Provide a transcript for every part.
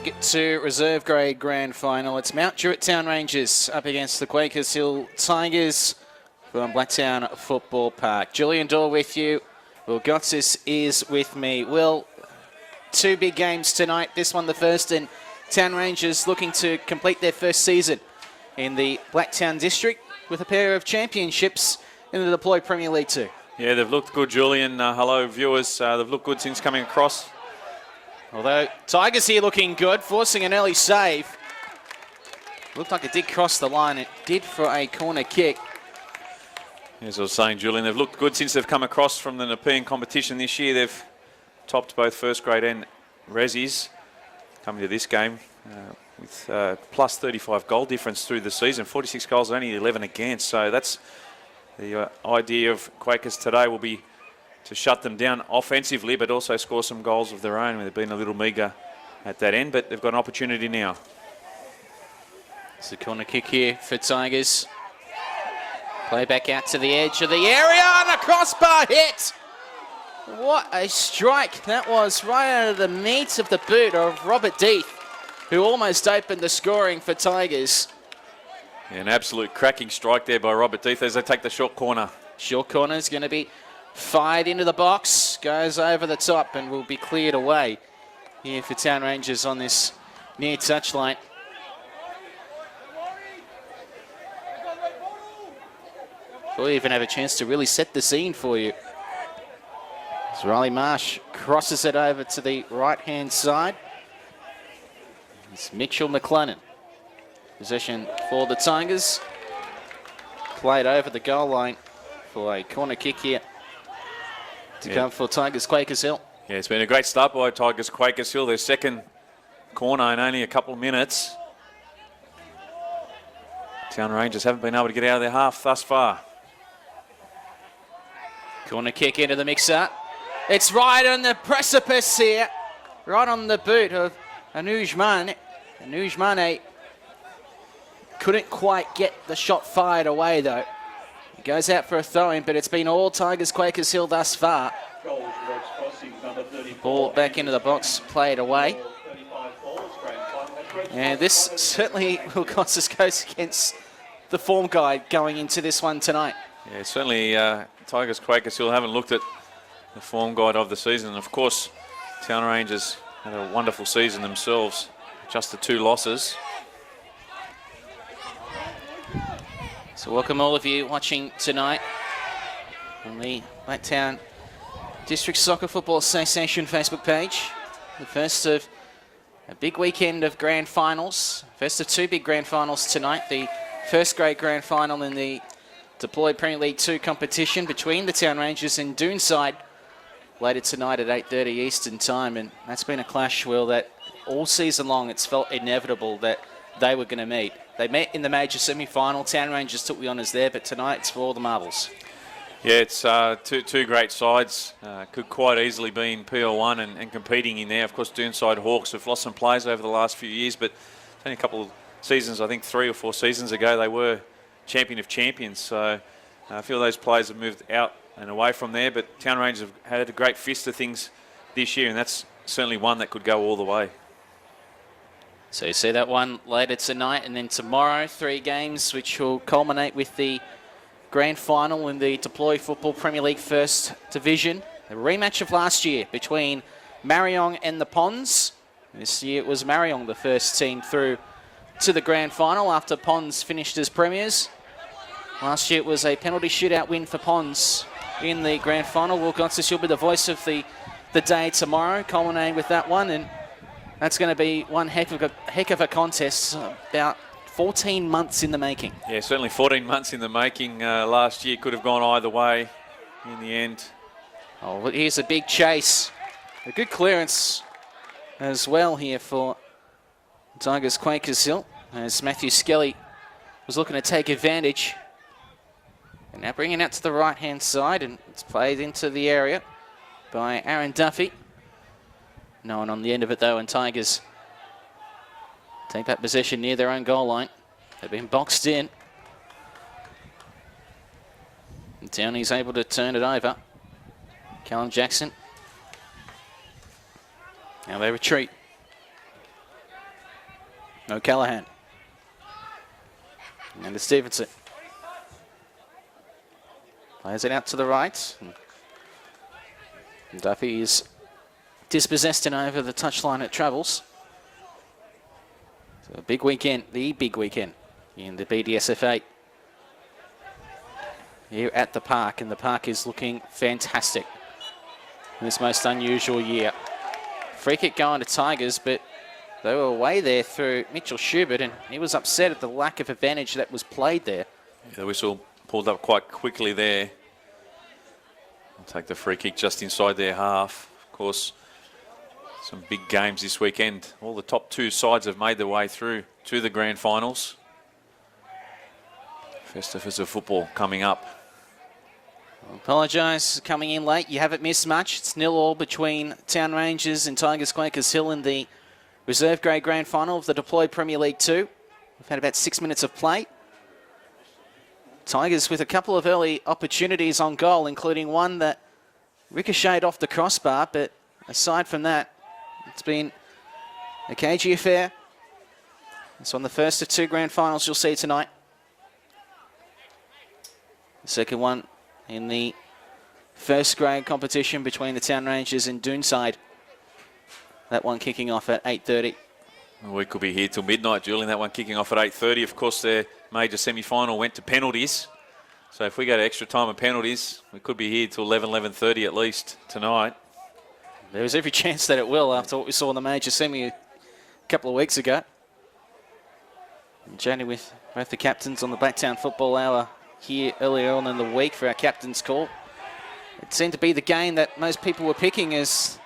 League 2 Reserve Grade Grand Final. It's Mount Druitt Town Rangers up against the Quakers Hill Tigers from Blacktown Football Park. Julian Dorr with you. Will Gotsis is with me. Will, two big games tonight. This one the first, and Town Rangers looking to complete their first season in the Blacktown District with a pair of championships in the Deploy Premier League 2. Yeah, they've looked good, Julian. Hello, viewers. They've looked good since coming across. Although Tigers here looking good, forcing an early save. Looked like it did cross the line. It did for a corner kick. As I was saying, Julian, they've looked good since they've come across from the Nepean competition this year. They've topped both first grade and Resis coming to this game with plus 35 goal difference through the season. 46 goals, only 11 against. So that's the idea of Quakers today will be to shut them down offensively, but also score some goals of their own. They've been a little meagre at that end, but they've got an opportunity now. It's a corner kick here for Tigers. Play back out to the edge of the area, and a crossbar hit. What a strike. That was right out of the meat of the boot of Robert Death, who almost opened the scoring for Tigers. Yeah, an absolute cracking strike there by Robert Death as they take the short corner. Short corner is going to be fired into the box, goes over the top and will be cleared away here for Town Rangers on this near touchline. We'll even have a chance to really set the scene for you. As Riley Marsh crosses it over to the right-hand side. It's Mitchell McLennan. Possession for the Tigers. Played over the goal line for a corner kick here to come for Tigers Quakers Hill. Yeah, it's been a great start by Tigers Quakers Hill. Their second corner in only a couple of minutes. Town Rangers haven't been able to get out of their half thus far. Corner kick into the mixer. It's right on the precipice here. Right on the boot of Anuj Mane. Anuj Mane couldn't quite get the shot fired away though. He goes out for a throw-in, but it's been all Tigers Quakers Hill thus far. Ball back into the box, played away. And this certainly will cost us goes against the form guide going into this one tonight. Yeah, certainly Tigers Quakers Hill haven't looked at the form guide of the season. And of course, Town Rangers had a wonderful season themselves. Just the 2 losses. So welcome all of you watching tonight on the Blacktown District Soccer Football Association Facebook page. The first of a big weekend of grand finals. First of 2 big grand finals tonight. The first grade grand final in the Deployed Premier League 2 competition between the Town Rangers and Doonside later tonight at 8:30 Eastern Time. And that's been a clash, Will, that all season long it's felt inevitable that they were going to meet. They met in the major semi-final. Town Rangers took the honours there, but tonight it's for all the marbles. Yeah, it's two great sides. Could quite easily be in PL1 and competing in there. Of course, Doonside Hawks have lost some players over the last few years, but only a couple of seasons, I think 3 or 4 seasons ago, they were champion of champions. So I feel those players have moved out and away from there, but Town Rangers have had a great fist of things this year, and that's certainly one that could go all the way. So you see that one later tonight, and then tomorrow 3 games which will culminate with the grand final in the Deploy Football Premier League First Division. A rematch of last year between Mariong and the Ponds. This year it was Mariong, the first team through to the grand final after Ponds finished as premiers. Last year it was a penalty shootout win for Ponds in the grand final. Will Gotsis will be the voice of the day tomorrow, culminating with that one, and that's going to be one heck of a contest, about 14 months in the making. Yeah, certainly 14 months in the making. Last year could have gone either way in the end. Oh, well, here's a big chase. A good clearance as well here for Tigers Quakers Hill, as Matthew Skelly was looking to take advantage. And now bringing it out to the right-hand side, and it's played into the area by Aaron Duffy. No one on the end of it though, and Tigers take that possession near their own goal line. They've been boxed in. And Downey's able to turn it over. Callum Jackson. Now they retreat. O'Callaghan. And to Stevenson. Plays it out to the right. And Duffy is dispossessed and over the touchline it travels. So a big weekend, the big weekend in the BDSFA here at the park, and the park is looking fantastic in this most unusual year. Free kick going to Tigers, but they were away there through Mitchell Schubert, and he was upset at the lack of advantage that was played there. Yeah, the whistle pulled up quite quickly there. I'll take the free kick just inside their half. Of course, some big games this weekend. All the top two sides have made their way through to the grand finals. Festivus of football coming up. I apologise for coming in late. You haven't missed much. It's 0-0 between Town Rangers and Tigers Quakers Hill in the reserve grade grand final of the deployed Premier League 2. We've had about 6 minutes of play. Tigers with a couple of early opportunities on goal, including one that ricocheted off the crossbar, but aside from that, it's been a cagey affair. It's one of the first of two grand finals you'll see tonight. The second one in the first grade competition between the Town Rangers and Doonside. That one kicking off at 8:30. Well, we could be here till midnight, Julian. That one kicking off at 8:30. Of course, their major semi-final went to penalties. So if we go to extra time and penalties, we could be here till 11:30 at least tonight. There's every chance that it will after what we saw in the major semi a couple of weeks ago. And Johnny with both the captains on the Blacktown Football Hour here earlier on in the week for our captain's call. It seemed to be the game that most people were picking as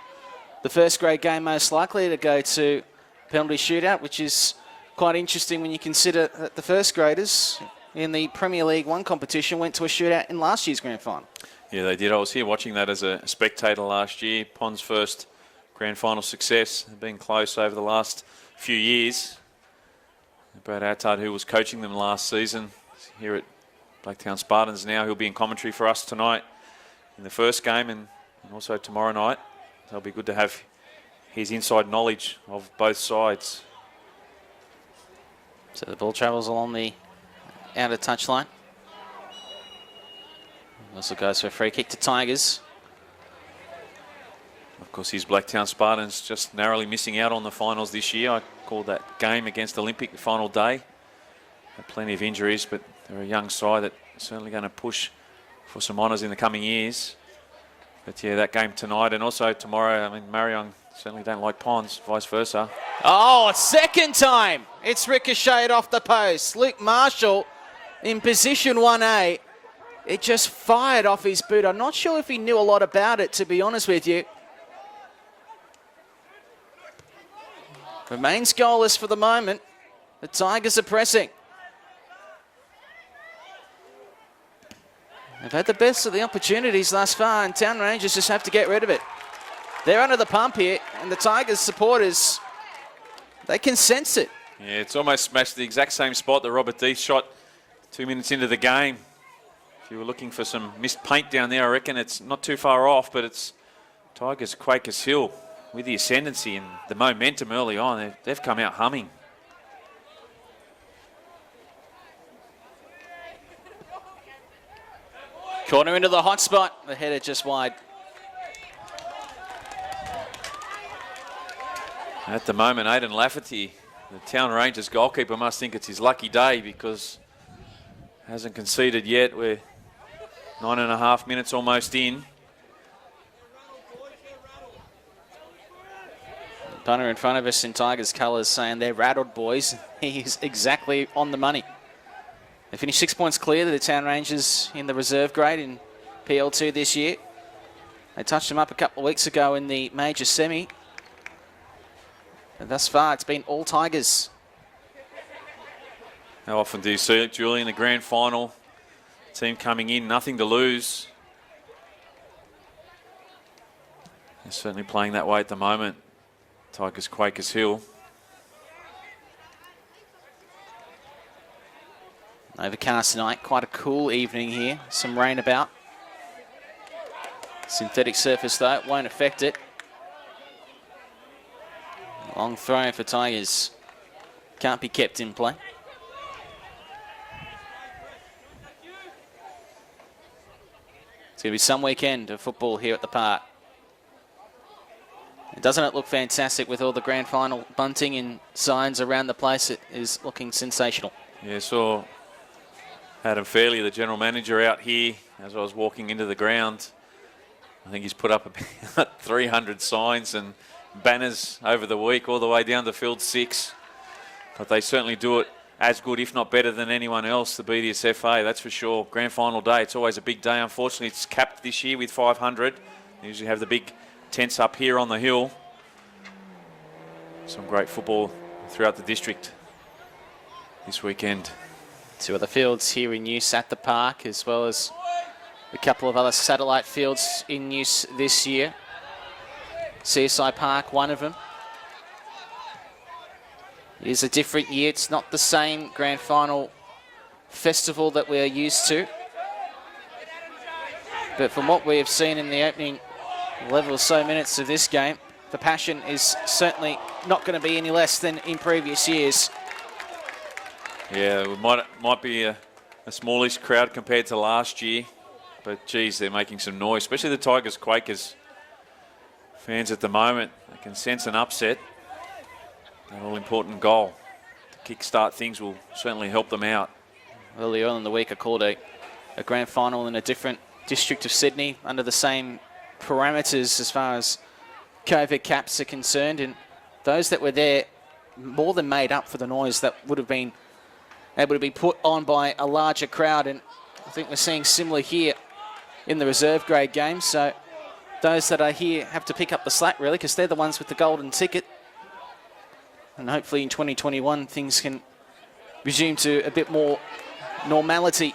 the first grade game most likely to go to penalty shootout, which is quite interesting when you consider that the first graders in the Premier League 1 competition went to a shootout in last year's grand final. Yeah, they did. I was here watching that as a spectator last year. Pond's first grand final success. They've been close over the last few years. Brad Attard, who was coaching them last season, is here at Blacktown Spartans now. He'll be in commentary for us tonight in the first game and also tomorrow night. It'll be good to have his inside knowledge of both sides. So the ball travels along the outer touchline. Also goes for a free kick to Tigers. Of course, his Blacktown Spartans just narrowly missing out on the finals this year. I called that game against Olympic the final day. Had plenty of injuries, but they're a young side that's certainly going to push for some honours in the coming years. But yeah, that game tonight and also tomorrow, I mean, Marion certainly don't like Ponds, vice versa. Oh, second time. It's ricocheted off the post. Luke Marshall in position 1A. It just fired off his boot. I'm not sure if he knew a lot about it, to be honest with you. Remains goalless for the moment. The Tigers are pressing. They've had the best of the opportunities thus far, and Town Rangers just have to get rid of it. They're under the pump here, and the Tigers supporters, they can sense it. Yeah, it's almost smashed the exact same spot that Robert Deeth shot 2 minutes into the game. If you were looking for some missed paint down there, I reckon it's not too far off, but it's Tigers Quakers Hill with the ascendancy and the momentum early on. They've come out humming. Corner into the hot spot. The header just wide. At the moment, Aidan Lafferty, the Town Rangers goalkeeper, must think it's his lucky day because hasn't conceded yet. We're 9.5 minutes almost in. Punter in front of us in Tigers colours saying they're rattled, boys. He's exactly on the money. They finished 6 points clear to the Town Rangers in the reserve grade in PL2 this year. They touched them up a couple of weeks ago in the major semi. And thus far, it's been all Tigers. How often do you see it, Julian? The grand final, team coming in, nothing to lose. They're certainly playing that way at the moment. Tigers Quakers Hill. Overcast tonight, quite a cool evening here. Some rain about. Synthetic surface though, it won't affect it. Long throw for Tigers. can't be kept in play. It's going to be some weekend of football here at the park. Doesn't it look fantastic with all the grand final bunting and signs around the place? It is looking sensational. Yeah, saw Adam Fairley, the general manager, out here as I was walking into the ground. I think he's put up about 300 signs and banners over the week, all the way down to field 6. But they certainly do it as good, if not better, than anyone else, the BDSFA, that's for sure. Grand final day, it's always a big day. Unfortunately, it's capped this year with 500. They usually have the big tents up here on the hill. Some great football throughout the district this weekend. 2 other fields here in use at the park, as well as a couple of other satellite fields in use this year. CSI Park, one of them. It is a different year. It's not the same grand final festival that we are used to. But from what we have seen in the opening 11 or so minutes of this game, the passion is certainly not going to be any less than in previous years. Yeah, it might be a smallish crowd compared to last year, but geez, they're making some noise, especially the Tigers Quakers fans at the moment. They can sense an upset. An all-important goal to kickstart things will certainly help them out. Earlier on in the week, I called a grand final in a different district of Sydney under the same parameters as far as COVID caps are concerned, and those that were there more than made up for the noise that would have been able to be put on by a larger crowd. And I think we're seeing similar here in the reserve grade game. So those that are here have to pick up the slack, really, because they're the ones with the golden ticket. And hopefully in 2021 things can resume to a bit more normality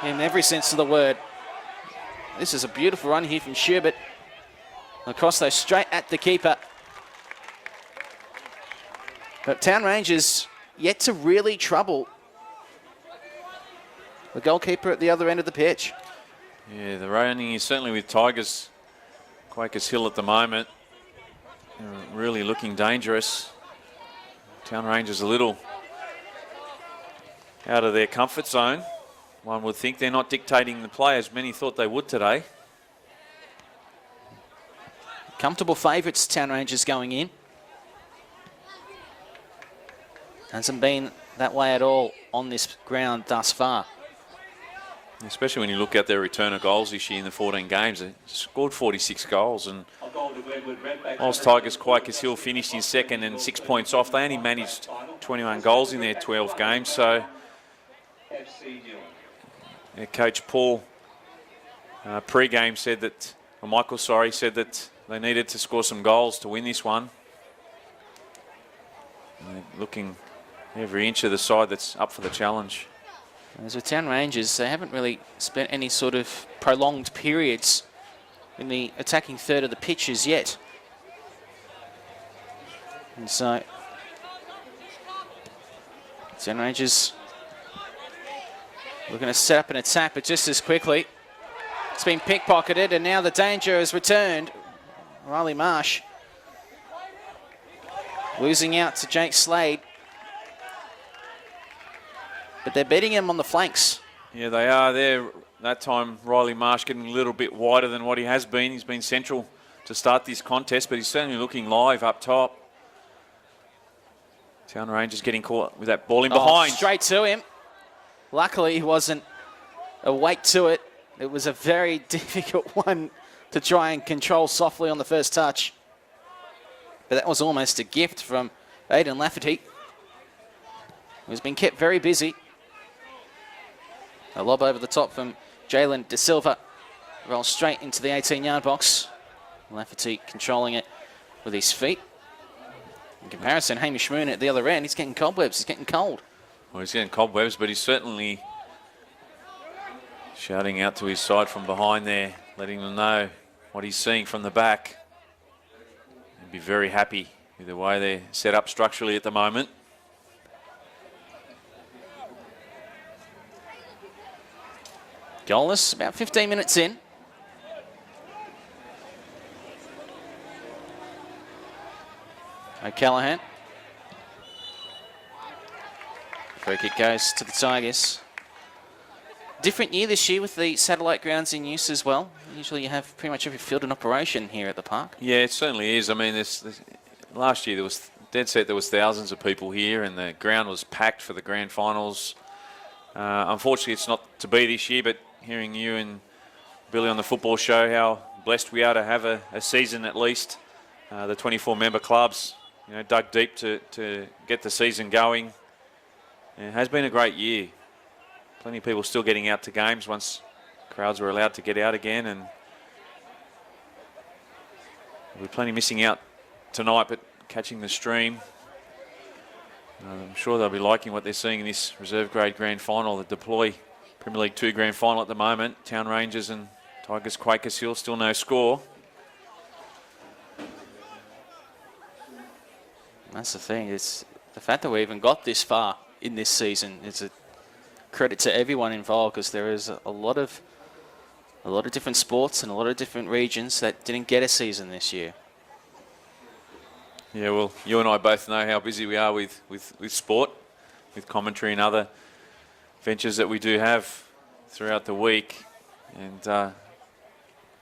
in every sense of the word. This is a beautiful run here from Sherbert. Across though, straight at the keeper. But Town Rangers yet to really trouble the goalkeeper at the other end of the pitch. Yeah, the running is certainly with Tigers. Quakers Hill at the moment. They're really looking dangerous. Town Rangers a little out of their comfort zone. One would think they're not dictating the play as many thought they would today. Comfortable favourites, Town Rangers going in. Hasn't been that way at all on this ground thus far. Especially when you look at their return of goals this year in the 14 games. They scored 46 goals. And whilst Tigers Quakers Hill finished in second and 6 points off, they only managed 21 goals in their 12 games. So their coach Paul pre-game said that, or Michael, sorry, said that they needed to score some goals to win this one. And they're looking every inch of the side that's up for the challenge. As with Town Rangers, they haven't really spent any sort of prolonged periods in the attacking third of the pitch as yet. And so, Town Rangers we're going to set up an attack, but just as quickly, it's been pickpocketed, and now the danger has returned. Riley Marsh losing out to Jake Slade. But they're beating him on the flanks. Yeah, they are there. That time, Riley Marsh getting a little bit wider than what he has been. He's been central to start this contest, but he's certainly looking live up top. Town Rangers getting caught with that ball in behind. Straight to him. Luckily, he wasn't awake to it. It was a very difficult one to try and control softly on the first touch. But that was almost a gift from Aidan Lafferty, who's been kept very busy. A lob over the top from Jalen De Silva. Rolls straight into the 18-yard box. Lafferty controlling it with his feet. In comparison, Hamish Moon at the other end, he's getting cobwebs, he's getting cold. Well, he's getting cobwebs, but he's certainly shouting out to his side from behind there, letting them know what he's seeing from the back. He'd be very happy with the way they're set up structurally at the moment. Goalless, about 15 minutes in. O'Callaghan. Free kick goes to the Tigers. Different year this year with the satellite grounds in use as well. Usually you have pretty much every field in operation here at the park. Yeah, it certainly is. I mean, last year there was dead set. There was thousands of people here, and the ground was packed for the grand finals. Unfortunately, it's not to be this year. But hearing you and Billy on the football show, how blessed we are to have a season at least. The 24 member clubs, dug deep to get the season going. And it has been a great year. Plenty of people still getting out to games once crowds were allowed to get out again, and there'll be plenty missing out tonight, but catching the stream. I'm sure they'll be liking what they're seeing in this reserve grade grand final, the Deploy Premier League 2 grand final at the moment. Town Rangers and Tigers Quakers Hill, still no score. That's the thing, it's the fact that we even got this far in this season. It's a credit to everyone involved, because there is a lot of different sports and a lot of different regions that didn't get a season this year. Yeah, well, you and I both know how busy we are with sport, with commentary and other ventures that we do have throughout the week. And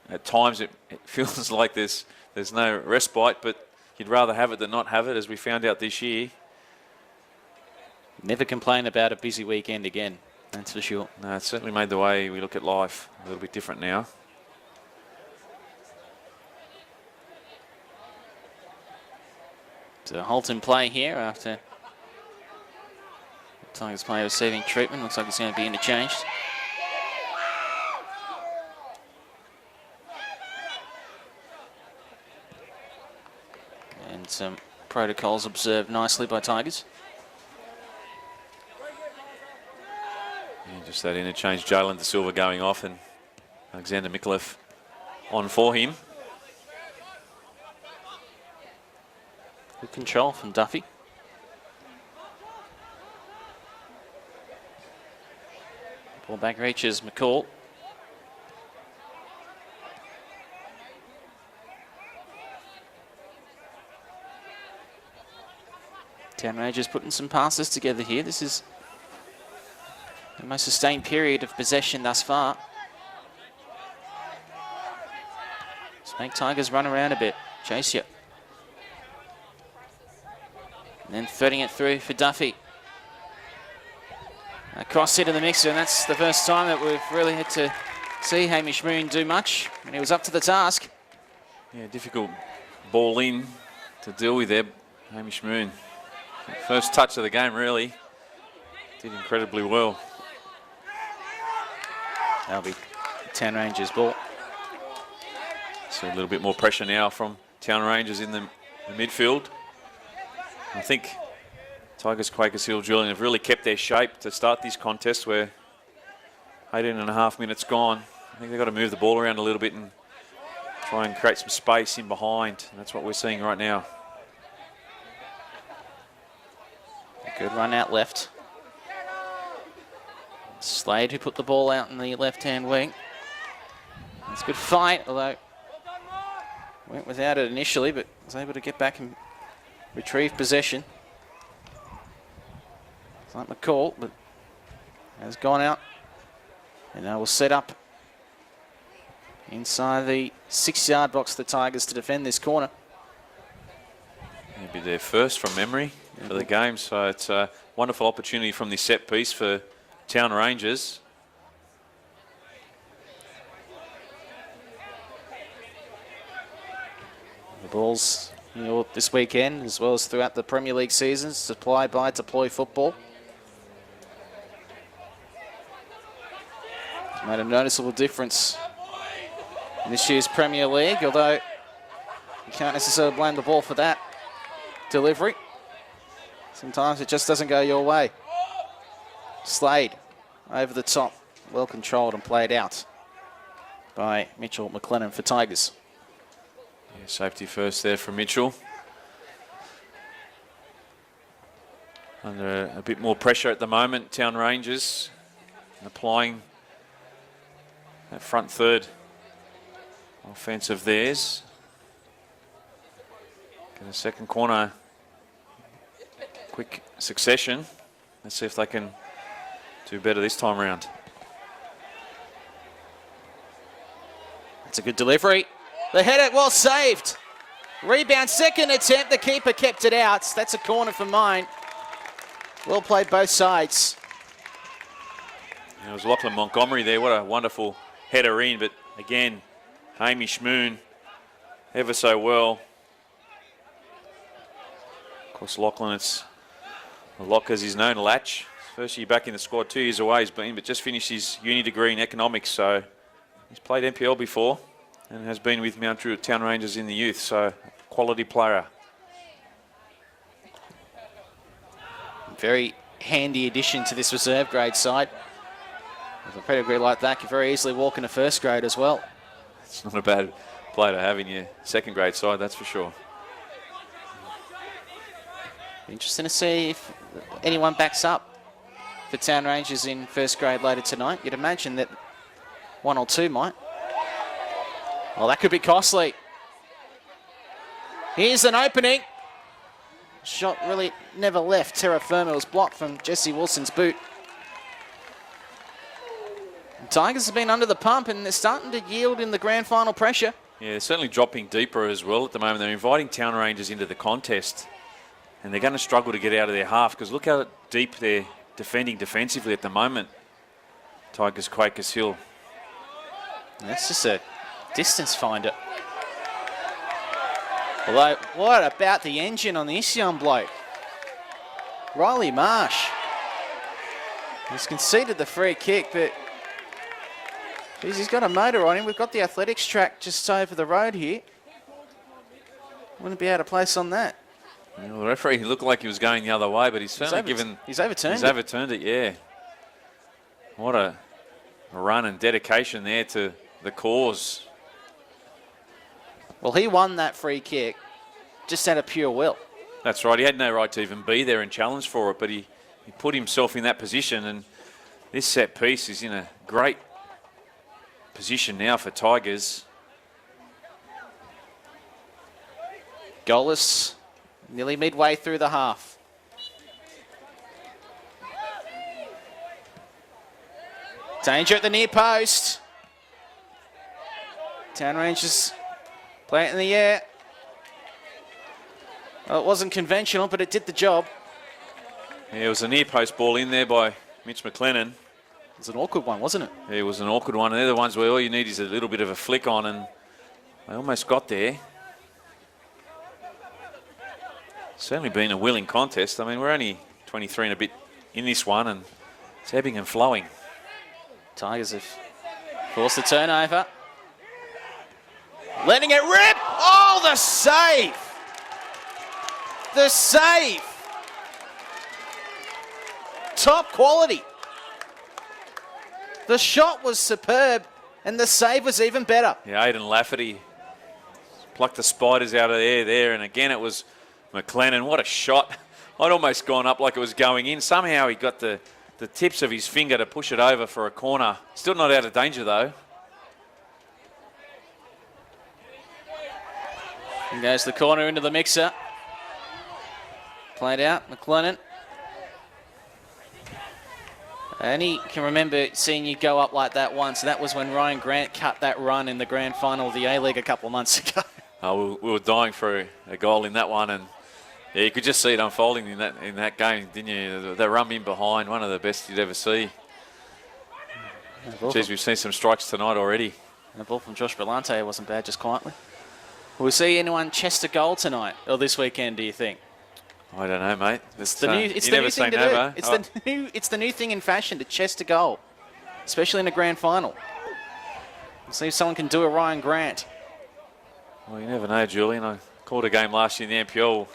at times it feels like there's no respite, but you'd rather have it than not have it, as we found out this year. Never complain about a busy weekend again, that's for sure. No, it's certainly made the way we look at life a little bit different now. So Holt in play here after the Tigers player receiving treatment. Looks like it's going to be interchanged. And some protocols observed nicely by Tigers. Yeah, just that interchange, Jalen De Silva going off and Alexander Mikulev on for him. Good control from Duffy. Ball back reaches McCall. Town Rangers putting some passes together here. This is the most sustained period of possession thus far. Let's make Tigers run around a bit. Chase you. And then threading it through for Duffy. A cross into the mixer, and that's the first time that we've really had to see Hamish Moon do much, and he was up to the task. Yeah, difficult ball in to deal with there, Hamish Moon. First touch of the game, really. Did incredibly well. That'll be Town Rangers' ball. So a little bit more pressure now from Town Rangers in the midfield. I think Tigers, Quakers Hill, Julian have really kept their shape to start this contest. Where 18.5 minutes gone. I think they've got to move the ball around a little bit and try and create some space in behind. And that's what we're seeing right now. Good run out left. Slade who put the ball out in the left-hand wing. It's a good fight, although went without it initially, but was able to get back and retrieve possession. It's like McCall, but has gone out. And now we'll set up inside the 6-yard box for the Tigers to defend this corner. Maybe their first from memory for the game, so it's a wonderful opportunity from this set piece for Town Rangers. The ball's this weekend, as well as throughout the Premier League seasons, supplied by Deploy Football. It's made a noticeable difference in this year's Premier League, although you can't necessarily blame the ball for that delivery. Sometimes it just doesn't go your way. Slade over the top, well controlled and played out by Mitchell McLennan for Tigers. Yeah, safety first there for Mitchell. Under a bit more pressure at the moment, Town Rangers applying that front third offense of theirs. Get a second corner, quick succession. let's see if they can do better this time around. That's a good delivery. The header, well saved. Rebound, second attempt. The keeper kept it out. That's a corner for mine. Well played both sides. It was Lachlan Montgomery there. What a wonderful header in. But again, Hamish Moon ever so well. Of course, Lachlan, it's a lock as he's known, Latch. First year back in the squad, 2 years away he's been, but just finished his uni degree in economics. So he's played NPL before and has been with Mount Druitt Town Rangers in the youth. So quality player. Very handy addition to this reserve grade side. With a pedigree like that, you very easily walk into first grade as well. It's not a bad player to have in your second grade side, that's for sure. Interesting to see if anyone backs up for Town Rangers in first grade later tonight. You'd imagine that one or two might. Well, that could be costly. Here's an opening. Shot really never left terra firma. It was blocked from Jesse Wilson's boot. Tigers have been under the pump and they're starting to yield in the grand final pressure. Yeah, they're certainly dropping deeper as well at the moment. They're inviting Town Rangers into the contest and they're going to struggle to get out of their half because look how deep they're defending defensively at the moment. Tigers, Quakers Hill. That's just a distance finder. Although, what about the engine on this young bloke? Riley Marsh. He's conceded the free kick, but geez, he's got a motor on him. We've got the athletics track just over the road here. Wouldn't be out of place on that. Well, the referee looked like he was going the other way, but he's certainly He's overturned He's overturned it, yeah. What a run and dedication there to the cause. Well, he won that free kick just out of pure will. That's right. He had no right to even be there and challenge for it, but he put himself in that position, and this set piece is in a great position now for Tigers. Goalless, nearly midway through the half. Danger at the near post. Town Rangers play it in the air. Well, it wasn't conventional, but it did the job. Yeah, it was a near post ball in there by Mitch McLennan. It was an awkward one, wasn't it? Yeah, it was an awkward one. And they're the ones where all you need is a little bit of a flick on, and they almost got there. Certainly been a willing contest. I mean, we're only 23 and a bit in this one, and it's ebbing and flowing. Tigers have forced the turnover. Letting it rip. Oh, the save. The save. Top quality. The shot was superb and the save was even better. Yeah, Aidan Lafferty plucked the spiders out of there, and again it was McLennan. What a shot. I'd almost gone up like it was going in. Somehow he got the tips of his finger to push it over for a corner. Still not out of danger though. And goes the corner into the mixer. Played out, McLennan. And he can remember seeing you go up like that once. And that was when Ryan Grant cut that run in the grand final of the A-League a couple of months ago. Oh, we were dying for a goal in that one, and yeah, you could just see it unfolding in that game, didn't you? The run in behind, one of the best you'd ever see. Jeez, we've seen some strikes tonight already. And a ball from Josh Brillante wasn't bad, just quietly. Will we see anyone chest a goal tonight or this weekend, do you think? I don't know, mate. It's the new thing to do. It's the new thing in fashion to chest a goal, especially in a grand final. We'll see if someone can do a Ryan Grant. Well, you never know, Julian. I called a game last year in the NPL.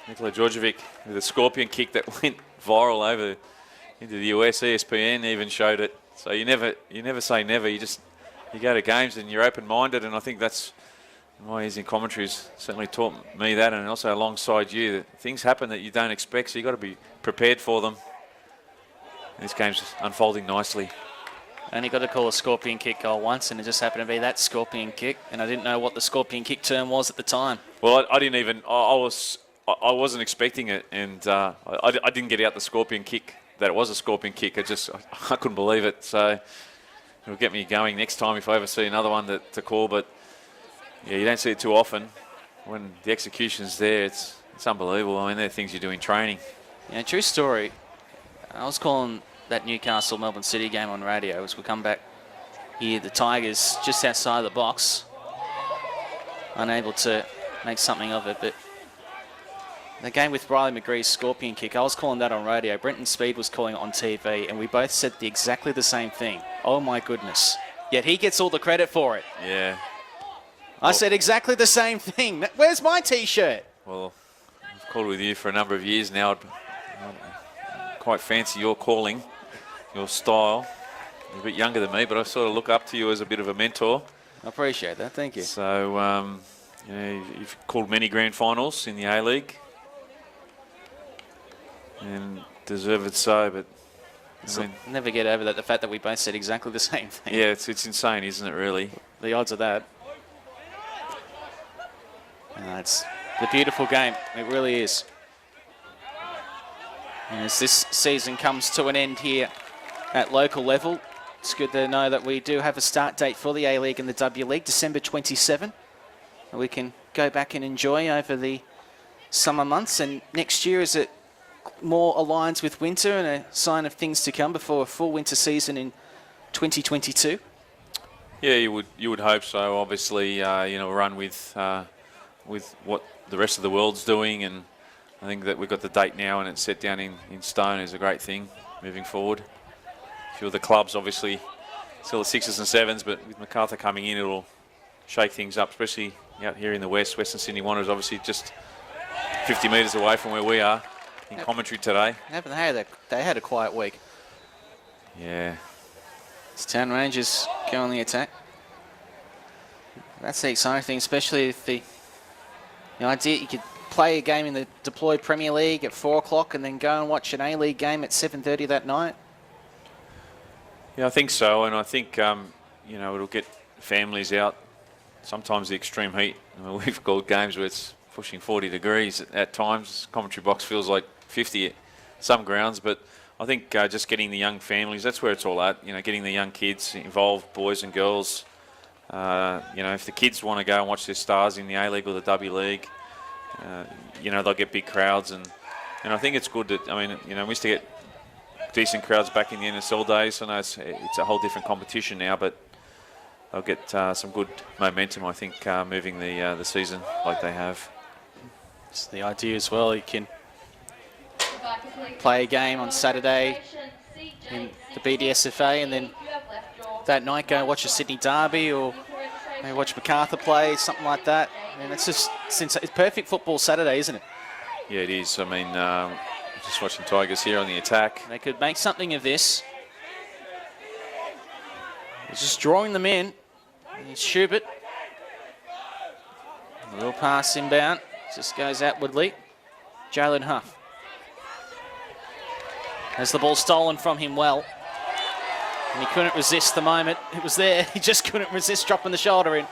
Nikola Djordjevic with a scorpion kick that went viral over into the US. ESPN even showed it. So you never say never. You go to games and you're open-minded, and I think that's my years in commentary has certainly taught me that, and also alongside you, that things happen that you don't expect, so you've got to be prepared for them. This game's unfolding nicely. I only got to call a scorpion kick goal once, and it just happened to be that scorpion kick, and I didn't know what the scorpion kick term was at the time. Well, I didn't even. I was I wasn't expecting it, and I didn't get out the scorpion kick. That it was a scorpion kick. I couldn't believe it. So it'll get me going next time if I ever see another one to call. But yeah, you don't see it too often. When the execution's there, it's unbelievable. I mean, they're things you do in training. Yeah, true story. I was calling that Newcastle Melbourne City game on radio as we come back here. The Tigers just outside the box, unable to make something of it, but. The game with Riley McGree's scorpion kick, I was calling that on radio. Brenton Speed was calling it on TV, and we both said exactly the same thing. Oh, my goodness. Yet he gets all the credit for it. Yeah. I said exactly the same thing. Where's my T-shirt? Well, I've called with you for a number of years now. I'd quite fancy your calling, your style. You're a bit younger than me, but I sort of look up to you as a bit of a mentor. I appreciate that. Thank you. So, you've called many grand finals in the A-League. And deserved so, but I mean, never get over that. The fact that we both said exactly the same thing. Yeah, it's insane, isn't it? Really, the odds of that. It's a beautiful game. It really is. And as this season comes to an end here at local level, it's good to know that we do have a start date for the A-League and the W League, December 27. And we can go back and enjoy over the summer months. And next year, is it more aligns with winter and a sign of things to come before a full winter season in 2022? Yeah, you would hope so. Obviously, run with what the rest of the world's doing, and I think that we've got the date now and it's set down in stone is a great thing moving forward. A few of the clubs obviously still at 6s and 7s, but with MacArthur coming in, it'll shake things up, especially out here in the west. Western Sydney Wanderers obviously just 50 metres away from where we are. In commentary today. They had a quiet week. Yeah. It's Town Rangers go on the attack. That's the exciting thing, especially if the idea you could play a game in the deployed Premier League at 4 o'clock and then go and watch an A-League game at 7:30 that night. Yeah, I think so, and I think it'll get families out. Sometimes the extreme heat. We've called games where it's pushing 40 degrees at times. Commentary box feels like 50 at some grounds, but I think just getting the young families, that's where it's all at. Getting the young kids involved, boys and girls. If the kids want to go and watch their stars in the A-League or the W League, they'll get big crowds, and I think it's good that, we used to get decent crowds back in the NSL days. I know it's a whole different competition now, but they'll get some good momentum, I think, moving the season like they have. It's the idea as well. You can play a game on Saturday in the BDSFA and then that night go watch a Sydney Derby or maybe watch MacArthur play, something like that. And it's perfect football Saturday, isn't it? Yeah, it is. Just watching Tigers here on the attack. They could make something of this. He's just drawing them in. He's Schubert. A little pass inbound. Just goes outwardly. Jalen Huff. Has the ball stolen from him well. And he couldn't resist the moment. It was there. He just couldn't resist dropping the shoulder in.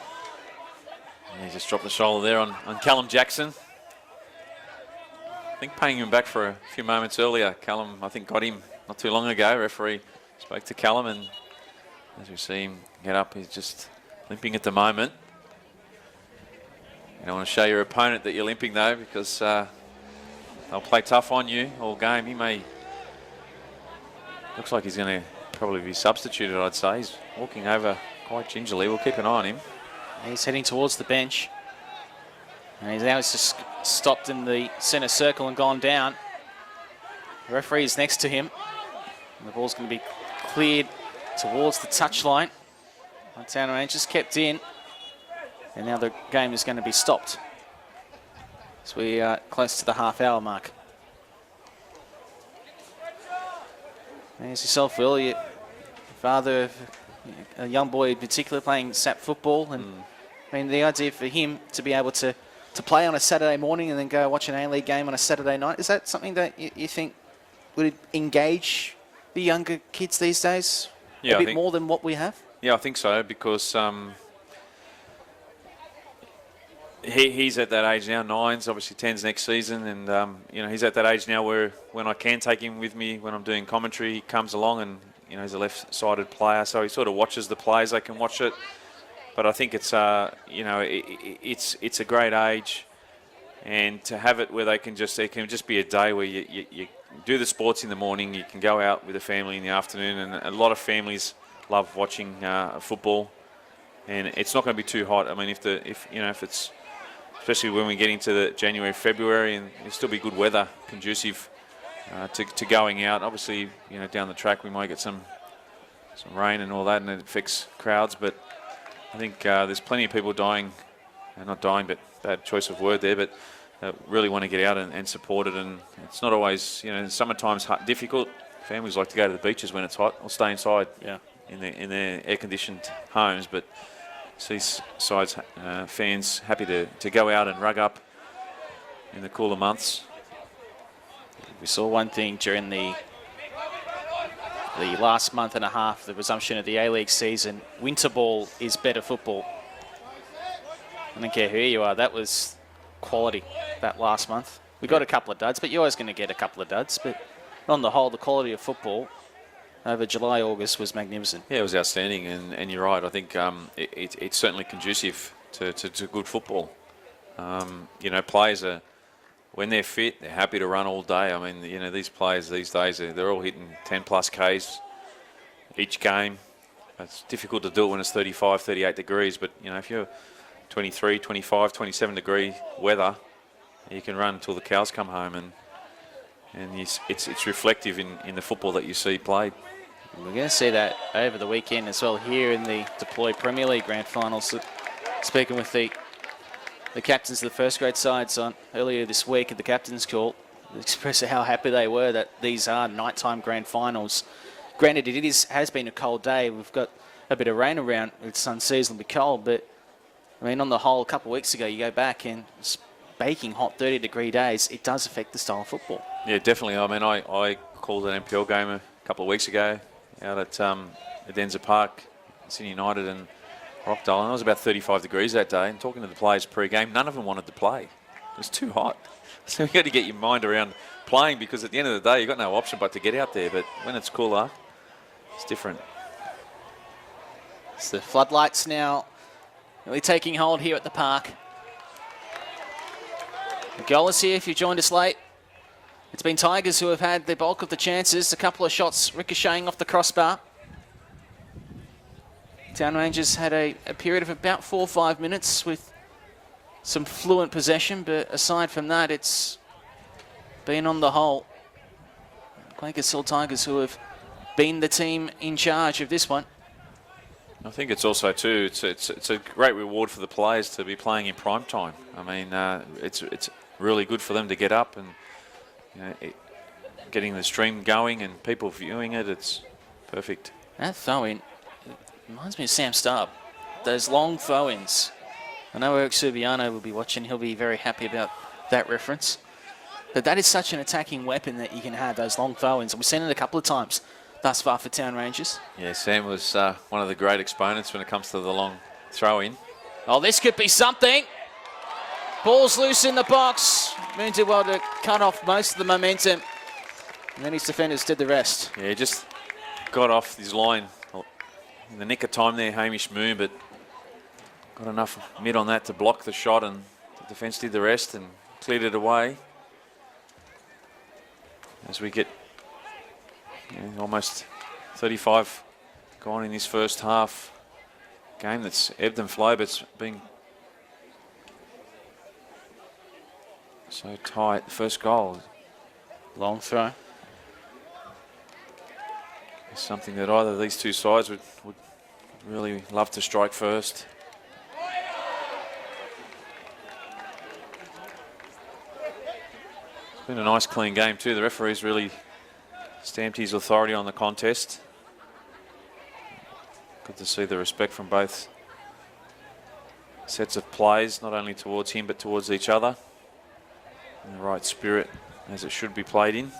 He just dropped the shoulder there on Callum Jackson. I think paying him back for a few moments earlier. Callum, I think, got him not too long ago. Referee spoke to Callum, and as we see him get up, he's just limping at the moment. You don't want to show your opponent that you're limping, though, because they'll play tough on you all game. Looks like he's going to probably be substituted, I'd say. He's walking over quite gingerly. We'll keep an eye on him. He's heading towards the bench. And he's just stopped in the centre circle and gone down. The referee is next to him. And the ball's going to be cleared towards the touchline. Town Rangers kept in. And now the game is going to be stopped. So we are close to the half-hour mark. There's yourself, Will. Your father, a young boy in particular, playing SAP football. And the idea for him to be able to play on a Saturday morning and then go watch an A-League game on a Saturday night, is that something that you think would engage the younger kids these days a bit more than what we have? Yeah, I think so, because he's at that age now, 9s, obviously 10s next season, and he's at that age now where when I can take him with me when I'm doing commentary, he comes along, and he's a left-sided player, so he sort of watches the plays. They can watch it, but I think it's it's a great age, and to have it where it can just be a day where you do the sports in the morning, you can go out with the family in the afternoon, and a lot of families love watching football, and it's not going to be too hot. I mean, if it's especially when we get into the January, February, and it'll still be good weather, conducive to going out. Obviously, down the track we might get some rain and all that, and it affects crowds. But I think there's plenty of people dying, not dying, but bad choice of word there, but really want to get out and support it. And it's not always, summertime's difficult. Families like to go to the beaches when it's hot or stay inside in their air-conditioned homes, but Seaside's fans happy to go out and rug up in the cooler months. We saw one thing during the last month and a half, the resumption of the A-League season. Winter ball is better football. I don't care who you are, that was quality that last month. We got a couple of duds, but you're always going to get a couple of duds. But on the whole, the quality of football over July, August was magnificent. Yeah, it was outstanding, and you're right. I think it's certainly conducive to good football. Players are, when they're fit, they're happy to run all day. I mean, these players these days, they're all hitting 10+ Ks each game. It's difficult to do it when it's 35, 38 degrees, but, if you're 23, 25, 27 degree weather, you can run until the cows come home, and it's reflective in the football that you see played. We're going to see that over the weekend as well here in the Deploy Premier League Grand Finals. Speaking with the captains of the first grade sides earlier this week at the captain's call, expressing how happy they were that these are nighttime Grand Finals. Granted, it has been a cold day. We've got a bit of rain around. It's unseasonably cold, but I mean, on the whole, a couple of weeks ago, you go back and it's baking hot 30-degree days. It does affect the style of football. Yeah, definitely. I mean, I called an NPL game a couple of weeks ago out at Denzer Park, Sydney United and Rockdale, and it was about 35 degrees that day. And talking to the players pre-game, none of them wanted to play. It was too hot. So you got to get your mind around playing, because at the end of the day, you've got no option but to get out there. But when it's cooler, it's different. It's the floodlights now really taking hold here at the park. The goal is here if you joined us late. It's been Tigers who have had the bulk of the chances. A couple of shots ricocheting off the crossbar. Town Rangers had a period of about 4 or 5 minutes with some fluent possession, but aside from that, it's been on the whole Quakers Hill Tigers who have been the team in charge of this one. I think it's also too, it's a great reward for the players to be playing in prime time. I mean, it's really good for them to get up and getting the stream going and people viewing it. It's perfect. That throw-in reminds me of Sam Starb. Those long throw-ins. I know Eric Subiano will be watching. He'll be very happy about that reference. But that is such an attacking weapon that you can have, those long throw-ins. And we've seen it a couple of times thus far for Town Rangers. Yeah, Sam was one of the great exponents when it comes to the long throw-in. Oh, this could be something. Ball's loose in the box. Moon did well to cut off most of the momentum. And then his defenders did the rest. Yeah, just got off his line in the nick of time there, Hamish Moon, but got enough mid on that to block the shot, and the defence did the rest and cleared it away. As we get almost 35 gone in this first half. Game that's ebbed and flowed, but it's been so tight. First goal. Long throw. It's something that either of these two sides would really love to strike first. It's been a nice clean game too. The referee's really stamped his authority on the contest. Good to see the respect from both sets of plays, not only towards him but towards each other. In the right spirit as it should be played in.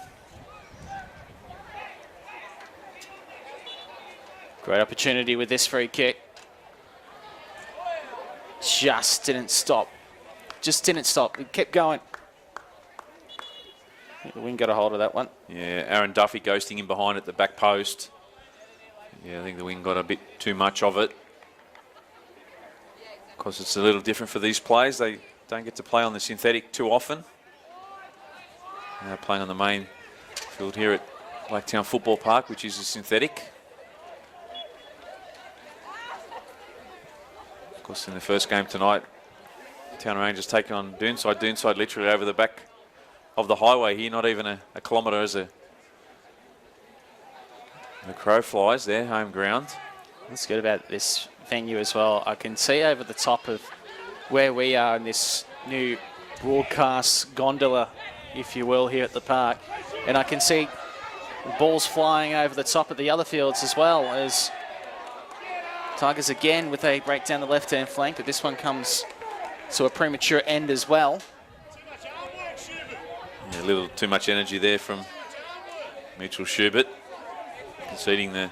Great opportunity with this free kick. Just didn't stop just didn't stop. It kept going. The wing got a hold of that one. Yeah, Aaron Duffy ghosting in behind at the back post. Yeah, I think the wing got a bit too much of it. Of course, it's a little different for these players. They don't get to play on the synthetic too often. They're playing on the main field here at Blacktown Football Park, which is a synthetic. Of course, in the first game tonight, Town Rangers taking on Doonside. Doonside literally over the back of the highway here, not even a kilometre as the crow flies there, home ground. That's good about this venue as well. I can see over the top of where we are in this new broadcast gondola, if you will, here at the park. And I can see balls flying over the top of the other fields as well, as Tigers again with a break down the left-hand flank, but this one comes to a premature end as well. Yeah, a little too much energy there from Mitchell Schubert, conceding the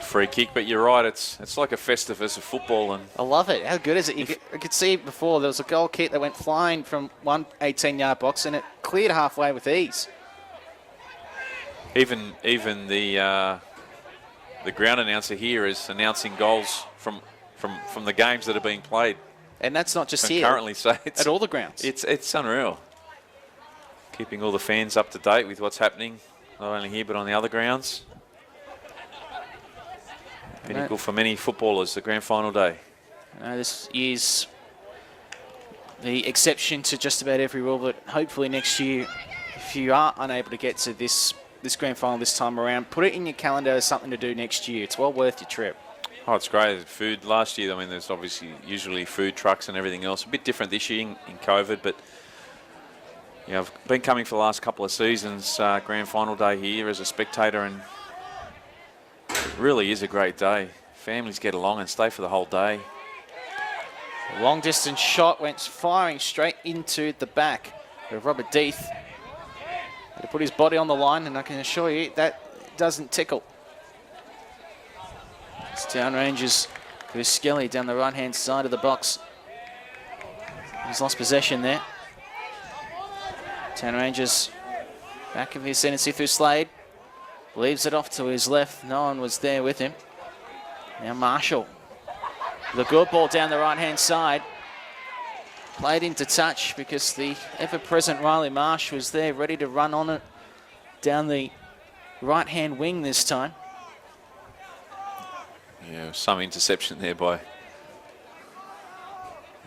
free kick. But you're right, it's like a Festivus of football. And I love it. How good is it? I could see before there was a goal kick that went flying from one 18-yard box and it cleared halfway with ease. Even the ground announcer here is announcing goals from the games that are being played. And that's not just here. Currently, so at all the grounds. It's unreal. Keeping all the fans up to date with what's happening, not only here but on the other grounds. Pinnacle for many footballers, the grand final day. This is the exception to just about every rule, but hopefully next year, if you are unable to get to this grand final this time around, put it in your calendar as something to do next year. It's well worth your trip. Oh, it's great. Food last year, I mean, there's obviously usually food trucks and everything else. A bit different this year in COVID, but yeah, I've been coming for the last couple of seasons, grand final day here as a spectator, and it really is a great day. Families get along and stay for the whole day. A long distance shot went firing straight into the back of Robert Death. Had to put his body on the line, and I can assure you that doesn't tickle. It's Town Rangers with Skelly down the right-hand side of the box. He's lost possession there. Town Rangers back in the ascendancy through Slade. Leaves it off to his left. No one was there with him. Now Marshall. The good ball down the right-hand side. Played into touch because the ever-present Riley Marsh was there ready to run on it down the right-hand wing this time. Yeah, some interception there by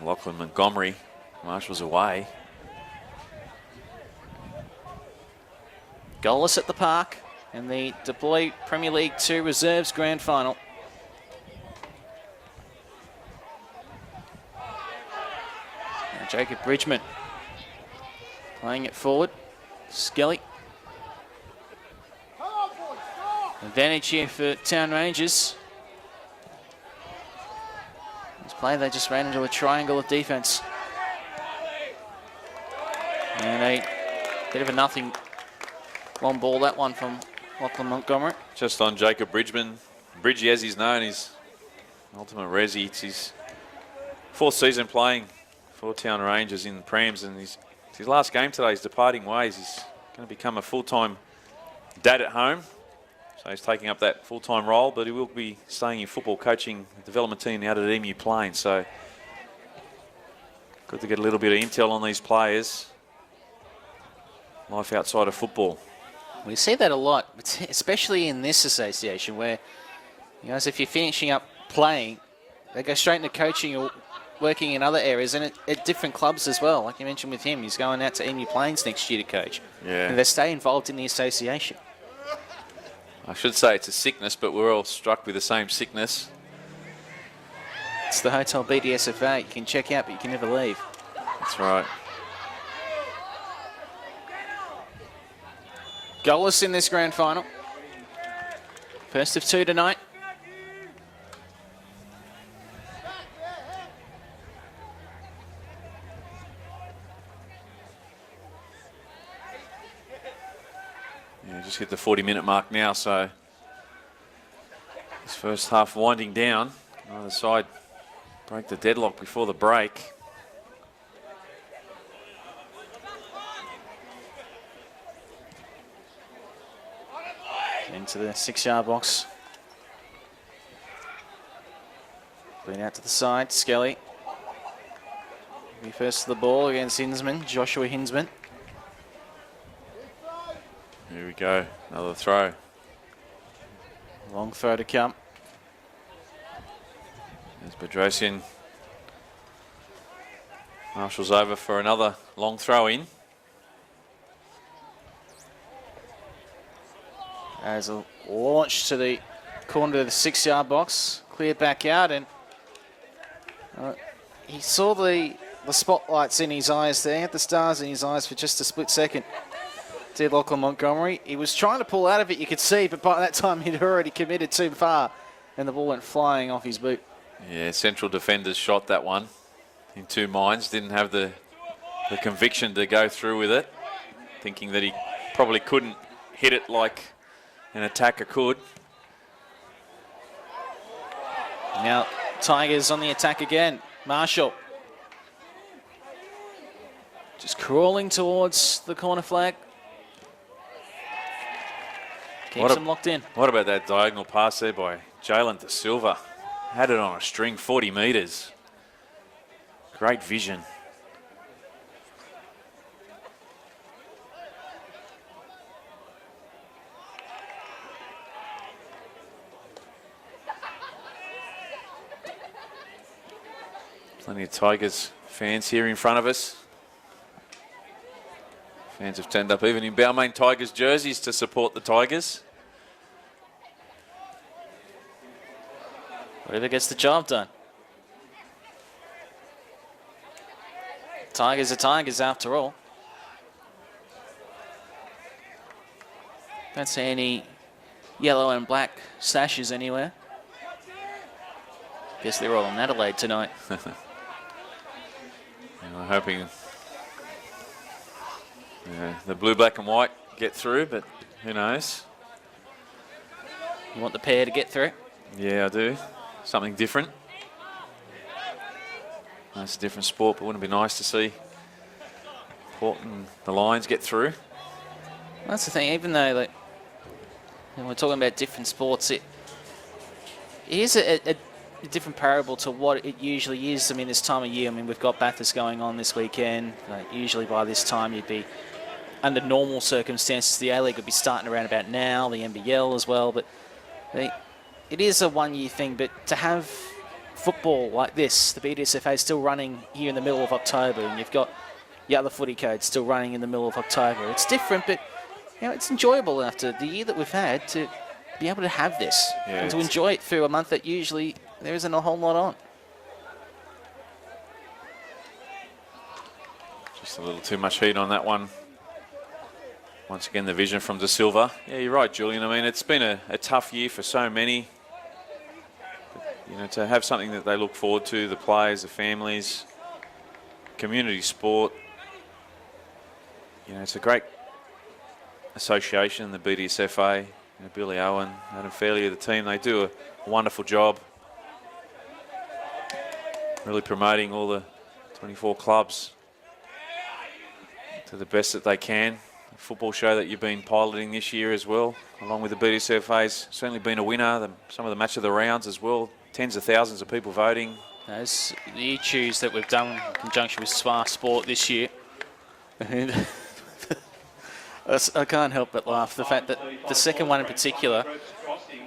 Lachlan Montgomery. Marsh was away. Goalless at the park in the Deploy Premier League 2 Reserves Grand Final. Now Jacob Bridgman playing it forward. Skelly. Advantage here for Town Rangers. This play, they just ran into a triangle of defence. And a bit of a nothing long ball, that one from Lachlan Montgomery. Just on Jacob Bridgman. Bridgie, as he's known, is ultimate resi. It's his fourth season playing for Town Rangers in the Prams, and it's his last game today. He's departing ways. He's going to become a full-time dad at home. So he's taking up that full-time role, but he will be staying in football, coaching the development team out at Emu Plains. So good to get a little bit of intel on these players. Life outside of football. We see that a lot, especially in this association where, you know, as if you're finishing up playing, they go straight into coaching or working in other areas and at different clubs as well. Like you mentioned with him, he's going out to Emu Plains next year to coach. Yeah. And they stay involved in the association. I should say it's a sickness, but we're all struck with the same sickness. It's the Hotel BDSFA. You can check out, but you can never leave. That's right. Goalless in this grand final. First of two tonight. Yeah, just hit the 40-minute mark now, so this first half winding down. Either side break the deadlock before the break. Into the 6-yard box. Bring out to the side, Skelly. Be first to the ball against Hinsman, Joshua Hinsman. Here we go, another throw. Long throw to come. There's Bedrosian. Marshall's over for another long throw in. As a launch to the corner of the 6-yard box. Clear back out, and he saw the spotlights in his eyes there. He had the stars in his eyes for just a split second. Did Lachlan Montgomery. He was trying to pull out of it, you could see, but by that time he'd already committed too far, and the ball went flying off his boot. Yeah, central defenders shot that one in two minds. Didn't have the conviction to go through with it, thinking that he probably couldn't hit it like an attacker could. Now Tigers on the attack again. Marshall just crawling towards the corner flag. Keeps them locked in. What about that diagonal pass there by Jalen De Silva? Had it on a string, 40 metres. Great vision. Plenty of Tigers fans here in front of us. Fans have turned up even in Balmain Tigers jerseys to support the Tigers. Whatever gets the job done. Tigers are Tigers after all. Don't see any yellow and black sashes anywhere. Guess they're all in Adelaide tonight. I'm hoping the blue, black and white get through, but who knows? You want the pair to get through? Yeah, I do. Something different. It's a different sport, but wouldn't it be nice to see Port and the Lions get through? That's the thing, even though like, we're talking about different sports, it is a different parable to what it usually is. I mean, this time of year, I mean, we've got Bathurst going on this weekend. Usually by this time you'd be, under normal circumstances, the A-League would be starting around about now, the NBL as well, but it is a one-year thing, but to have football like this, the BDSFA is still running here in the middle of October, and you've got the other footy code still running in the middle of October. It's different, but it's enjoyable after the year that we've had to be able to have this and to enjoy it through a month that usually there isn't a whole lot on. Just a little too much heat on that one. Once again, the vision from De Silva. Yeah, you're right, Julian. I mean, it's been a tough year for so many. But, to have something that they look forward to, the players, the families, community sport. It's a great association, the BDSFA. Billy Owen, Adam Fairley, the team, they do a wonderful job. Really promoting all the 24 clubs to the best that they can. The football show that you've been piloting this year as well, along with the BDSFA's certainly been a winner. Some of the match of the rounds as well. Tens of thousands of people voting. Those the issues that we've done in conjunction with Smart Sport this year. I can't help but laugh. The fact that the second one in particular,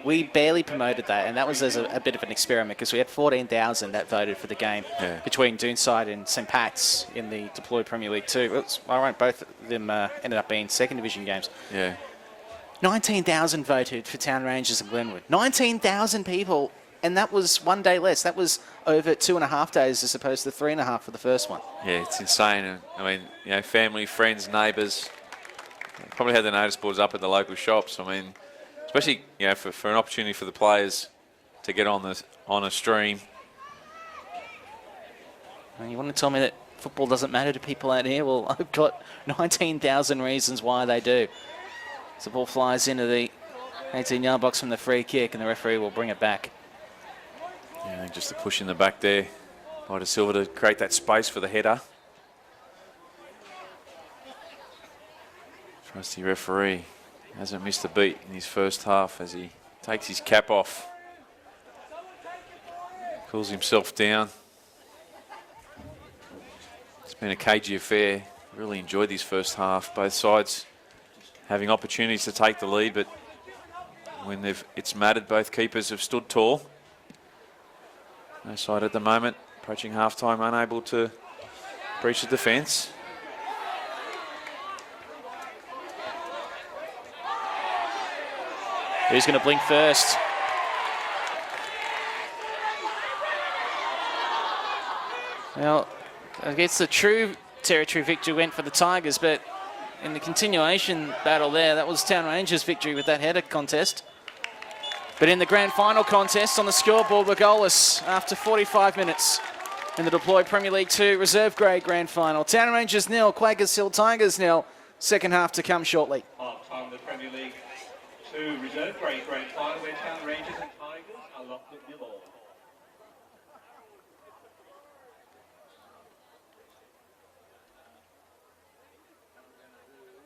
we barely promoted that, and that was as a bit of an experiment because we had 14,000 that voted for the game between Doonside and St Pat's in the Deploy Premier League 2. Both of them ended up being second division games. Yeah. 19,000 voted for Town Rangers and Glenwood. 19,000 people, and that was one day less. That was over 2.5 days as opposed to 3.5 for the first one. Yeah, it's insane. I mean, family, friends, neighbours. Probably had the notice boards up at the local shops. I mean, especially for an opportunity for the players to get on a stream. And you want to tell me that football doesn't matter to people out here? Well, I've got 19,000 reasons why they do. So the ball flies into the 18-yard box from the free kick, and the referee will bring it back. Yeah, just a push in the back there by De Silva to create that space for the header. Trusty referee. Hasn't missed a beat in his first half as he takes his cap off. Cools himself down. It's been a cagey affair. Really enjoyed his first half. Both sides having opportunities to take the lead, but when it's mattered, both keepers have stood tall. No side at the moment, approaching half-time, unable to breach the defence. Who's going to blink first? Well, I guess the true territory victory went for the Tigers, but in the continuation battle there, that was Town Rangers' victory with that header contest. But in the grand final contest on the scoreboard, we're goalless after 45 minutes in the Deploy Premier League 2 Reserve Grade Grand Final. Town Rangers 0, Quakers Hill Tigers 0. Second half to come shortly. Half-time of the Premier League 2 Reserve Grade Grand Final, where Town Rangers and Tigers are locked at 0-0.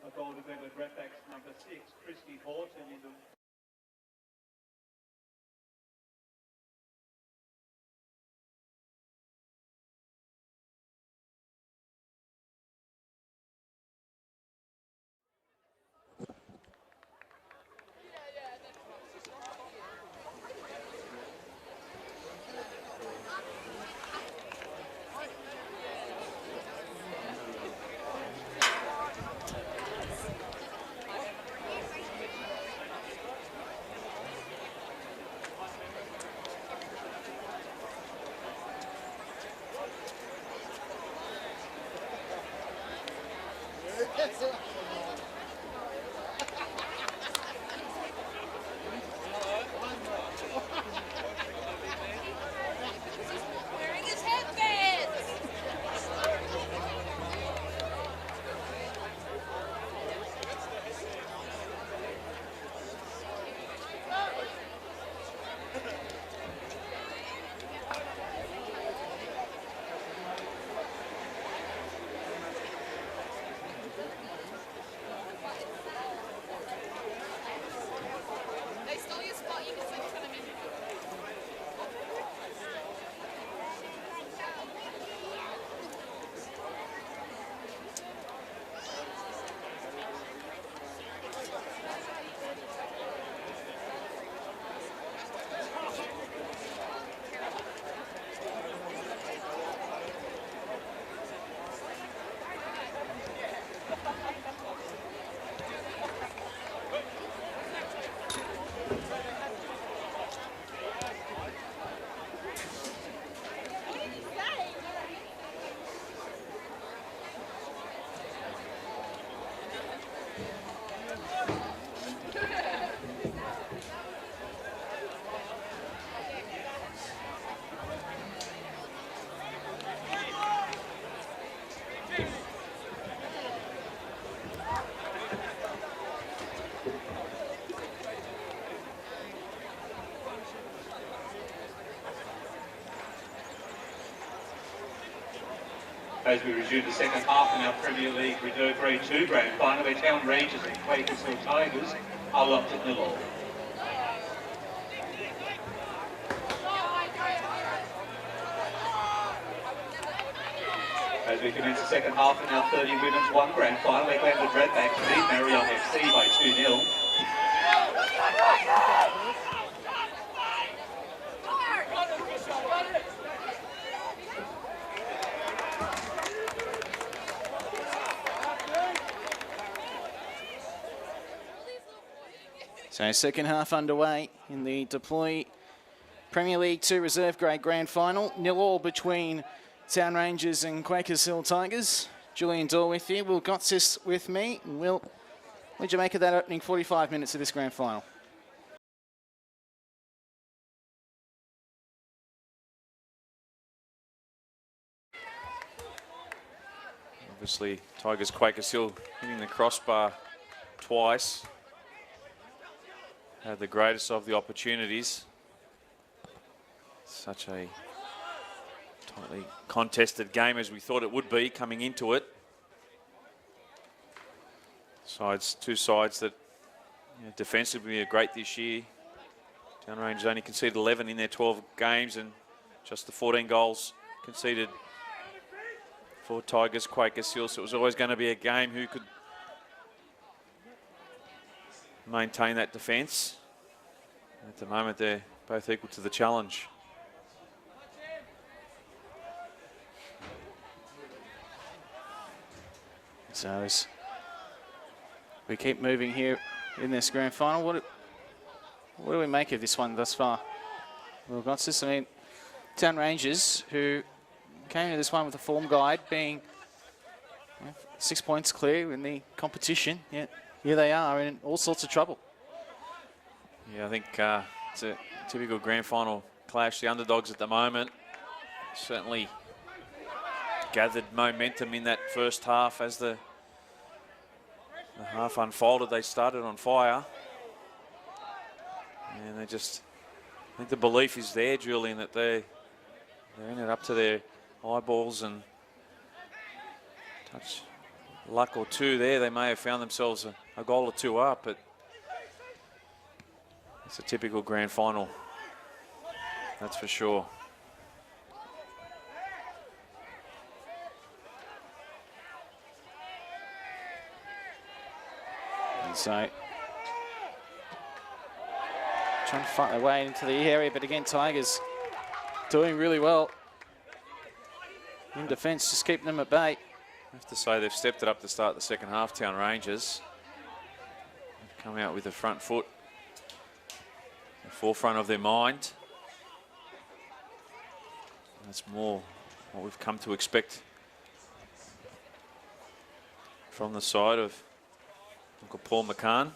A goal to go with Redbacks number 6, Christy Horton in the... As we resume the second half in our Premier League Reserve Grade 2 Grand Final, where Town Rangers and Quakers Hill Tigers are locked at 0-0. As we commence the second half in our 30 Women's 1 Grand Final, where Glenwood Redbacks beat Marion FC by 2-0. So second half underway in the Deploy Premier League 2 Reserve Grade Grand Final. 0-0 between Town Rangers and Quakers Hill Tigers. Julian Dorr with you. Will Gotsis with me. Will, what did you make of that opening 45 minutes of this Grand Final? Obviously, Tigers Quakers Hill hitting the crossbar twice. Had the greatest of the opportunities. Such a tightly contested game as we thought it would be coming into it. Two sides that Yeah, defensively, are great this year. Downrange only conceded 11 in their 12 games, and just the 14 goals conceded for Tigers, Quakers Hill. So it was always going to be a game who could maintain that defence. At the moment, they're both equal to the challenge. So as we keep moving here in this grand final, what do we make of this one thus far? Well, Gonsis, I mean, Town Rangers, who came into this one with a form guide being 6 points clear in the competition, yet here they are in all sorts of trouble. Yeah, I think it's a typical grand final clash. The underdogs at the moment certainly gathered momentum in that first half. As the half unfolded, they started on fire. And I think the belief is there, Julian, that they're in it up to their eyeballs, and touch luck or two there, they may have found themselves a goal or two up, but it's a typical grand final, that's for sure. And so trying to fight their way into the area, but again, Tigers doing really well in defence, just keeping them at bay. I have to say they've stepped it up to start the second half, Town Rangers. They've come out with the front foot, the forefront of their mind. That's more what we've come to expect from the side of Uncle Paul McCann.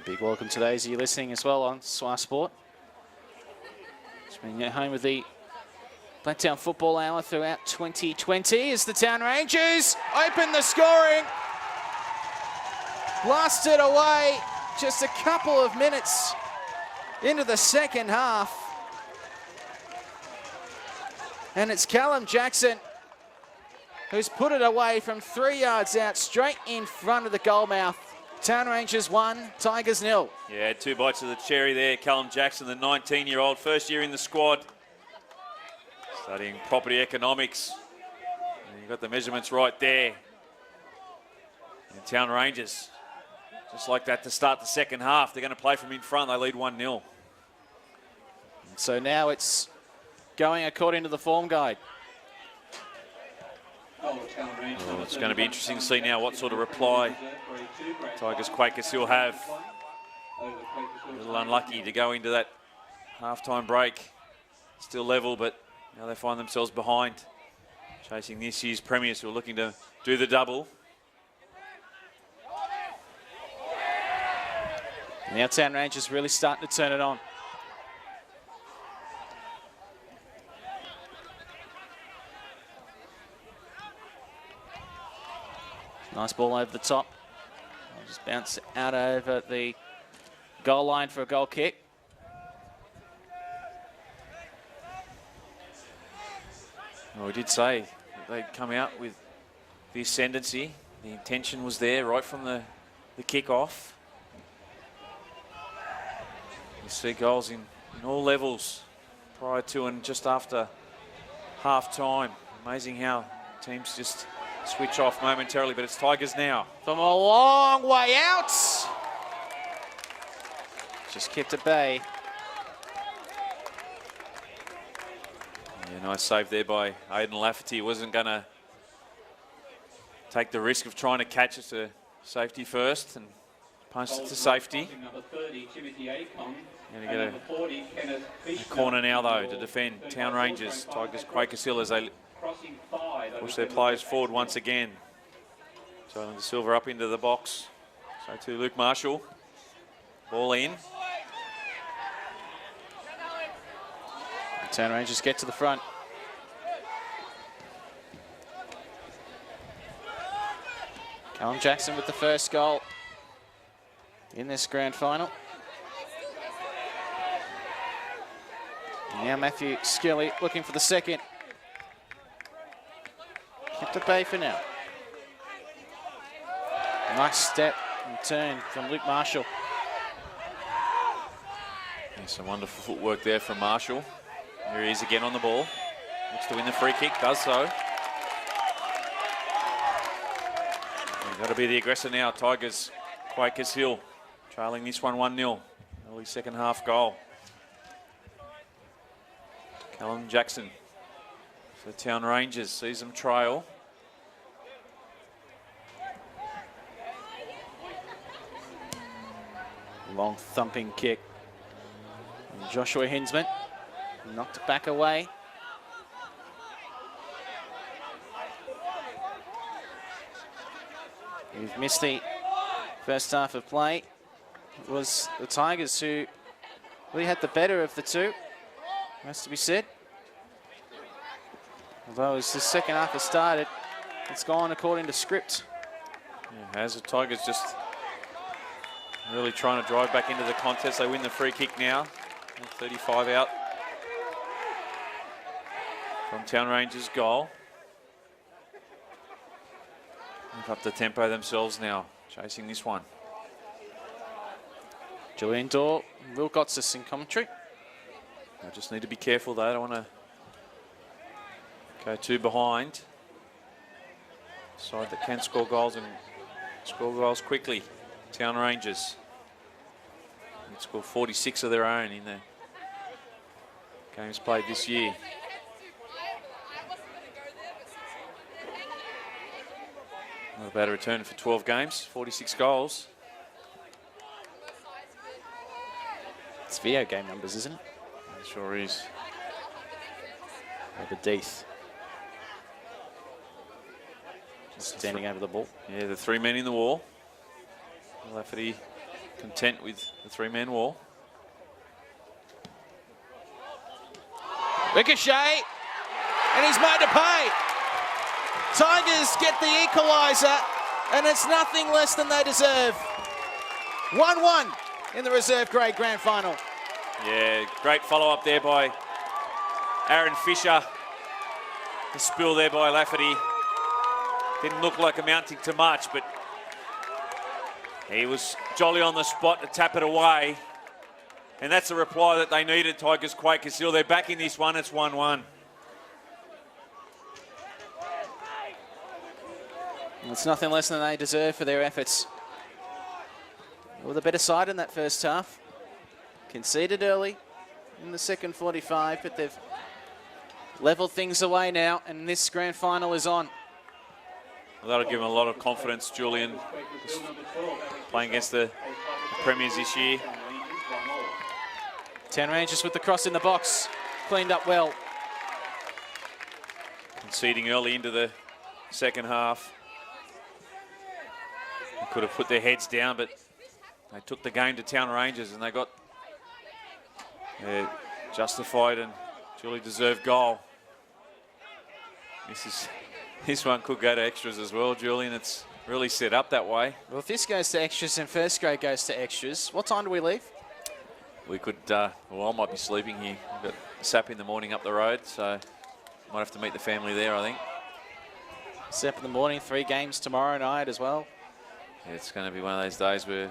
Big welcome to those of you listening as well on Swire Sport. It's been at home with the Blacktown Football Hour throughout 2020 as the Town Rangers open the scoring. Blasted away just a couple of minutes into the second half. And it's Callum Jackson who's put it away from 3 yards out, straight in front of the goal mouth. Town Rangers 1, Tigers 0. Yeah, 2 bites of the cherry there. Callum Jackson, the 19-year-old, first year in the squad, studying property economics. And you've got the measurements right there. And Town Rangers, just like that to start the second half. They're going to play from in front. They lead 1-0. So now it's going according to the form guide. Oh, it's going to be interesting to see now what sort of reply Tigers Quakers Hill have. A little unlucky to go into that half-time break. Still level, but now they find themselves behind. Chasing this year's premiers who are looking to do the double. Now Town Rangers really starting to turn it on. Nice ball over the top. I'll just bounce out over the goal line for a goal kick. Well, we did say that they'd come out with the ascendancy. The intention was there right from the kick-off. You see goals in all levels prior to and just after half-time. Amazing how teams just switch off momentarily, but it's Tigers now. From a long way out. Just kept at bay. Yeah, nice save there by Aidan Lafferty. He wasn't going to take the risk of trying to catch it to safety first and punched it to safety. Going to get a corner now, though, to defend Town Rangers. Tigers Quakers Hill as they push their players forward once again. So the Silver up into the box. So to Luke Marshall. Ball in. The Town Rangers get to the front. Callum Jackson with the first goal in this grand final. Now Matthew Skilly looking for the second. Kept at bay for now. Nice step Turn from Luke Marshall. Yeah, some wonderful footwork there from Marshall. Here he is again on the ball. Looks to win the free kick, does so. You've got to be the aggressor now. Tigers, Quakers Hill, trailing this one 1-0. Early second half goal. Callum Jackson for Town Rangers, sees them trail. Long thumping kick. And Joshua Hinsman knocked it back away. We've missed the first half of play. It was the Tigers who really had the better of the two, has to be said. Although as the second half has started, it's gone according to script. Yeah, as the Tigers just really trying to drive back into the contest. They win the free kick now. 35 out from Town Rangers' goal. Move up the tempo themselves now, chasing this one. Julian Dorr, Will Gotsis in commentary. I just need to be careful though. I don't want to go too behind. Side that can score goals and score goals quickly. Town Rangers. They scored 46 of their own in the games played this year. Not a bad return for 12 games, 46 goals. It's video game numbers, isn't it? It sure is. Over Death. Just standing over the ball. Yeah, the three men in the wall. Lafferty content with the three-man wall. Ricochet, and he's made to pay. Tigers get the equaliser, and it's nothing less than they deserve. 1-1 in the reserve grade grand final. Yeah, great follow-up there by Aaron Fisher. The spill there by Lafferty. Didn't look like amounting to much, but he was jolly on the spot to tap it away. And that's the reply that they needed, Tigers Quakers Hill. They're back in this one, it's 1-1. It's nothing less than they deserve for their efforts. They were the better side in that first half. Conceded early in the second 45, but they've levelled things away now, and this grand final is on. Well, that'll give them a lot of confidence, Julian, playing against the premiers this year. Town Rangers with the cross in the box, cleaned up well. Conceding early into the second half. They could have put their heads down, but they took the game to Town Rangers and they got a justified and duly deserved goal. This one could go to extras as well, Julian. It's really set up that way. Well, if this goes to extras and first grade goes to extras, what time do we leave? We could, well, I might be sleeping here. We've got SAP in the morning up the road, so might have to meet the family there, I think. SAP in the morning, 3 games tomorrow night as well. Yeah, it's going to be one of those days where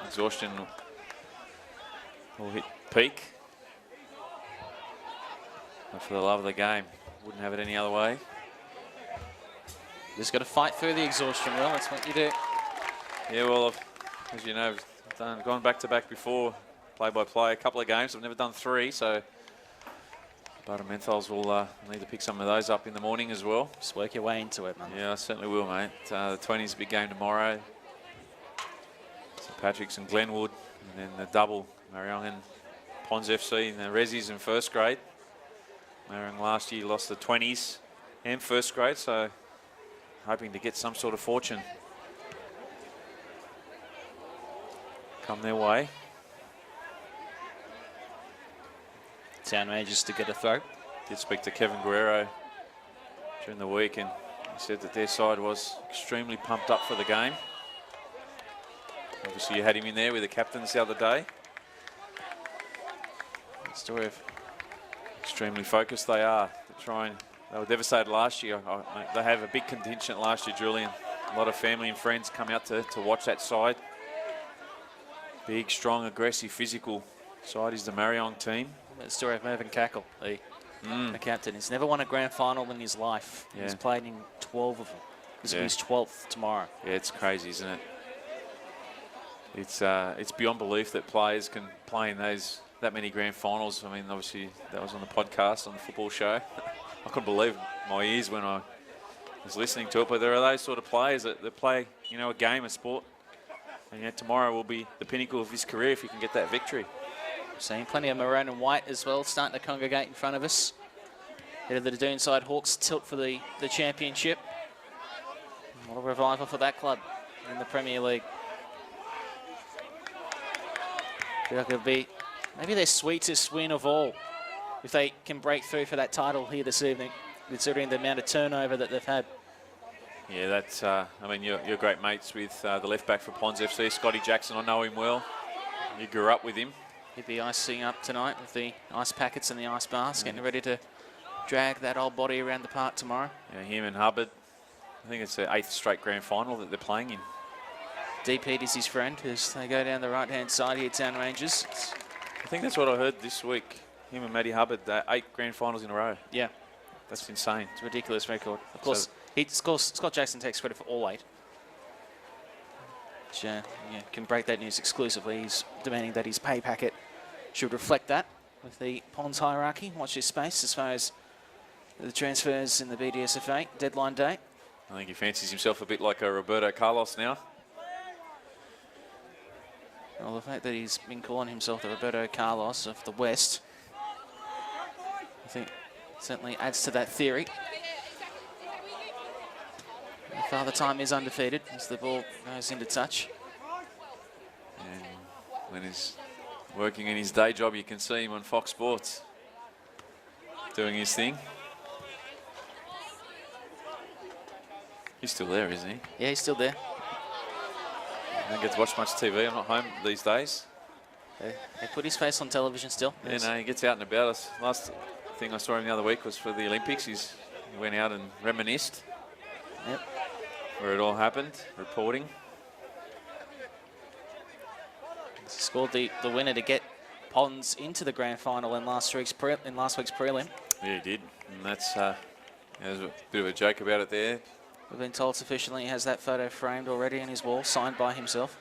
exhaustion will hit peak. But for the love of the game, wouldn't have it any other way. Just got to fight through the exhaustion, Will. That's what you do. Yeah, well, as you know, I've gone back-to-back before, play-by-play, a couple of games. I've never done 3, so Butter Menthols will need to pick some of those up in the morning as well. Just work your way into it, man. Yeah, I certainly will, mate. The 20's a big game tomorrow. St Patrick's and Glenwood, and then the double, Mariong and Ponds FC and the Resis in first grade. Mariong last year lost the 20s and first grade, so hoping to get some sort of fortune come their way. Town Rangers to get a throw. Did speak to Kevin Guerrero during the week, and he said that their side was extremely pumped up for the game. Obviously, you had him in there with the captains the other day. The story of extremely focused they are to try and. They were devastated last year. They have a big contingent last year, Julian. A lot of family and friends come out to watch that side. Big, strong, aggressive, physical side is the Marion team. The story of Mervyn Cackle, the captain. He's never won a grand final in his life. Yeah. He's played in 12 of them. This will be his 12th tomorrow. Yeah, it's crazy, isn't it? It's beyond belief that players can play in that many grand finals. I mean, obviously that was on the podcast, on the football show. I couldn't believe my ears when I was listening to it. But there are those sort of players that play, you know, a game, a sport. And yet tomorrow will be the pinnacle of his career if he can get that victory. Seeing plenty of maroon and white as well starting to congregate in front of us. Head of the Doonside Hawks tilt for the championship. What a revival for that club in the Premier League. I feel like it'll be maybe their sweetest win of all if they can break through for that title here this evening, considering the amount of turnover that they've had. Yeah, that's, I mean, you're great mates with the left back for Ponds FC, Scotty Jackson. I know him well. You grew up with him. He'll be icing up tonight with the ice packets and the ice baths, getting ready to drag that old body around the park tomorrow. Yeah, him and Hubbard. I think it's their 8th straight grand final that they're playing in. D. Pete is his friend as they go down the right-hand side here, Town Rangers. I think that's what I heard this week. Him and Matty Hubbard, 8 grand finals in a row. Yeah. That's insane. It's a ridiculous record. Of course, Scott Jackson takes credit for all 8. Which, can break that news exclusively. He's demanding that his pay packet should reflect that with the Ponds hierarchy. Watch this space as far as the transfers in the BDSFA deadline day. I think he fancies himself a bit like a Roberto Carlos now. Well, the fact that he's been calling himself the Roberto Carlos of the West, I think certainly adds to that theory. Father Time is undefeated as the ball goes into touch. And when he's working in his day job, you can see him on Fox Sports doing his thing. He's still there, isn't he? Yeah, he's still there. I don't get to watch much TV. I'm not home these days. They put his face on television still. Yeah, no, he gets out and about. Us. Last thing I saw him the other week was for the Olympics. He went out and reminisced. Yep. Where it all happened, reporting. Scored the winner to get Ponds into the grand final in last week's prelim. Yeah, he did. And that's there's a bit of a joke about it there. We've been told sufficiently he has that photo framed already on his wall, signed by himself.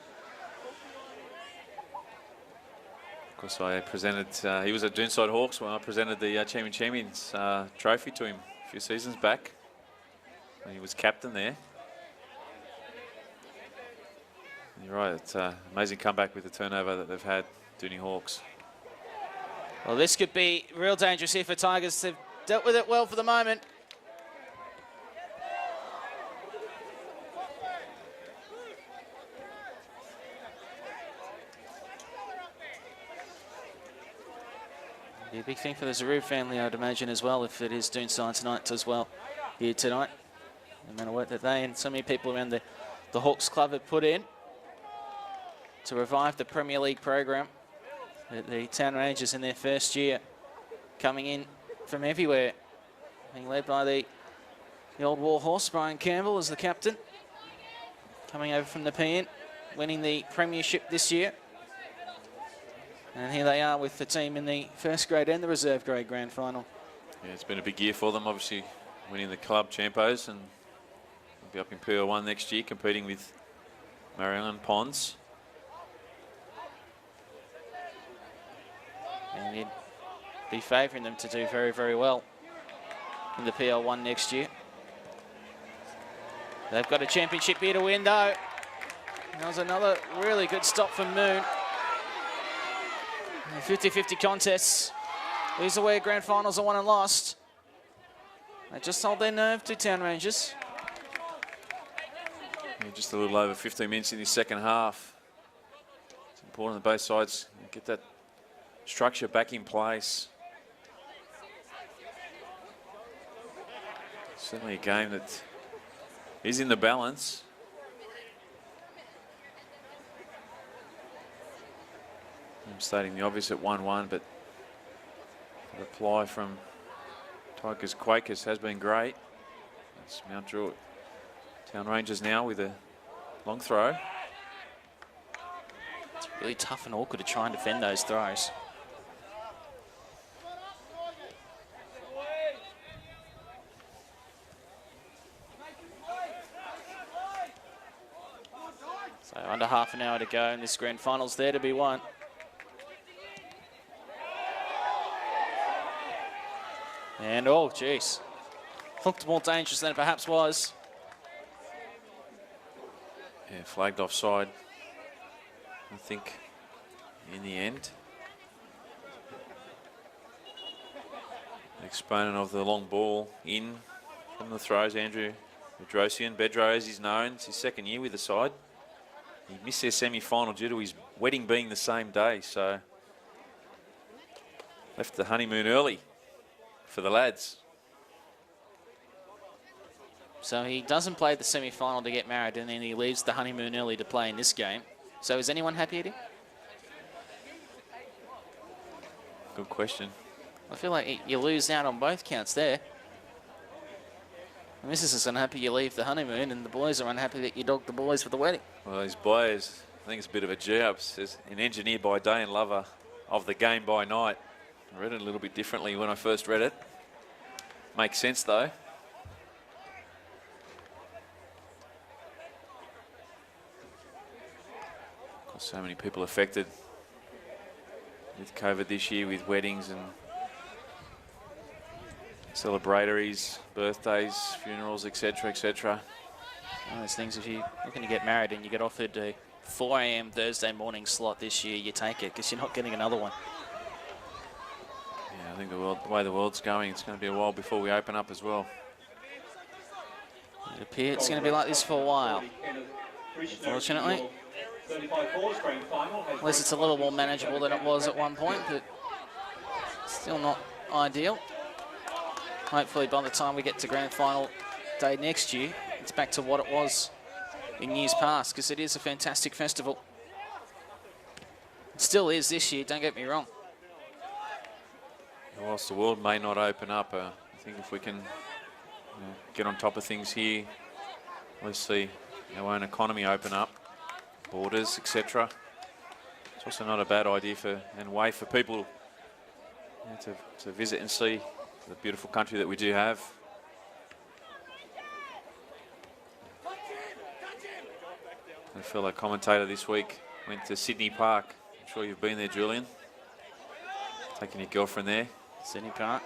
Of course, I presented, he was at Doonside Hawks when I presented the Champions trophy to him a few seasons back. And he was captain there. And you're right, it's an amazing comeback with the turnover that they've had, Dooney Hawks. Well, this could be real dangerous here for Tigers. They've dealt with it well for the moment. Be a big thing for the Zaru family, I'd imagine, as well, if it is Doonside tonight as well here tonight. No matter what that they and so many people around the Hawks club have put in to revive the Premier League program. The Town Rangers in their first year coming in from everywhere, being led by the old war horse, Brian Campbell, as the captain. Coming over from the PN, winning the premiership this year. And here they are with the team in the first grade and the reserve grade grand final. Yeah, it's been a big year for them, obviously winning the club Champos, and they'll be up in PL1 next year competing with Marion Ponds. And you'd be favouring them to do very, very well in the PL1 next year. They've got a championship here to win, though. That was another really good stop from Moon. 50-50 contests. These are where grand finals are won and lost. They just hold their nerve to Town Rangers. Yeah, just a little over 15 minutes in the second half. It's important that both sides get that structure back in place. Certainly a game that is in the balance. I'm stating the obvious at 1-1, but the reply from Tigers Quakers has been great. That's Mount Druitt Town Rangers now with a long throw. It's really tough and awkward to try and defend those throws. So under half an hour to go, and this grand final's there to be won. And oh, geez. Looked more dangerous than it perhaps was. Yeah, flagged offside, I think, in the end. Exponent of the long ball in from the throws, Andrew Bedrosian. Bedro, as he's known, it's his second year with the side. He missed their semi-final due to his wedding being the same day, so left the honeymoon early for the lads. So he doesn't play the semi-final to get married, and then he leaves the honeymoon early to play in this game. So is anyone happy at him? Good question. I feel like you lose out on both counts there. The missus is unhappy you leave the honeymoon, and the boys are unhappy that you dogged the boys for the wedding. Well, these boys, I think it's a bit of a G-up. Says an engineer by day and lover of the game by night. I read it a little bit differently when I first read it. Makes sense though. Got so many people affected with COVID this year, with weddings and celebratories, birthdays, funerals, etc., etc. One of those things, if you're looking to get married and you get offered a 4 a.m. Thursday morning slot this year, you take it because you're not getting another one. Yeah, I think the way the world's going, it's going to be a while before we open up as well. It appears it's going to be like this for a while. Unfortunately. At least it's a little more manageable than it was at one point, but still not ideal. Hopefully by the time we get to grand final day next year, it's back to what it was in years past, because it is a fantastic festival. It still is this year, don't get me wrong. Whilst the world may not open up, I think if we can get on top of things here, obviously our own economy open up, borders, etc. It's also not a bad idea and way for people to visit and see the beautiful country that we do have. A fellow commentator this week went to Sydney Park. I'm sure you've been there, Julian. Taking your girlfriend there. Sydney Park.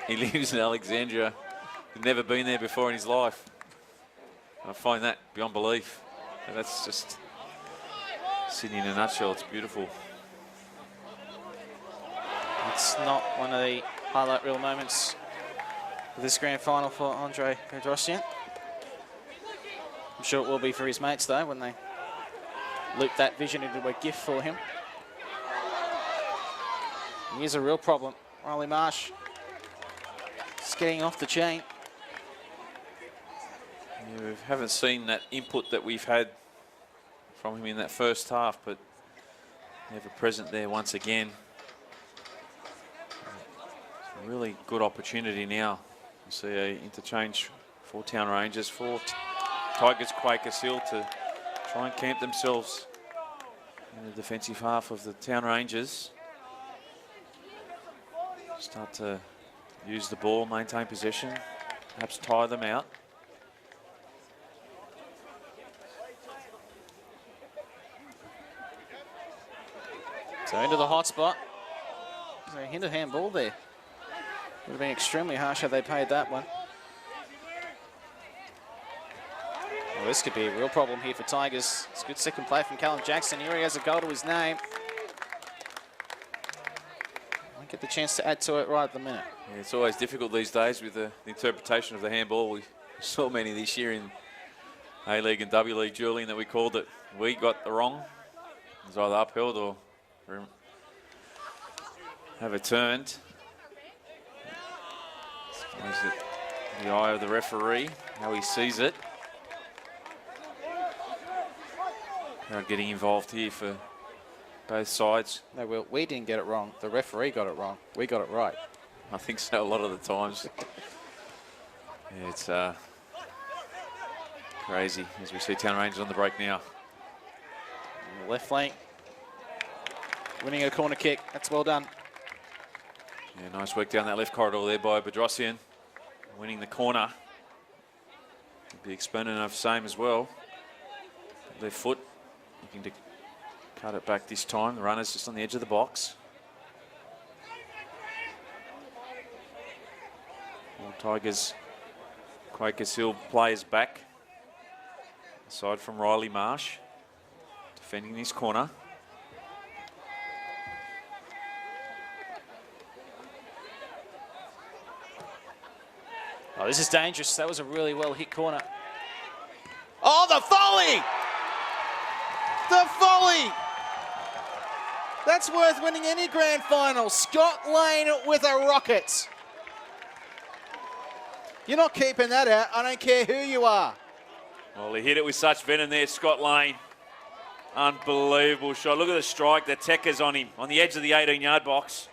He lives in Alexandria. He's never been there before in his life. I find that beyond belief. And that's just Sydney in a nutshell. It's beautiful. It's not one of the highlight reel moments of this grand final for Andre Bedrosian. I'm sure it will be for his mates though when they loop that vision into a gift for him. And here's a real problem. Riley Marsh just getting off the chain. Yeah, we haven't seen that input that we've had from him in that first half, but ever present there once again. It's a really good opportunity now. You see an interchange for Town Rangers, for Tigers, Quakers Hill to try and camp themselves in the defensive half of the Town Rangers. Start to use the ball, maintain possession, perhaps tire them out. So into the hot spot. There's a hint of handball there. Would have been extremely harsh had they paid that one. Well, this could be a real problem here for Tigers. It's a good second play from Callum Jackson. Here he has a goal to his name. Might get the chance to add to it right at the minute. Yeah, it's always difficult these days with the interpretation of the handball. We saw many this year in A-League and W-League, Julian, that we called it. We got the wrong. It was either upheld or have it turned. Is it the eye of the referee, how he sees it. Crowd getting involved here for both sides. No, well, we didn't get it wrong. The referee got it wrong. We got it right. I think so a lot of the times. Yeah, it's Crazy as we see Town Rangers on the break now. Left flank. Winning a corner kick. That's well done. Yeah, nice work down that left corridor there by Bedrosian. Winning the corner. The exponent of same as well. Left foot. Looking to cut it back this time. The runner's just on the edge of the box. All Tigers, Quakers Hill players back. Aside from Riley Marsh. Defending this corner. Oh, this is dangerous. That was a really well hit corner. Oh, the volley! The volley! That's worth winning any grand final. Scott Lane with a rocket. You're not keeping that out. I don't care who you are. Well, he hit it with such venom there, Scott Lane. Unbelievable shot. Look at the strike. The Techers on him, on the edge of the 18-yard box.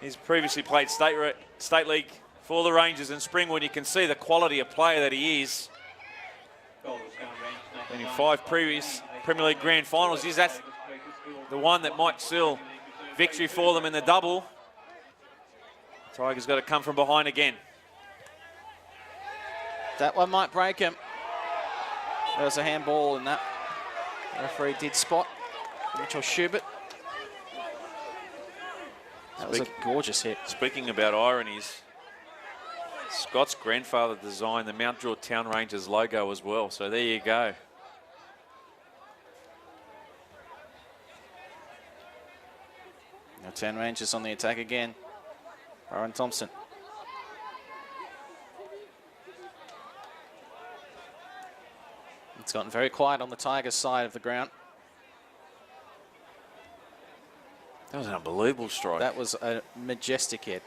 He's previously played state league for the Rangers in Springwood. You can see the quality of player that he is. And in 5 previous Premier League grand finals, that's the one that might seal victory for them in the double. Tigers got to come from behind again. That one might break him. There was a handball in that. The referee did spot Mitchell Schubert. That was a gorgeous hit. Speaking about ironies, Scott's grandfather designed the Mount Druitt Town Rangers logo as well, so there you go. Now Town Rangers on the attack again. Aaron Thompson. It's gotten very quiet on the Tigers side of the ground. That was an unbelievable strike. That was a majestic hit.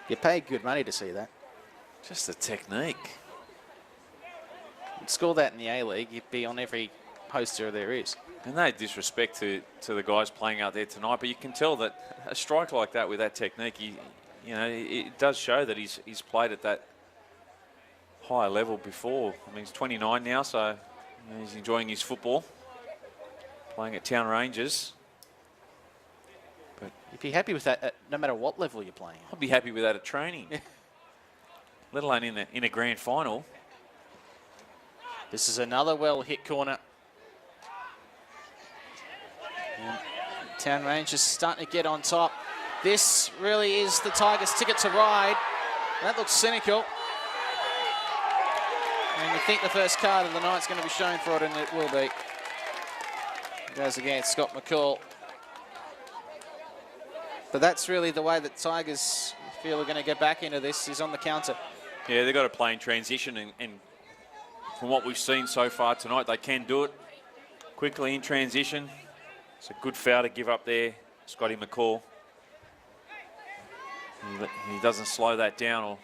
You pay good money to see that. Just the technique. You'd score that in the A-League, you'd be on every poster there is. And no disrespect to the guys playing out there tonight, but you can tell that a strike like that with that technique, it does show that he's played at that higher level before. I mean, he's 29 now, so he's enjoying his football, playing at Town Rangers. But you'd be happy with that no matter what level you're playing. I'd be happy with that at training, let alone in a grand final. This is another well-hit corner. And Town Rangers starting to get on top. This really is the Tigers' ticket to ride. That looks cynical. And you think the first card of the night's going to be shown for it, and it will be. It goes against Scott McCall. But that's really the way that Tigers feel are going to get back into this, is on the counter. Yeah, they've got to play in transition, and from what we've seen so far tonight, they can do it quickly in transition. It's a good foul to give up there, Scotty McCall. He doesn't slow that down or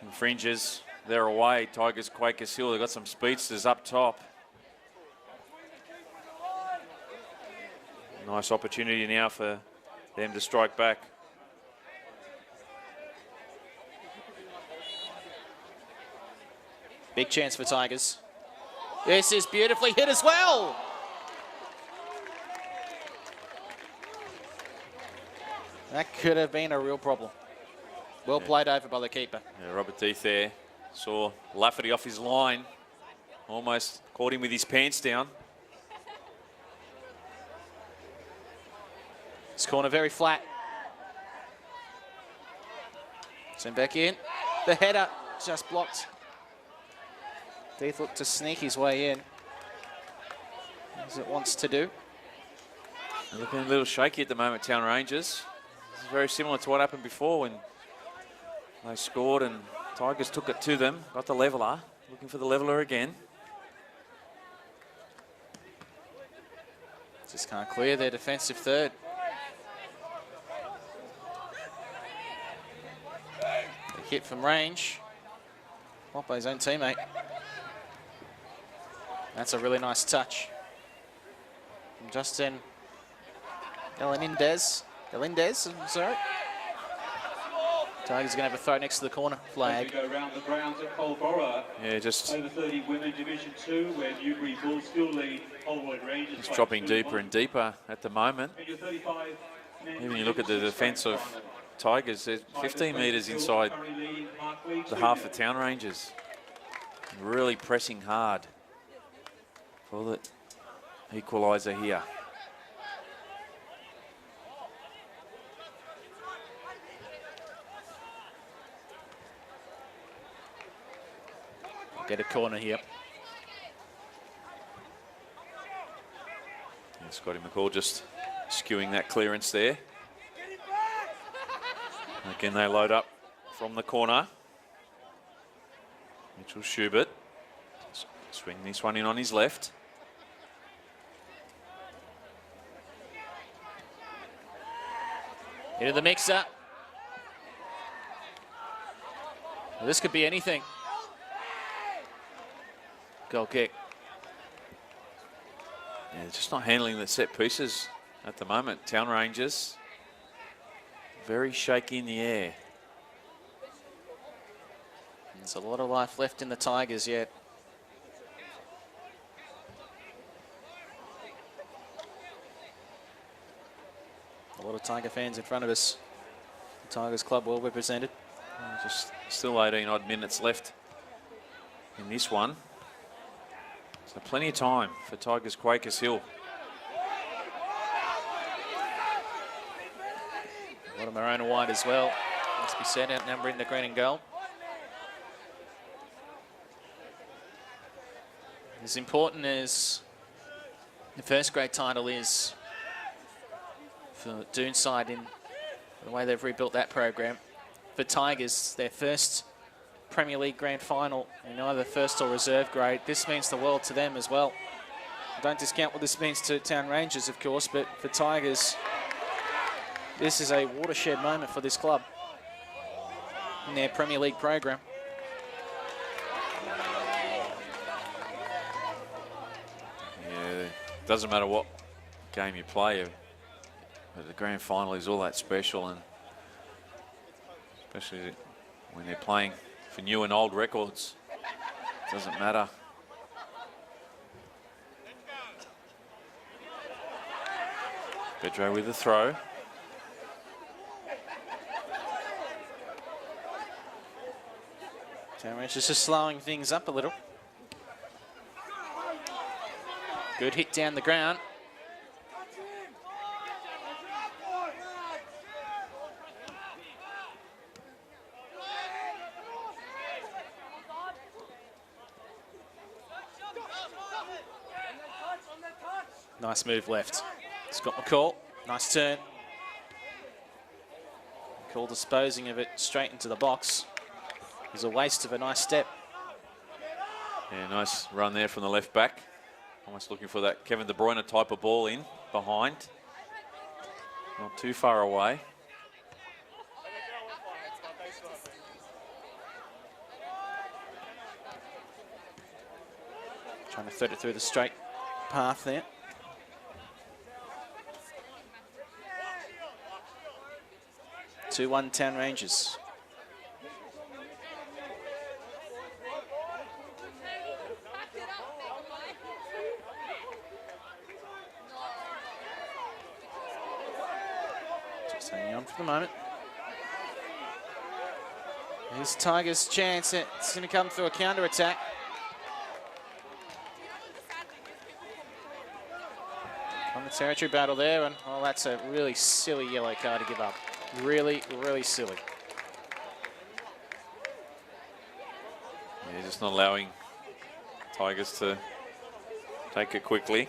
infringes. They're away. Tigers, Quakers Hill, they've got some speedsters up top. Nice opportunity now for them to strike back. Big chance for Tigers. This is beautifully hit as well. That could have been a real problem. Well played over by the keeper. Yeah, Robert Deeth there saw Lafferty off his line. Almost caught him with his pants down. This corner very flat. Sent back in. The header just blocked. Deeth looked to sneak his way in, as it wants to do. They're looking a little shaky at the moment, Town Rangers. This is very similar to what happened before when they scored and Tigers took it to them, got the leveller, looking for the leveller again. Just can't clear their defensive third. A hit from range. Blocked by his own teammate. That's a really nice touch from Justin Elendez. I'm sorry. Tigers are going to have a throw next to the corner flag. As we go round the grounds at Colborough. Yeah, just Over 30 women Division 2, where Newbury Bulls still lead Holroyd Rangers. it's dropping deeper and deeper at the moment. And your 35 men Even you look at the defence of Tigers, they're 15 metres inside currently leading Park League the 2 half now. of Town Rangers. Really pressing hard for the equaliser here. Get a corner here. Yeah, Scotty McCall just skewing that clearance there. Again, they load up from the corner. Mitchell Schubert swing this one in on his left. Into the mixer. Well, this could be anything. Goal kick. Yeah, they're just not handling the set pieces at the moment. Town Rangers, very shaky in the air. There's a lot of life left in the Tigers yet. A lot of Tiger fans in front of us. The Tigers club well represented. Just still 18 odd minutes left in this one. So plenty of time for Tigers Quakers Hill. A lot of maroon and white as well. Must be said, outnumbering the green and gold. As important as the first grade title is for Doonside in the way they've rebuilt that program, for Tigers, their first Premier League Grand Final in either first or reserve grade, this means the world to them as well. Don't discount what this means to Town Rangers, of course, but for Tigers, this is a watershed moment for this club in their Premier League program. Yeah, it doesn't matter what game you play, but the grand final is all that special, and especially when they're playing for new and old records. It doesn't matter. Pedro with the throw. Town Rangers just slowing things up a little. Good hit down the ground. Nice move left. Scott McCall, nice turn. McCall disposing of it straight into the box. It was a waste of a nice step. Yeah, nice run there from the left back. Almost looking for that Kevin De Bruyne type of ball in behind. Not too far away. Trying to thread it through the straight path there. Two 1 Town Rangers. Just hanging on for the moment. Here's Tigers' chance. It's going to come through a counter-attack. On the territory battle there, and oh, that's a really silly yellow card to give up. Really, really silly. Yeah, just not allowing Tigers to take it quickly.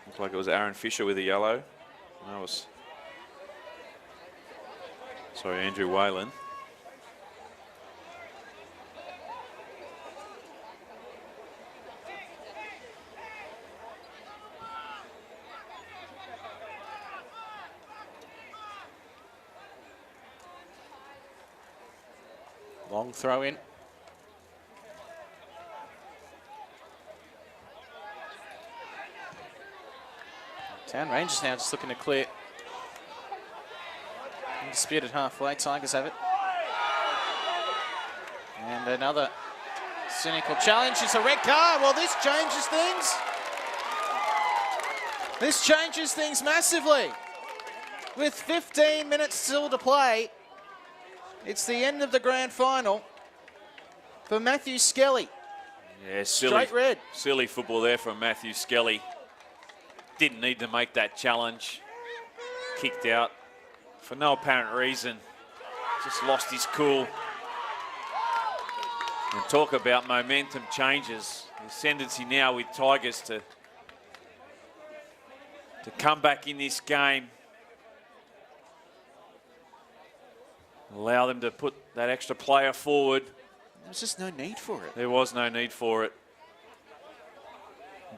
Looked like it was Aaron Fisher with a yellow. That was, sorry, Andrew Whalen. Long throw in. Town Rangers now just looking to clear. Disputed halfway. Tigers have it. And another cynical challenge. It's a red card. Well, this changes things. This changes things massively. With 15 minutes still to play, it's the end of the grand final for Matthew Skelly. Yeah, Straight red. Silly football there from Matthew Skelly. Didn't need to make that challenge. Kicked out for no apparent reason. Just lost his cool. And talk about momentum changes. The ascendancy now with Tigers to come back in this game. Allow them to put that extra player forward. There's just no need for it. There was no need for it.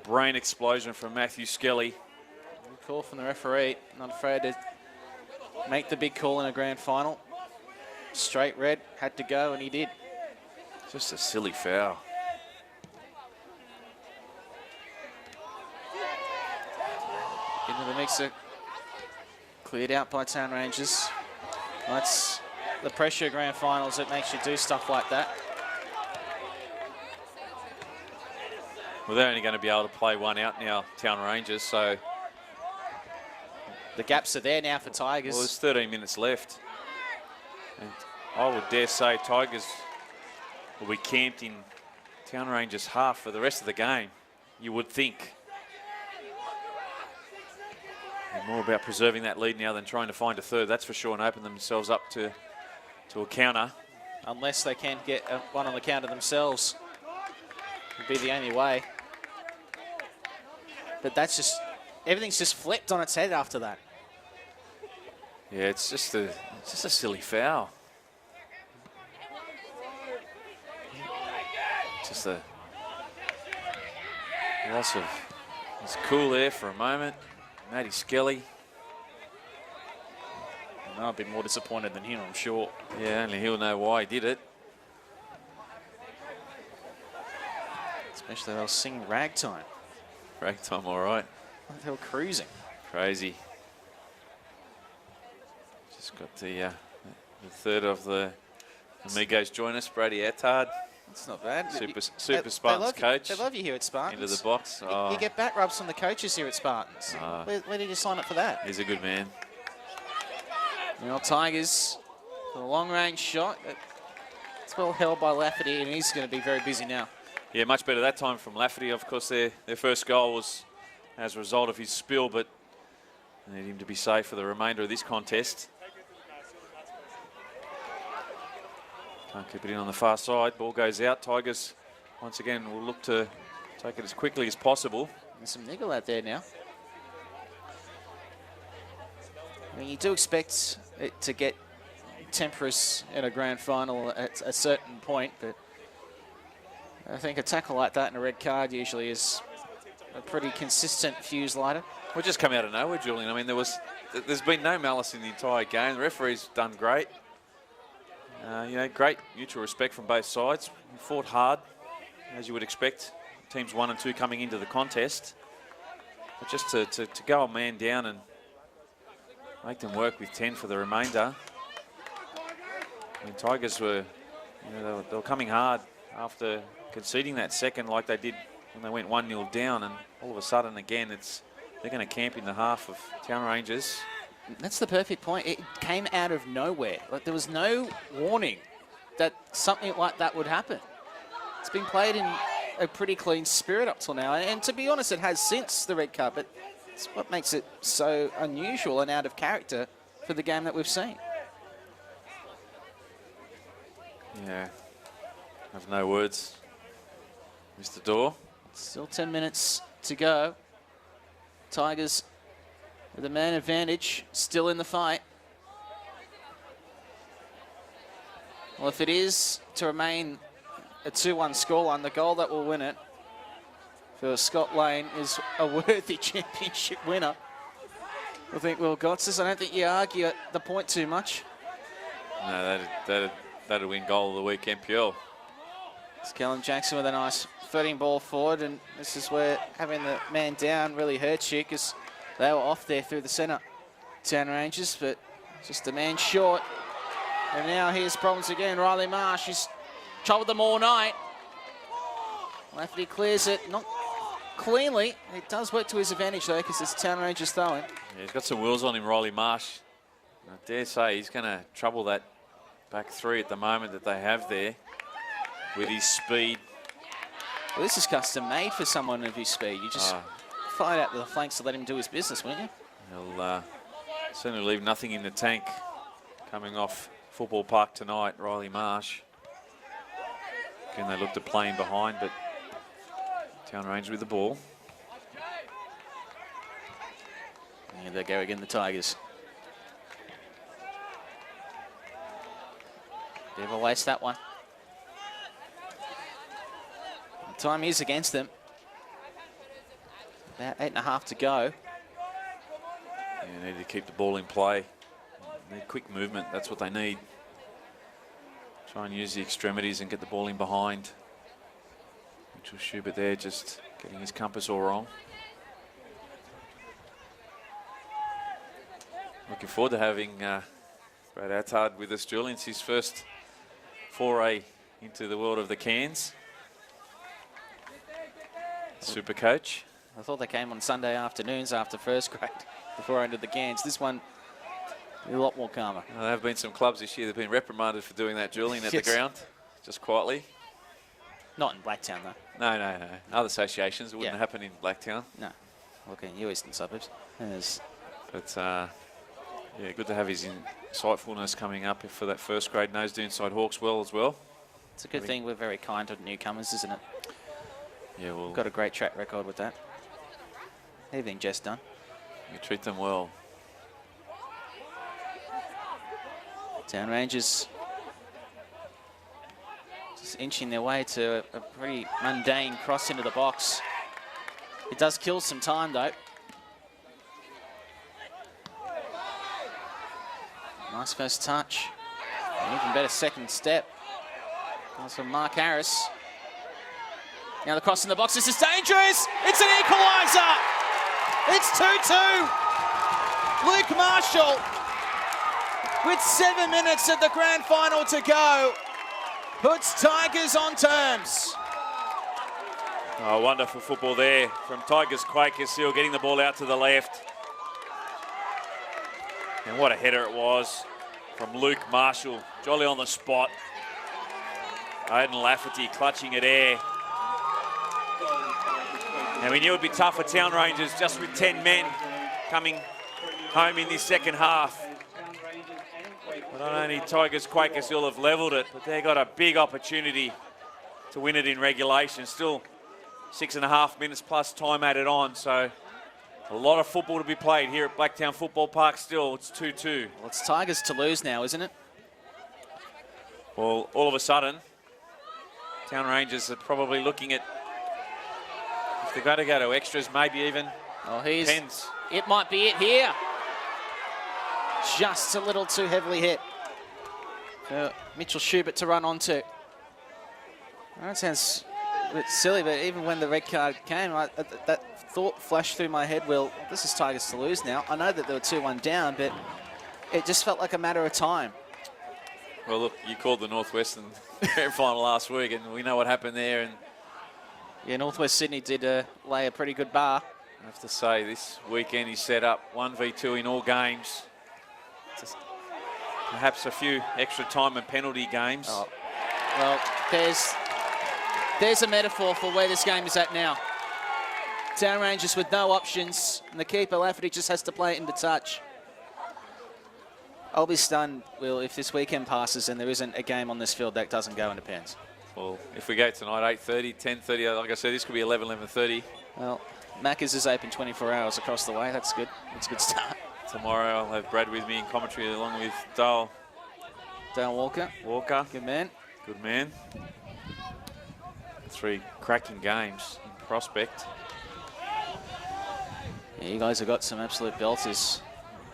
Brain explosion from Matthew Skelly. Good call from the referee. Not afraid to make the big call in a grand final. Straight red, had to go, and he did. Just a silly foul. Into the mixer. Cleared out by Town Rangers. That's the pressure of grand finals that makes you do stuff like that. Well, they're only going to be able to play one out now, Town Rangers, so... The gaps are there now for Tigers. Well, there's 13 minutes left. And I would dare say Tigers will be camped in Town Rangers half for the rest of the game, you would think. And more about preserving that lead now than trying to find a third, that's for sure, and open themselves up to a counter. Unless they can get one on the counter themselves. Would be the only way. But that's just, everything's just flipped on its head after that. Yeah, it's just a silly foul. Just a loss of, it's cool there for a moment. Matty Skelly. I'd be more disappointed than him, I'm sure. Yeah, only he'll know why he did it. Especially they were singing ragtime. Ragtime, all right. They were cruising. Crazy. Just got the third of the amigos join us, Brady Attard. That's not bad. Super Spartans coach. They love you here at Spartans. Into the box. You get back rubs from the coaches here at Spartans. Where did you sign up for that? He's a good man. Now Tigers, the long range shot. It's well held by Lafferty, and he's going to be very busy now. Yeah, much better that time from Lafferty. Of course, their first goal was as a result of his spill, but they need him to be safe for the remainder of this contest. Can't keep it in on the far side. Ball goes out. Tigers, once again, will look to take it as quickly as possible. There's some niggle out there now. I mean, you do expect it to get temperous in a grand final at a certain point, but I think a tackle like that and a red card usually is a pretty consistent fuse lighter. Well, just come out of nowhere, Julian. I mean, there's been no malice in the entire game. The referee's done great. You know, great mutual respect from both sides. We fought hard, as you would expect. Teams 1 and 2 coming into the contest. But just to go a man down and make them work with 10 for the remainder. I mean, Tigers were, you know, they were coming hard after conceding that second like they did when they went 1-0 down, and all of a sudden again they're going to camp in the half of Town Rangers. That's the perfect point. It came out of nowhere. Like, there was no warning that something like that would happen. It's been played in a pretty clean spirit up till now, and to be honest, it has since the red card, but it's what makes it so unusual and out of character for the game that we've seen. Yeah, I have no words. Mr. Dorr. Still 10 minutes to go. Tigers with a man advantage, still in the fight. Well, if it is to remain a 2-1 scoreline, the goal that will win it for Scott Lane is a worthy championship winner. I think Will Gotsis. I don't think you argue at the point too much. No, that'd win goal of the week, MPL. It's Callum Jackson with a nice 13 ball forward, and this is where having the man down really hurts you, because they were off there through the centre, Town Rangers, but just a man short. And now here's problems again. Riley Marsh is troubled them all night. Lafferty clears it, not cleanly. It does work to his advantage though, because it's Town Rangers throwing. Yeah, he's got some wheels on him, Riley Marsh. I dare say he's going to trouble that back three at the moment that they have there with his speed. Well, this is custom made for someone of his speed. You just fire out the flanks to let him do his business, wouldn't you? He'll certainly leave nothing in the tank coming off Football Park tonight, Riley Marsh. Again, they looked at playing behind, but Town Rangers with the ball. And here they go again, the Tigers. Bit of a waste, that one. The time is against them. About 8.5 to go. Yeah, need to keep the ball in play. Need quick movement, that's what they need. Try and use the extremities and get the ball in behind. Mitchell Schubert there just getting his compass all wrong. Looking forward to having Brad Attard with us, Julian. It's his first foray into the world of the cans. Super coach. I thought they came on Sunday afternoons after first grade before I entered the cans. This one, a lot more calmer. Well, there have been some clubs this year that have been reprimanded for doing that, Julian, at the ground, just quietly. Not in Blacktown, though. No. Other associations, it wouldn't happen in Blacktown. No. Look in you eastern suburbs. But, yeah, good to have his insightfulness coming up for that first grade. Knows the inside Hawks well as well. It's a good thing we're very kind to newcomers, isn't it? Yeah, well, got a great track record with that. Evening, Jess Dunn. You treat them well. Town Rangers just inching their way to a pretty mundane cross into the box. It does kill some time, though. Nice first touch. An even better second step. That's from Mark Harris. Now the cross in the box. This is dangerous. It's an equaliser. It's 2-2. Luke Marshall, with 7 minutes of the grand final to go, puts Tigers on terms. Oh, wonderful football there from Tigers Quakers. Still getting the ball out to the left. And what a header it was from Luke Marshall. Jolly on the spot. Aidan Lafferty clutching at air. And we knew it would be tough for Town Rangers just with 10 men coming home in this second half. But not only Tigers Quakers will have levelled it, but they got a big opportunity to win it in regulation. Still 6.5 minutes plus time added on, so a lot of football to be played here at Blacktown Football Park still. It's 2-2. Well, it's Tigers to lose now, isn't it? Well, all of a sudden, Town Rangers are probably looking at, if they're going to go to extras, maybe even pens. It might be it here. Just a little too heavily hit for Mitchell Schubert to run onto. That sounds a bit silly, but even when the red card came, that thought flashed through my head, well, this is Tigers to lose now. I know that they were 2-1 down, but it just felt like a matter of time. Well, look, you called the Northwestern grand final last week, and we know what happened there. And yeah, Northwest Sydney did lay a pretty good bar. I have to say, this weekend he set up 1v2 in all games. Just perhaps a few extra time and penalty games. Oh, well, there's a metaphor for where this game is at now. Town Rangers with no options, and the keeper, Lafferty, just has to play it into touch. I'll be stunned, Will, if this weekend passes and there isn't a game on this field that doesn't go into pens. Well, if we go tonight, 8:30, 10:30, like I said, this could be 11, 11:30. Well, Macca's is open 24 hours across the way. That's good. That's a good start. Tomorrow I'll have Brad with me in commentary along with Dale Walker. Good man. Good man. 3 cracking games in prospect. Yeah, you guys have got some absolute belters.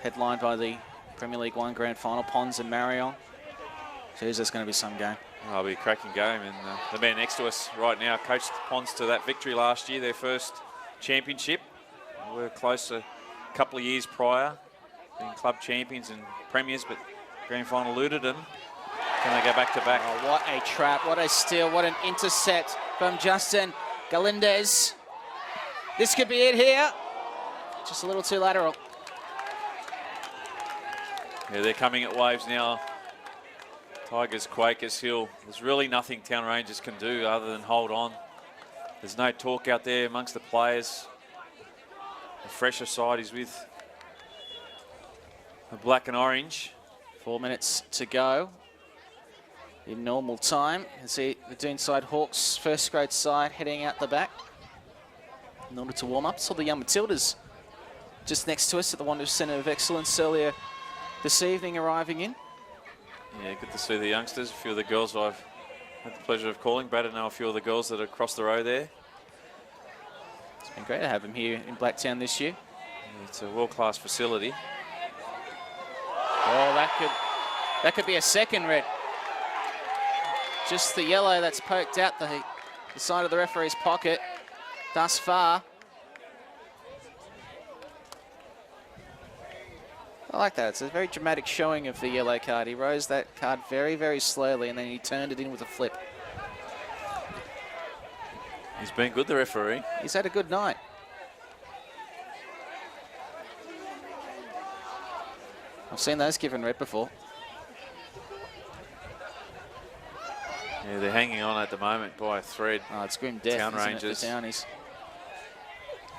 Headlined by the Premier League 1 Grand Final, Pons and Marion. Geez, there's going to be some game. It'll be a cracking game, and the man next to us right now coached Pons to that victory last year, their first championship. We were close a couple of years prior, being club champions and premiers, but grand final eluded them. Can they go back to back? Oh, what a trap, what a steal, what an intercept from Justin Galindez. This could be it here. Just a little too lateral. Yeah, they're coming at waves now. Tigers, Quakers, Hill. There's really nothing Town Rangers can do other than hold on. There's no talk out there amongst the players. The fresher side is with the black and orange. 4 minutes to go in normal time. You see the Doonside Hawks first grade side heading out the back in order to warm up. Saw the Young Matildas just next to us at the Wanderers Centre of Excellence earlier this evening arriving in. Yeah, good to see the youngsters. A few of the girls I've had the pleasure of calling. Brad, know a few of the girls that are across the road there. It's been great to have them here in Blacktown this year. Yeah, it's a world-class facility. Oh, that could be a second red. Just the yellow that's poked out the side of the referee's pocket thus far. I like that. It's a very dramatic showing of the yellow card. He rose that card very, very slowly, and then he turned it in with a flip. He's been good, the referee. He's had a good night. I've seen those given red before. Yeah, they're hanging on at the moment by a thread. Oh, it's grim death, Town isn't Rangers. it, for Townies.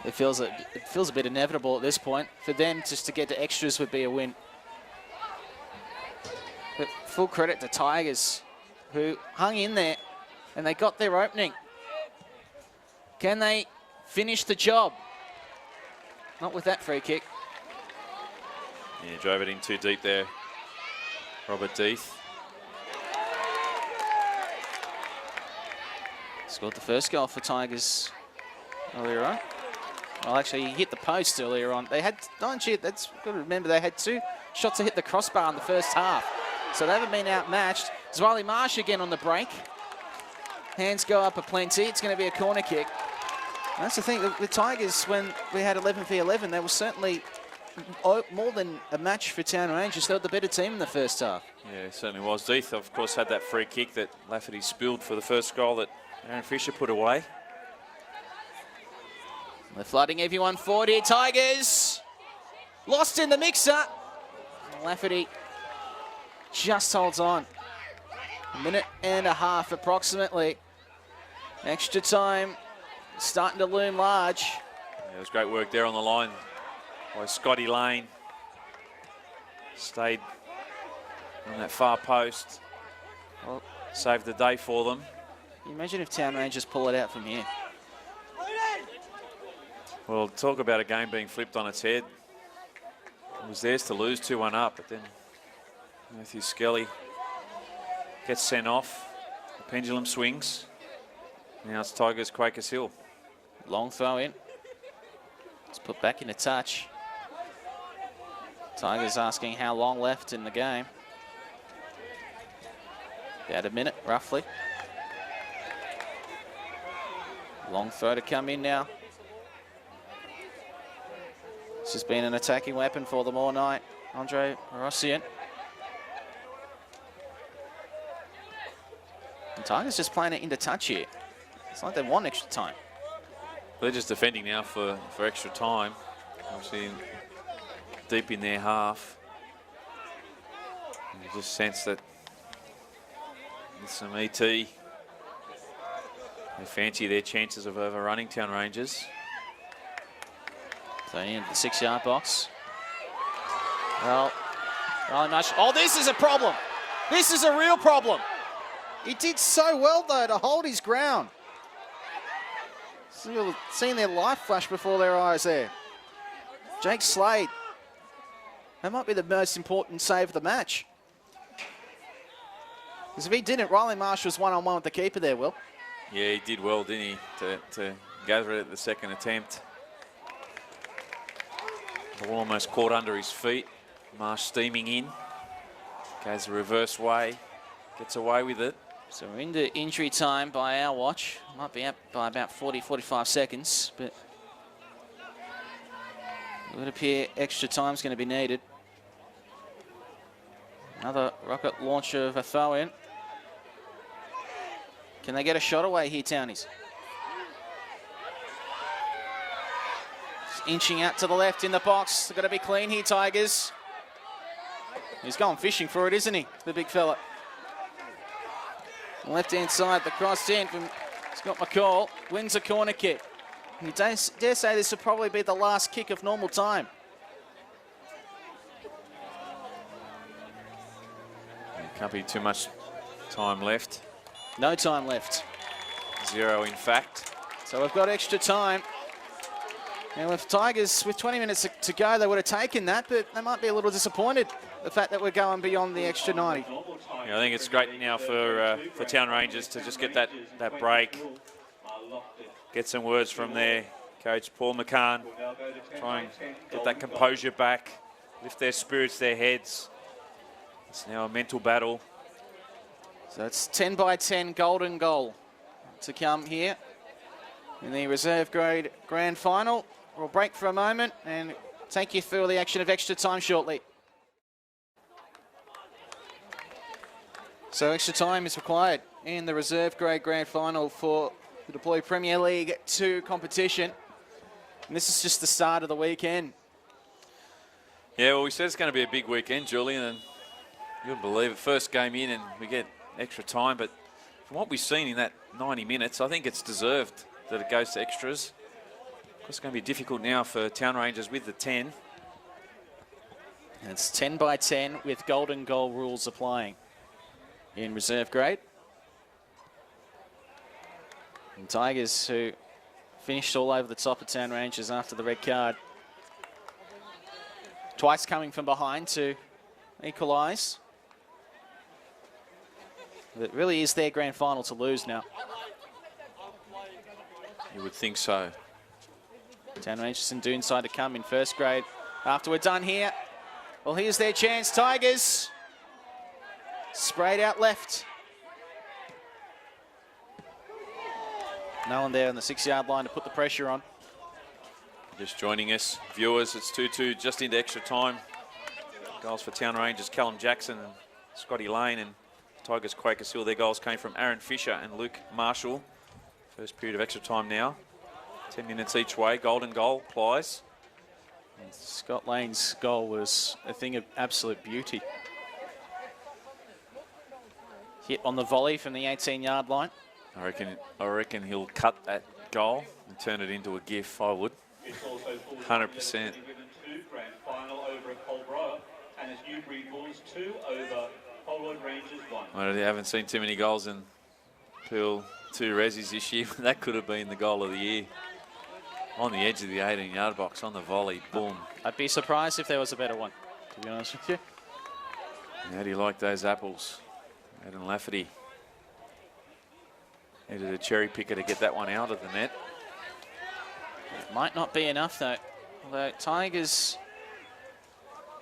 It feels a bit inevitable at this point. For them, just to get to extras would be a win. But full credit to Tigers, who hung in there, and they got their opening. Can they finish the job? Not with that free kick. Yeah, drove it in too deep there. Robert Deeth. Scored the first goal for Tigers earlier on. Well, actually, he hit the post earlier on. They had, don't you, that's got to remember, they had 2 shots to hit the crossbar in the first half. So they haven't been outmatched. Zwiley Marsh again on the break. Hands go up aplenty. It's going to be a corner kick. And that's the thing, the Tigers, when we had 11 v 11, they were certainly more than a match for Town Rangers. They were the better team in the first half. Yeah, it certainly was. Deeth, of course, had that free kick that Lafferty spilled for the first goal that Aaron Fisher put away. They're flooding everyone forward here, Tigers. Lost in the mixer. Lafferty just holds on. A minute and a half approximately. Extra time starting to loom large. Yeah, it was great work there on the line by Scotty Lane. Stayed on that far post. Well, saved the day for them. Can you imagine if Town Rangers pull it out from here? Well, talk about a game being flipped on its head. It was theirs to lose 2-1 up, but then Matthew Skelly gets sent off. The pendulum swings. Now it's Tigers, Quakers Hill. Long throw in. It's put back into touch. Tigers asking how long left in the game. About a minute, roughly. Long throw to come in now. This has been an attacking weapon for them all night. Andre Rossian. And Tigers just playing it into touch here. It's like they want extra time. They're just defending now for extra time. Obviously deep in their half. And you just sense that with some ET, they fancy their chances of overrunning Town Rangers. So into the 6-yard box. Well, Riley Marsh. Oh, this is a problem. This is a real problem. He did so well, though, to hold his ground. Seeing their life flash before their eyes there. Jake Slade. That might be the most important save of the match. Because if he didn't, Riley Marsh was one-on-one with the keeper there, Will. Yeah, he did well, didn't he, to gather it at the second attempt. The ball almost caught under his feet. Marsh steaming in. Goes the reverse way. Gets away with it. So we're into injury time by our watch. Might be up by about 40, 45 seconds, but it would appear extra time's going to be needed. Another rocket launcher of a throw in. Can they get a shot away here, Townies? Just inching out to the left in the box. They've got to be clean here, Tigers. He's going fishing for it, isn't he, the big fella? Left-hand side, the cross in from Scott McCall. Wins a corner kick. You dare say this will probably be the last kick of normal time. Can't be too much time left. No time left. 0, in fact. So we've got extra time. And with Tigers, with 20 minutes to go, they would have taken that, but they might be a little disappointed, the fact that we're going beyond the extra 90. Yeah, I think it's great now for Town Rangers to just get that break. Get some words from their coach, Paul McCann. Try and get that composure back, lift their spirits, their heads. It's now a mental battle. So it's 10 by 10 golden goal to come here in the reserve grade grand final. We'll break for a moment and take you through the action of extra time shortly. So extra time is required in the reserve grade grand final for the Deploy Premier League 2 competition. And this is just the start of the weekend. Yeah, well, we said it's going to be a big weekend, Julian, and you'll believe it. First game in and we get extra time, but from what we've seen in that 90 minutes, I think it's deserved that it goes to extras. It's going to be difficult now for Town Rangers with the 10. And it's 10 by 10 with golden goal rules applying in reserve grade. And Tigers, who finished all over the top of Town Rangers after the red card, twice coming from behind to equalise. It really is their grand final to lose now. You would think so. Town Rangers and Doonside to come in first grade. After we're done here, well, here's their chance. Tigers sprayed out left. No one there on the 6-yard line to put the pressure on. Just joining us, viewers, it's 2-2 just into extra time. Goals for Town Rangers, Callum Jackson and Scotty Lane, and Tigers Quakers Hill. Their goals came from Aaron Fisher and Luke Marshall. First period of extra time now. 10 minutes each way, golden goal applies. And Scott Lane's goal was a thing of absolute beauty. Hit on the volley from the 18-yard line. I reckon he'll cut that goal and turn it into a GIF. I would. 100%. Grand final over at Colborough, and it's Newbury Bulls 2 over Hollywood Rangers 1. I haven't seen too many goals in Peel 2 Rezzies this year. That could have been the goal of the year. On the edge of the 18-yard box, on the volley, boom. I'd be surprised if there was a better one, to be honest with you. How do you like those apples? Adam Lafferty needed a cherry picker to get that one out of the net. It might not be enough, though. Although Tigers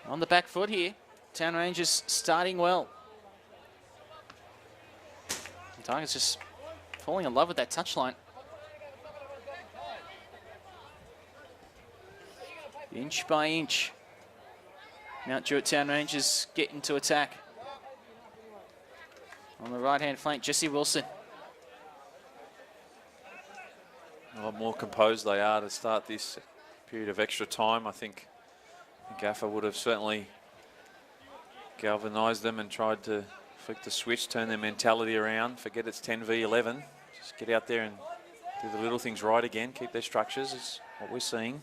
on the back foot here. Town Rangers starting well. And Tigers just falling in love with that touchline. Inch by inch. Mount Druitt Town Rangers get into attack. On the right-hand flank, Jesse Wilson. A lot more composed they are to start this period of extra time. I think Gaffer would have certainly galvanised them and tried to flick the switch, turn their mentality around, forget it's 10v11. Just get out there and do the little things right again, keep their structures, is what we're seeing.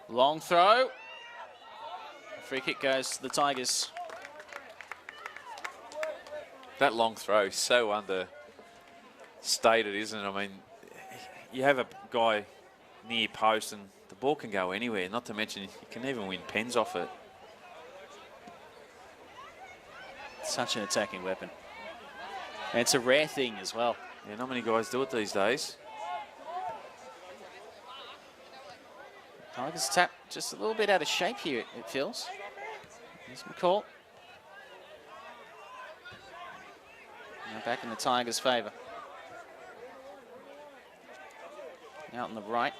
Long throw. Free kick goes to the Tigers. That long throw is so understated, isn't it? I mean, you have a guy near post and the ball can go anywhere, not to mention you can even win pens off it. Such an attacking weapon. And it's a rare thing as well. Yeah, not many guys do it these days. Tigers tap just a little bit out of shape here, it feels. Here's McCall. Now back in the Tigers' favour. Out on the right.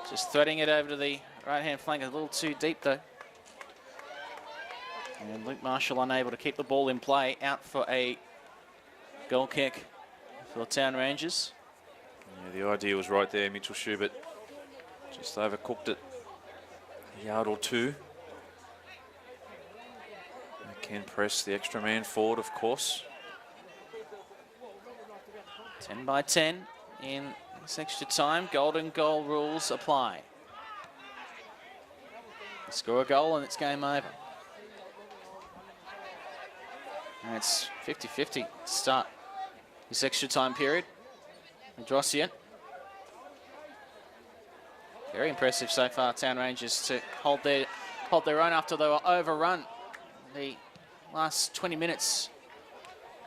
Just threading it over to the right-hand flank, a little too deep though. And Luke Marshall unable to keep the ball in play, out for a goal kick for the Town Rangers. Yeah, the idea was right there. Mitchell Schubert just overcooked it a yard or two. They can press the extra man forward, of course. 10 by 10 in this extra time. Golden goal rules apply. Score a goal and it's game over. And it's 50-50 to start this extra time period. Androssian. Very impressive so far, Town Rangers, to hold their own after they were overrun the last 20 minutes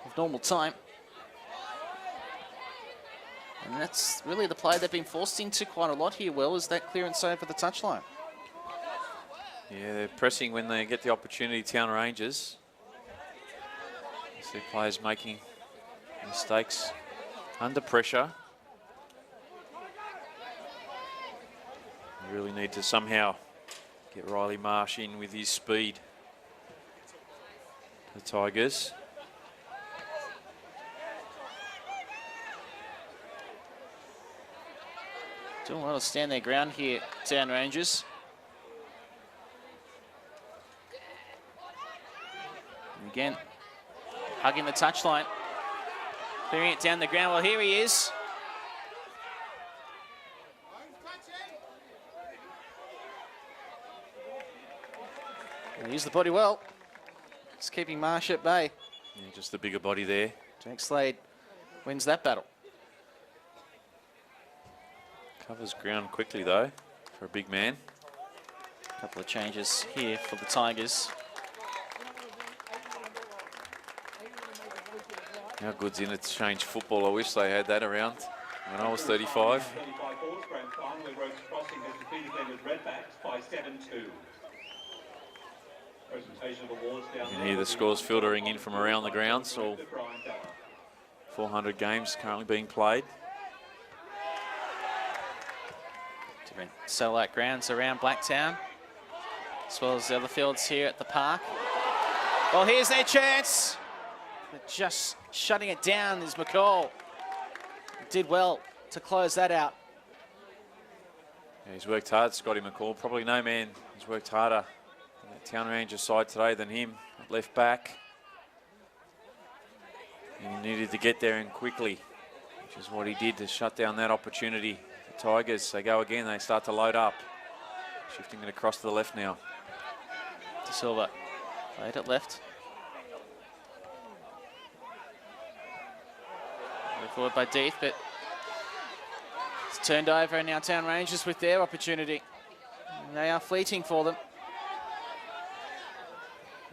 of normal time. And that's really the play they've been forced into quite a lot here, Will, is that clearance over the touchline. Yeah, they're pressing when they get the opportunity, Town Rangers. You see players making mistakes under pressure. You really need to somehow get Riley Marsh in with his speed. The Tigers. Doing well to stand their ground here, Town Rangers. And again, hugging the touchline. Clearing it down the ground. Well, here he is. He'll use the body well. Just keeping Marsh at bay. Yeah, just the bigger body there. Jake Slade wins that battle. Covers ground quickly though for a big man. A couple of changes here for the Tigers. How good's in it to change football? I wish they had that around when I was 35. 35 Force Grand Final, where Rhodes Crossing has defeated them as Redbacks by 7-2. Presentation of awards down You can hear the scores filtering in from around the grounds. All 400 games currently being played. Different satellite grounds around Blacktown, as well as the other fields here at the park. Well, here's their chance. But just shutting it down is McCall. Did well to close that out. Yeah, he's worked hard, Scotty McCall. Probably no man has worked harder on that Town Rangers side today than him at left back. And he needed to get there and quickly, which is what he did to shut down that opportunity. The Tigers, they go again, they start to load up. Shifting it across to the left now. De Silva played it left. Forward by Deeth, but it's turned over, and now Town Rangers with their opportunity. And they are fleeting for them.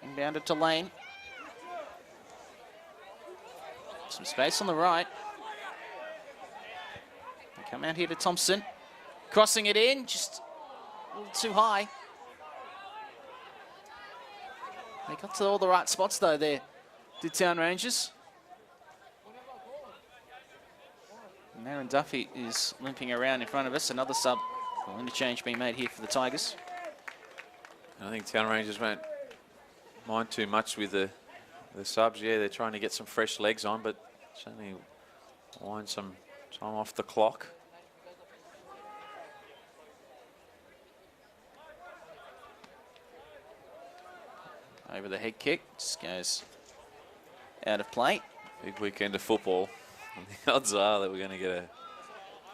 Inbounded to Lane. Some space on the right. They come out here to Thompson. Crossing it in, just a little too high. They got to all the right spots though there, did Town Rangers. And Aaron Duffy is limping around in front of us. Another sub. Well, interchange being made here for the Tigers. I think Town Rangers won't mind too much with the subs. Yeah, they're trying to get some fresh legs on, but certainly wind some time off the clock. Over the head kick. Just goes out of play. Big weekend of football. And the odds are that we're going to get a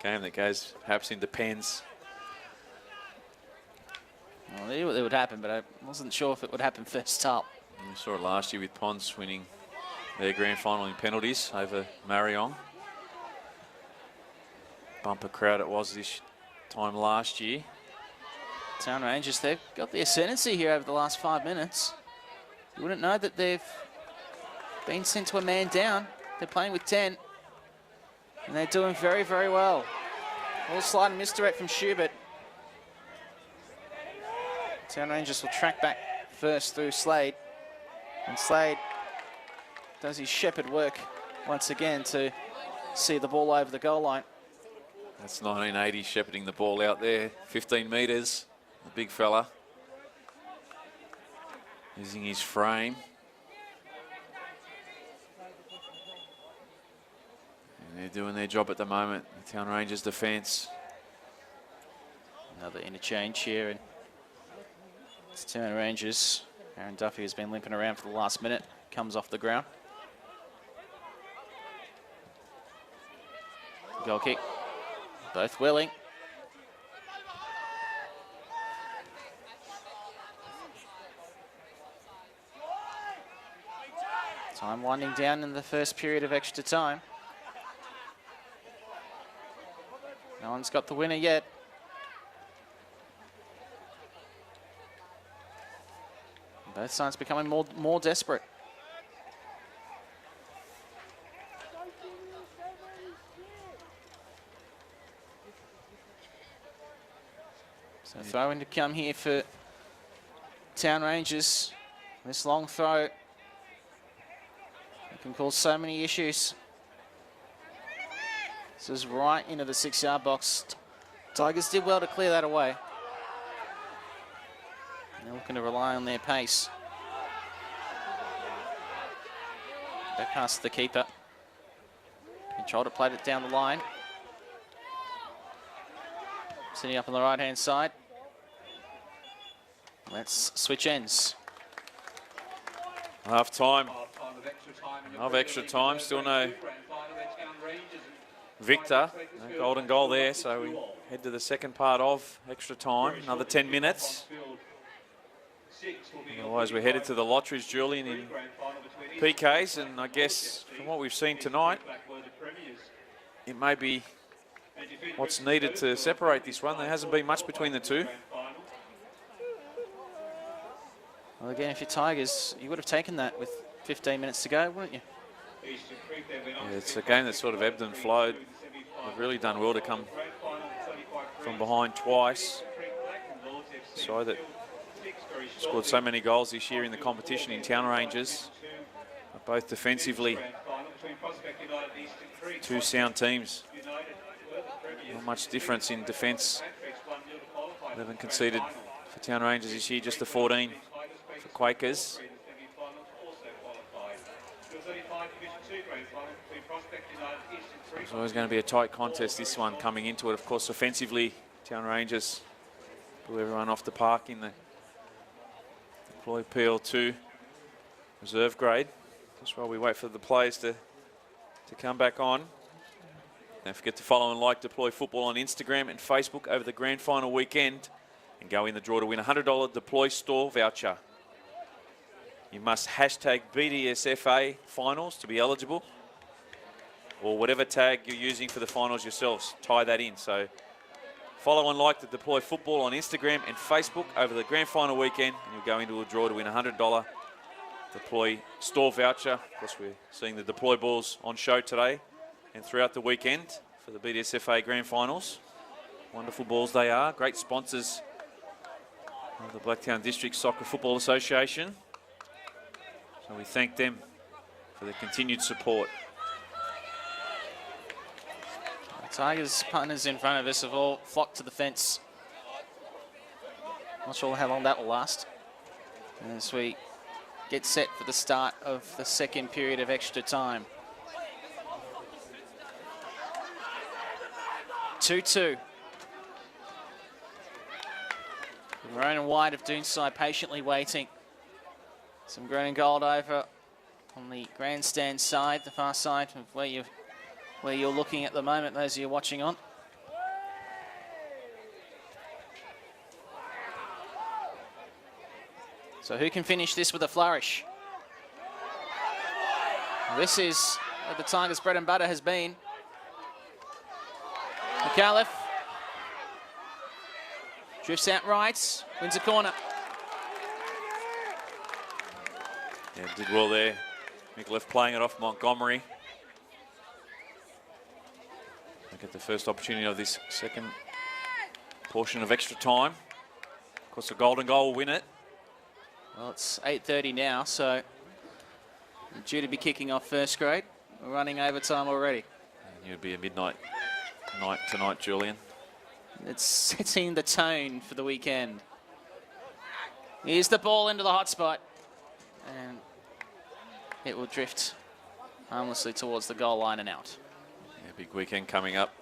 game that goes perhaps into pens. Well, I knew what would happen, but I wasn't sure if it would happen first up. And we saw it last year with Ponce winning their grand final in penalties over Marion. Bumper crowd it was this time last year. Town Rangers, they've got the ascendancy here over the last 5 minutes. You wouldn't know that they've been sent to a man down. They're playing with 10. And they're doing very, very well. All slide and misdirect from Schubert. Town Rangers will track back first through Slade. And Slade does his shepherd work once again to see the ball over the goal line. That's 1980 shepherding the ball out there. 15 metres, the big fella. using his frame. And they're doing their job at the moment, the Town Rangers defence. Another interchange here, and it's Town Rangers. Aaron Duffy has been limping around for the last minute, comes off the ground. Goal kick, both willing. Time winding down in the first period of extra time. No one's got the winner yet. Both sides becoming more desperate. So throw in to come here for Town Rangers. This long throw, it can cause so many issues. This is right into the 6-yard box. Tigers did well to clear that away. They're looking to rely on their pace. Back past the keeper. Controlled it, played it down the line. Sitting up on the right-hand side. Let's switch ends. Half time of extra time, still no victor, no golden goal there, so we head to the second part of extra time, another 10 minutes. Otherwise we're headed to the lotteries, Julian, in PKs, and I guess from what we've seen tonight, it may be what's needed to separate this one. There hasn't been much between the two. Well, again, if you're Tigers, you would have taken that with 15 minutes to go, wouldn't you? Yeah, it's a game that sort of ebbed and flowed. They've really done well to come from behind twice. Side that scored so many goals this year in the competition in Town Rangers. Both defensively, two sound teams. Not much difference in defence. 11 conceded for Town Rangers this year, just the 14 for Quakers. It's always going to be a tight contest, this one, coming into it. Of course, offensively, Town Rangers blew everyone off the park in the deploy PL2 reserve grade. Just while we wait for the players to come back on. Don't forget to follow and like Deploy Football on Instagram and Facebook over the grand final weekend and go in the draw to win a $100 Deploy store voucher. You must hashtag BDSFA finals to be eligible, or whatever tag you're using for the finals yourselves. Tie that in. So follow and like the Deploy Football on Instagram and Facebook over the grand final weekend, and you'll go into a draw to win a $100 Deploy store voucher. Of course, we're seeing the Deploy balls on show today and throughout the weekend for the BDSFA grand finals. Wonderful balls they are. Great sponsors of the Blacktown District Soccer Football Association. So we thank them for their continued support. The Tigers punters in front of us have all flocked to the fence. Not sure how long that will last as we get set for the start of the second period of extra time. 2-2. Maroon and white of Doonside patiently waiting. Some green and gold over on the grandstand side, the far side of where you're looking at the moment, those of you watching on. So who can finish this with a flourish? This is what the Tigers' bread and butter has been. McAuliffe drifts out right, wins a corner. Yeah, did well there. McAuliffe playing it off Montgomery. Look at the first opportunity of this second portion of extra time. Of course, a golden goal will win it. Well, it's 8:30 now, so we're due to be kicking off first grade. We're running overtime already. And you'd be a midnight night tonight, Julian. It's setting the tone for the weekend. Here's the ball into the hot spot. and it will drift harmlessly towards the goal line and out. Yeah, big weekend coming up.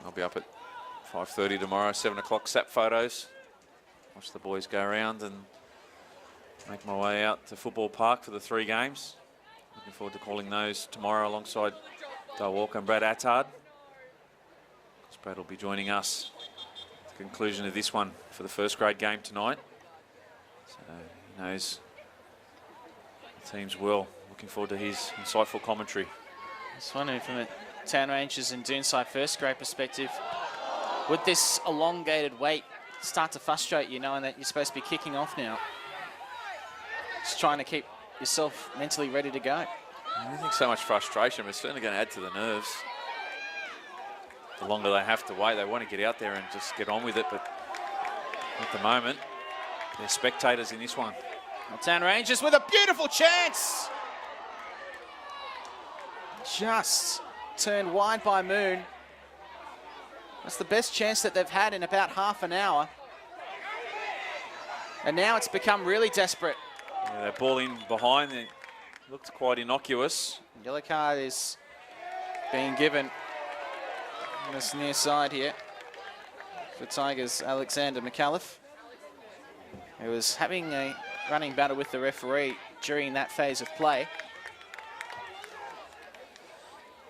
I'll be up at 5:30 tomorrow, 7 o'clock, SAP photos. Watch the boys go around and make my way out to Football Park for the 3 games. Looking forward to calling those tomorrow alongside Dale Walker and Brad Attard. Brad will be joining us at the conclusion of this one for the first grade game tonight. So he knows the teams well. Looking forward to his insightful commentary. Just wondering from a Town Rangers and Doonside first grade perspective, would this elongated wait start to frustrate you knowing that you're supposed to be kicking off now? Just trying to keep yourself mentally ready to go. I don't think so much frustration, but it's certainly going to add to the nerves. The longer they have to wait, they want to get out there and just get on with it, but at the moment, they're spectators in this one. Well, Town Rangers with a beautiful chance. Just turned wide by Moon. That's the best chance that they've had in about half an hour. And now it's become really desperate. Yeah, that ball in behind, it looked quite innocuous. Yellow card is being given on this near side here for Tigers' Alexander McAuliffe, who was having a running battle with the referee during that phase of play.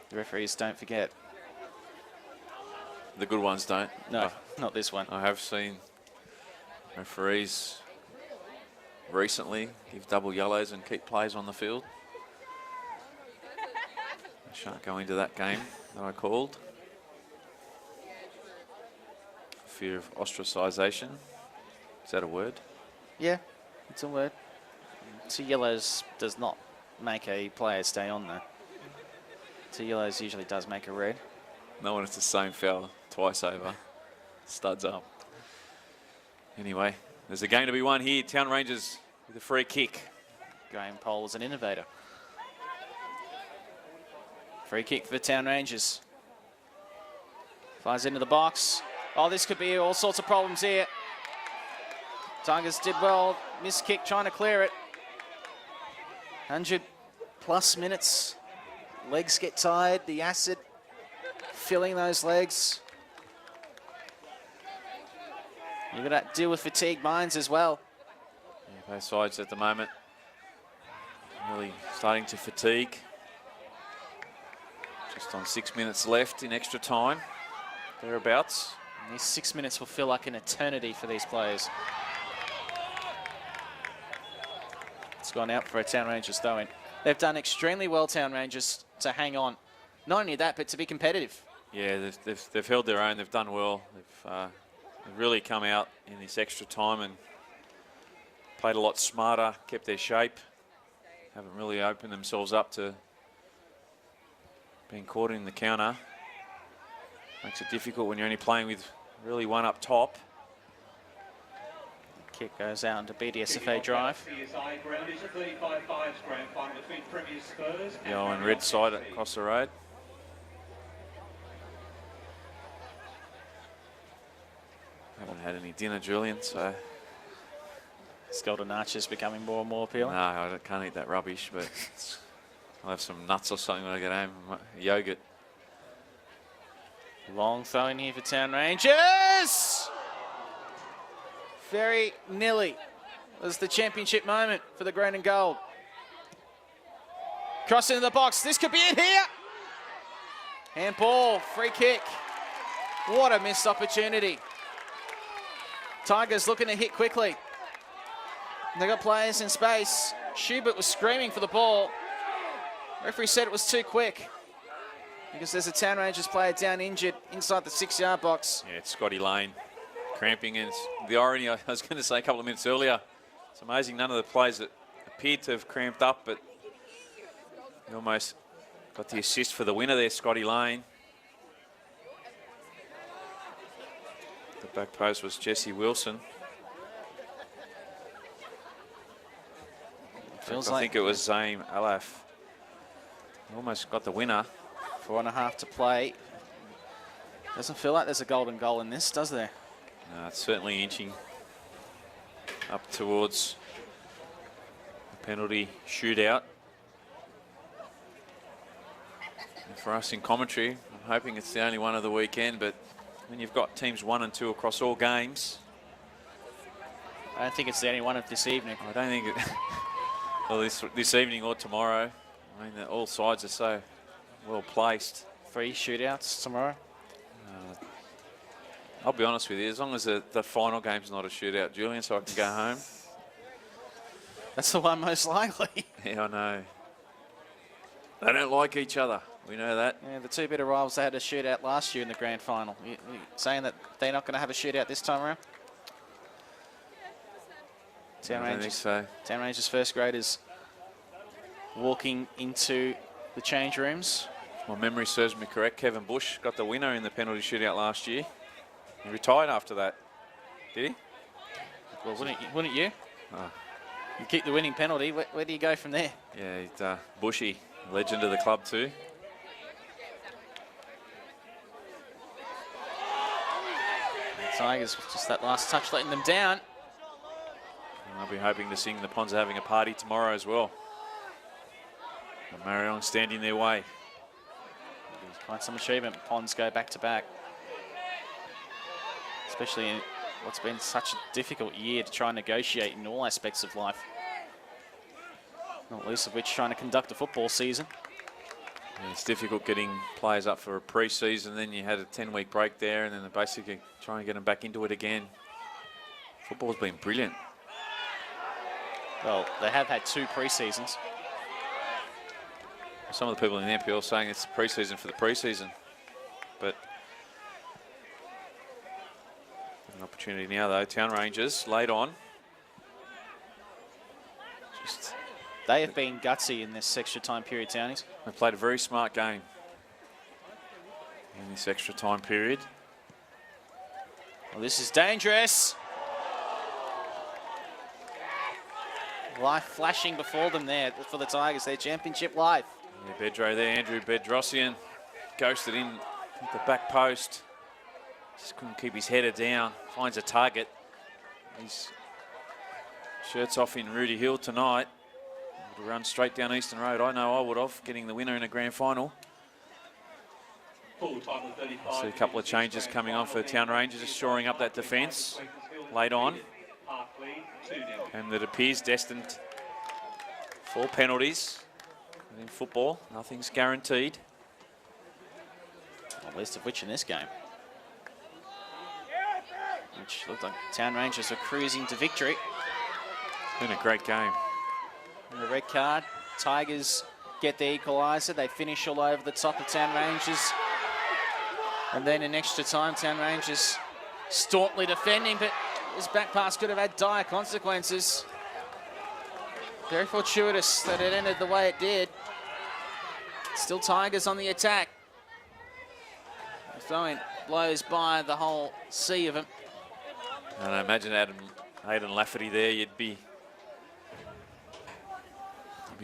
The referees don't forget. The good ones don't. No, not this one. I have seen referees recently give double yellows and keep plays on the field. I shan't go into that game that I called. Fear of ostracisation. Is that a word? Yeah, it's a word. 2 yellows does not make a player stay on there. 2 yellows usually does make a red. No, when it's the same foul twice over. Studs up. Anyway, there's a game to be won here. Town Rangers with a free kick. Graham Pole is an innovator. Free kick for the Town Rangers. Flies into the box. Oh, this could be all sorts of problems here. Tigers did well. Missed kick, trying to clear it. 100+ minutes. Legs get tired. The acid filling those legs. You've got to deal with fatigued minds as well. Yeah, both sides at the moment really starting to fatigue. Just on 6 minutes left in extra time, thereabouts. And these 6 minutes will feel like an eternity for these players. It's gone out for a Town Rangers throw-in. They've done extremely well, Town Rangers, to hang on. Not only that, but to be competitive. Yeah, they've held their own. They've done well. They've really come out in this extra time and played a lot smarter, kept their shape. Haven't really opened themselves up to being caught in the counter. Makes it difficult when you're only playing with really one up top. Kick goes out into BDSFA drive. Yellow and red side across the road. Haven't had any dinner, Julian, so... Scalded Archer's becoming more and more appealing. No, I can't eat that rubbish, but I'll have some nuts or something when I get home. Yogurt. Long throw in here for Town Rangers. Very nearly was the championship moment for the green and gold. Cross into the box. This could be it here. Handball, free kick. What a missed opportunity. Tigers looking to hit quickly. They got players in space. Schubert was screaming for the ball. Referee said it was too quick because there's a Town Rangers player down injured inside the 6-yard box. Yeah, it's Scotty Lane cramping. And the irony I was going to say a couple of minutes earlier, it's amazing none of the players that appeared to have cramped up, but he almost got the assist for the winner there, Scotty Lane. The back post was Jesse Wilson. I think it was Zaim Alaf. Almost got the winner. 4.5 to play. Doesn't feel like there's a golden goal in this, does there? No, it's certainly inching up towards the penalty shootout. And for us in commentary, I'm hoping it's the only one of the weekend, but when you've got teams 1 and 2 across all games, I don't think it's the only one of this evening. I don't think it, well, this evening or tomorrow. I mean, all sides are so well placed. 3 shootouts tomorrow. I'll be honest with you, as long as the final game's not a shootout, Julian, so I can go home. That's the one most likely. Yeah, I know. They don't like each other. We know that. Yeah, the 2 bitter rivals, they had a shootout last year in the grand final. You saying that they're not going to have a shootout this time around? I don't think so. Town Rangers first graders walking into the change rooms. If my memory serves me correct, Kevin Bush got the winner in the penalty shootout last year. He retired after that. Did he? Well, wouldn't you? Oh. You keep the winning penalty. Where do you go from there? Yeah, he's Bushy, legend of the club too. Tigers, just that last touch letting them down. And I'll be hoping to sing the Ponds are having a party tomorrow as well. And Marion standing their way. Quite some achievement. Ponds go back to back. Especially in what's been such a difficult year to try and negotiate in all aspects of life. Not least of which trying to conduct a football season. Yeah, it's difficult getting players up for a pre-season, then you had a 10-week break there, and then they're basically trying to get them back into it again. Football's been brilliant. Well, they have had 2 pre-seasons. Some of the people in the NPL saying it's the pre-season for the pre-season, but an opportunity now though. Town Rangers late on. They have been gutsy in this extra time period, Townies. They played a very smart game in this extra time period. Well, this is dangerous. Life flashing before them there for the Tigers, their championship life. Yeah, Bedro there, Andrew Bedrossian, ghosted in at the back post. Just couldn't keep his header down, finds a target. His shirt's off in Rudy Hill tonight. Would run straight down Eastern Road. I know I would have, getting the winner in a grand final. See a couple of changes coming on for Town Rangers, just shoring up that defence late on. And that appears destined for penalties. And in football, nothing's guaranteed. Not least of which in this game. Which looked like Town Rangers are cruising to victory. It's been a great game. And the red card, Tigers get the equaliser. They finish all over the top of Town Rangers. And then in extra time, Town Rangers staunchly defending, but his back pass could have had dire consequences. Very fortuitous that it ended the way it did. Still Tigers on the attack. Throwing blows by the whole sea of them. And I imagine Aidan Lafferty there, you'd be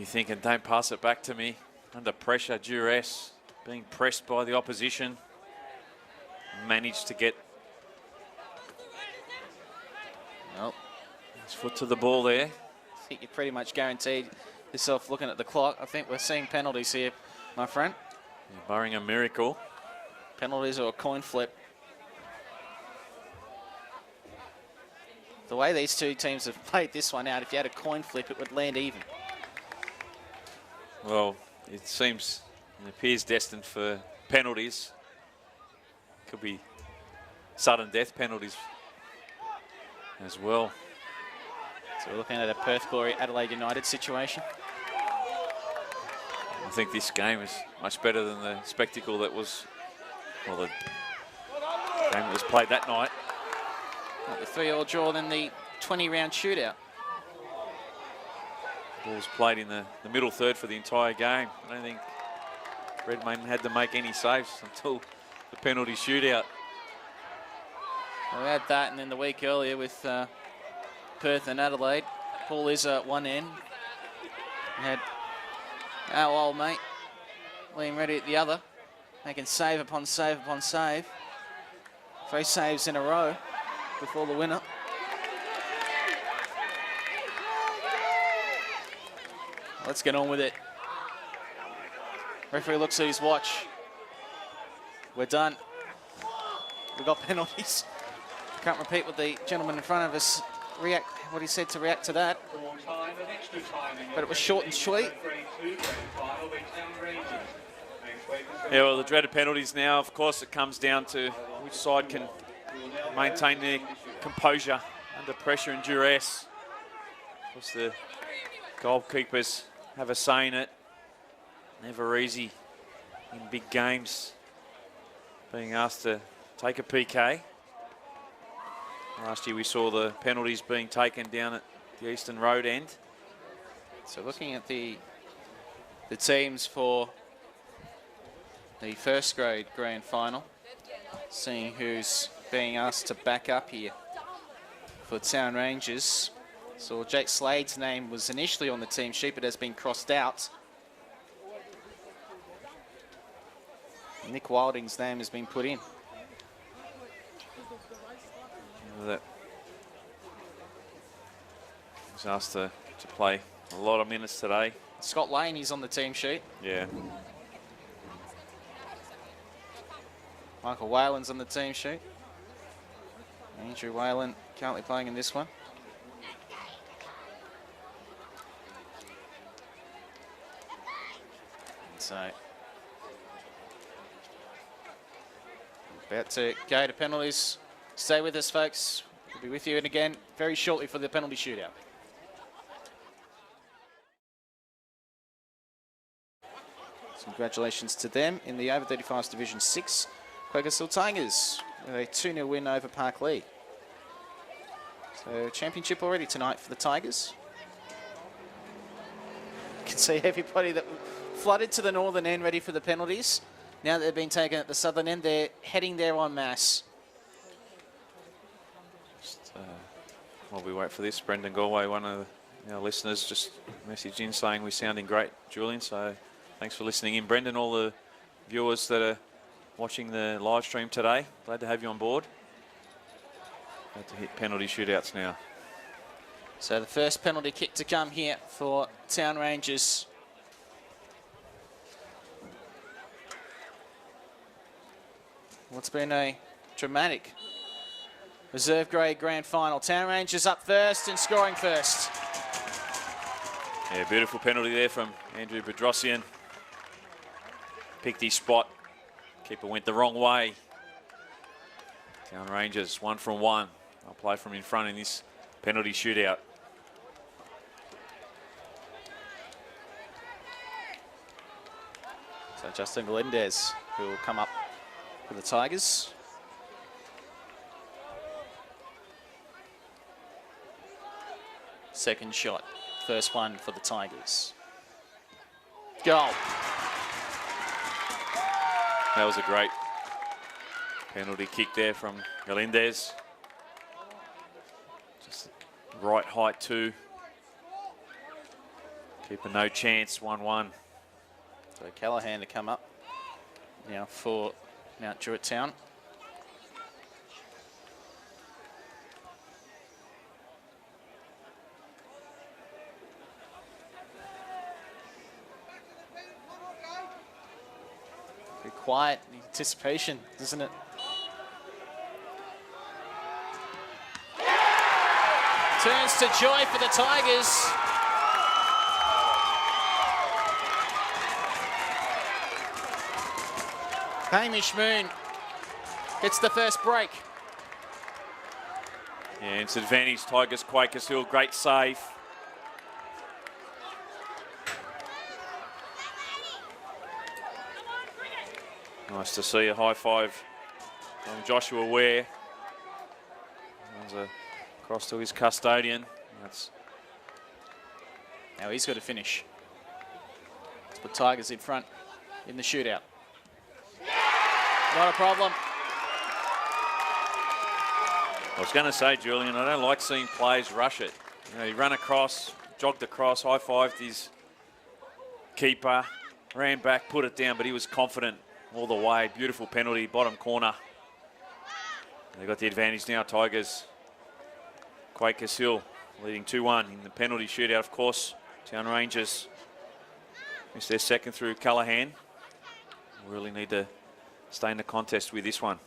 thinking, don't pass it back to me. Under pressure, duress, being pressed by the opposition. Managed to get his foot to the ball there. I think you're pretty much guaranteed yourself looking at the clock. I think we're seeing penalties here, my friend. Yeah, barring a miracle. Penalties or a coin flip. The way these 2 teams have played this one out, if you had a coin flip, it would land even. Well, it appears destined for penalties. Could be sudden death penalties as well. So we're looking at a Perth Glory Adelaide United situation. I think this game is much better than the spectacle that was, well, the game that was played that night. The 3-all draw, then the 20-round shootout. Ball's played in the middle third for the entire game. I don't think Redmayne had to make any saves until the penalty shootout. We had that, and then the week earlier with Perth and Adelaide. Paul is at one end. We had our old mate, Liam Reddy at the other, making save upon save upon save. 3 saves in a row before the winner. Let's get on with it. Referee looks at his watch. We're done. We've got penalties. Can't repeat what the gentleman in front of us what he said to react to that. But it was short and sweet. Yeah, well, the dreaded penalties now, of course, it comes down to which side can maintain their composure under pressure and duress. Of course, the goalkeepers have a say in it. Never easy in big games being asked to take a PK. Last year we saw the penalties being taken down at the Eastern Road end. So looking at the teams for the first grade grand final, seeing who's being asked to back up here for Town Rangers. So Jake Slade's name was initially on the team sheet, but has been crossed out. Nick Wilding's name has been put in. That he's asked to play a lot of minutes today. Scott Lane, he's on the team sheet. Yeah. Michael Whalen's on the team sheet. Andrew Whalen currently playing in this one. So, about to go to penalties. Stay with us, folks. We'll be with you and again very shortly for the penalty shootout. Congratulations to them in the over 35s Division 6. Quakers Tigers with a 2-0 win over Park Lee. So championship already tonight for the Tigers. You can see everybody that flooded to the northern end ready for the penalties. Now that they've been taken at the southern end, they're heading there en masse. While we wait for this, Brendan Galway, one of our listeners, just messaged in saying we're sounding great, Julian. So thanks for listening in, Brendan. All the viewers that are watching the live stream today, glad to have you on board. About to hit penalty shootouts now. So the first penalty kick to come here for Town Rangers. Well, it's been a dramatic reserve grade grand final. Town Rangers up first and scoring first. Yeah, beautiful penalty there from Andrew Bedrosian. Picked his spot. Keeper went the wrong way. Town Rangers 1 from 1. I'll play from in front in this penalty shootout. So Justin Galindez, who will come up for the Tigers. Second shot, first one for the Tigers. Goal. That was a great penalty kick there from Galindez. Just right height too. Keeper no chance, 1-1. So Callahan to come up now for Mount Druitt Town. Very quiet anticipation, isn't it? Turns to joy for the Tigers. Hamish Moon gets the first break. Yeah, it's advantage Tigers, Quakers Hill, great save. Nice to see a high five from Joshua Ware. Runs across to his custodian. Now he's got to finish. Let's put Tigers in front in the shootout. Not a problem. I was going to say, Julian, I don't like seeing players rush it. You know, he ran across, jogged across, high-fived his keeper, ran back, put it down, but he was confident all the way. Beautiful penalty, bottom corner. They've got the advantage now, Tigers. Quakers Hill leading 2-1 in the penalty shootout, of course. Town Rangers Missed their second through Callaghan. Really need to stay in the contest with this one.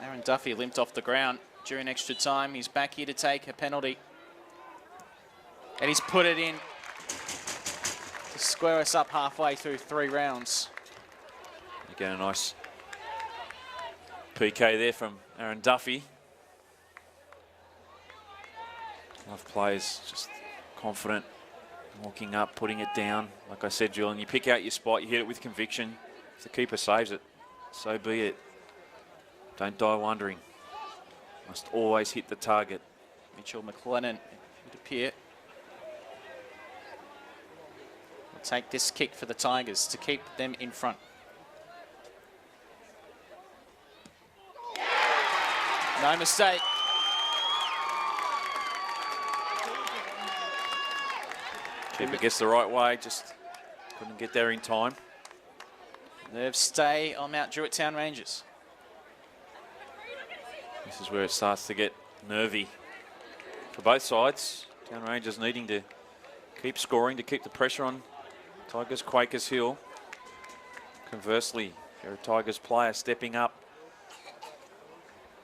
Aaron Duffy limped off the ground during extra time. He's back here to take a penalty. And he's put it in to square us up halfway through 3 rounds. Again, a nice PK there from Aaron Duffy. Love players, just confident, walking up, putting it down. Like I said, Julian, you pick out your spot, you hit it with conviction. If the keeper saves it, so be it. Don't die wondering. Must always hit the target. Mitchell McLennan, it would appear, will take this kick for the Tigers to keep them in front. No mistake. Keeper gets the right way, just couldn't get there in time. Nerves stay on Mount Druitt Town Rangers. This is where it starts to get nervy for both sides. Town Rangers needing to keep scoring to keep the pressure on Tigers Quakers Hill. Conversely, if you're a Tigers player stepping up,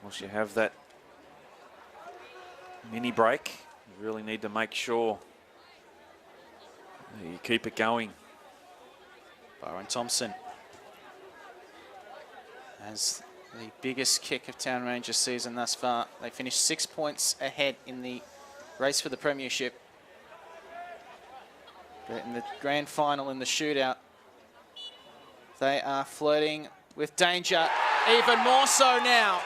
once you have that mini break, you really need to make sure that you keep it going. Byron Thompson has the biggest kick of Town Rangers season thus far. They finished 6 points ahead in the race for the premiership. But in the grand final, in the shootout, they are flirting with danger even more so now.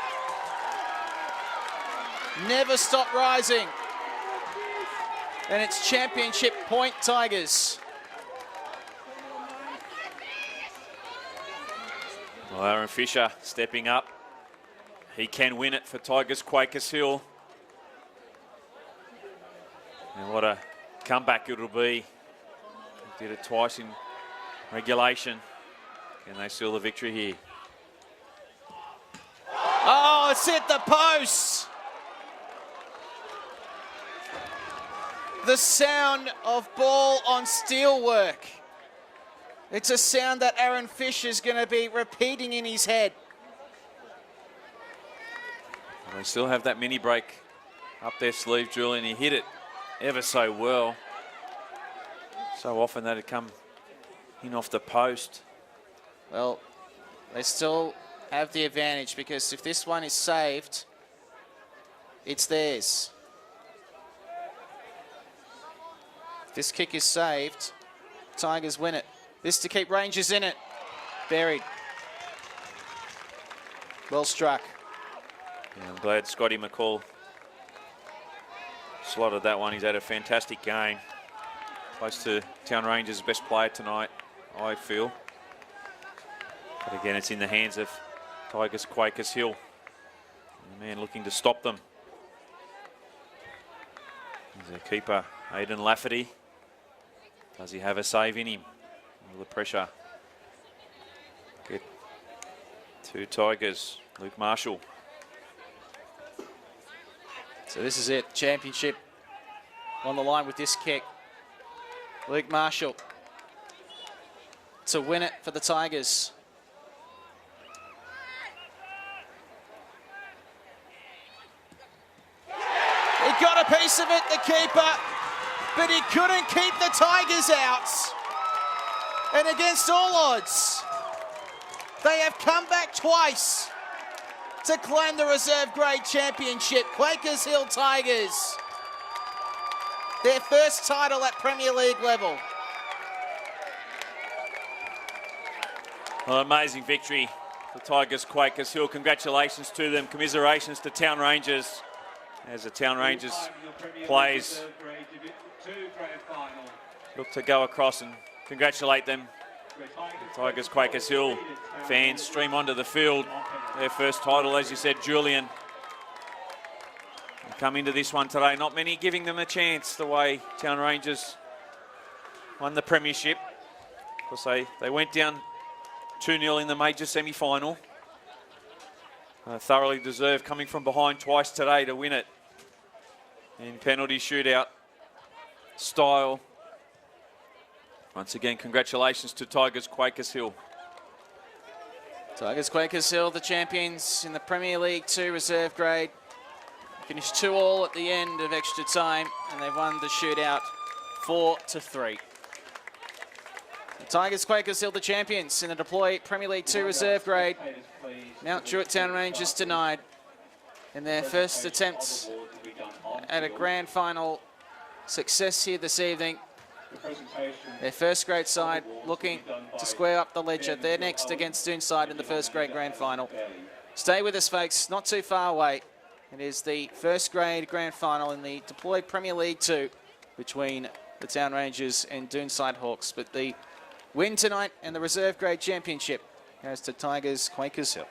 Never stop rising. And it's championship point Tigers. Well, Aaron Fisher stepping up. He can win it for Tigers Quakers Hill. And what a comeback it'll be. He did it twice in regulation. Can they seal the victory here? Oh, it's hit the post. The sound of ball on steelwork. It's a sound that Aaron Fisher's going to be repeating in his head. Well, they still have that mini break up their sleeve, Julian. He hit it ever so well. So often that had come in off the post. Well, they still have the advantage because if this one is saved, it's theirs. If this kick is saved, Tigers win it. This to keep Rangers in it. Buried. Well struck. Yeah, I'm glad Scotty McCall slotted that one. He's had a fantastic game. Close to Town Rangers' best player tonight, I feel. But again, it's in the hands of Tigers Quakers Hill. The man looking to stop them. There's their keeper, Aidan Lafferty. Does he have a save in him? All the pressure. Get to Tigers. Luke Marshall. So this is it. Championship on the line with this kick. Luke Marshall to win it for the Tigers. He got a piece of it, the keeper, but he couldn't keep the Tigers out. And against all odds, they have come back twice to claim the reserve grade championship. Quakers Hill Tigers, their first title at Premier League level. Well, amazing victory for Tigers Quakers Hill. Congratulations to them. Commiserations to Town Rangers as the Town Rangers players look to go across and congratulate them. Tigers Quakers Hill fans stream onto the field. Their first title, as you said, Julian. They come into this one today, not many giving them a chance the way Town Rangers won the premiership. Of course, they went down 2-0 in the major semi-final. Thoroughly deserved, coming from behind twice today to win it in penalty shootout style. Once again, congratulations to Tigers Quakers Hill. Tigers Quakers Hill, the champions in the Premier League 2 reserve grade. Finished 2-2 at the end of extra time, and they've won the shootout 4-3. The Tigers Quakers Hill, the champions in the Deploy Premier League 2 reserve grade. Mount Druitt Town Rangers denied in their first attempt at a grand final success here this evening. Their first grade side looking to square up the ledger. They're next against Doonside in the first grade grand final. Stay with us, folks, not too far away. It is the first grade grand final in the Deploy Premier League 2 between the Town Rangers and Doonside Hawks. But the win tonight and the reserve grade championship goes to Tigers Quakers Hill.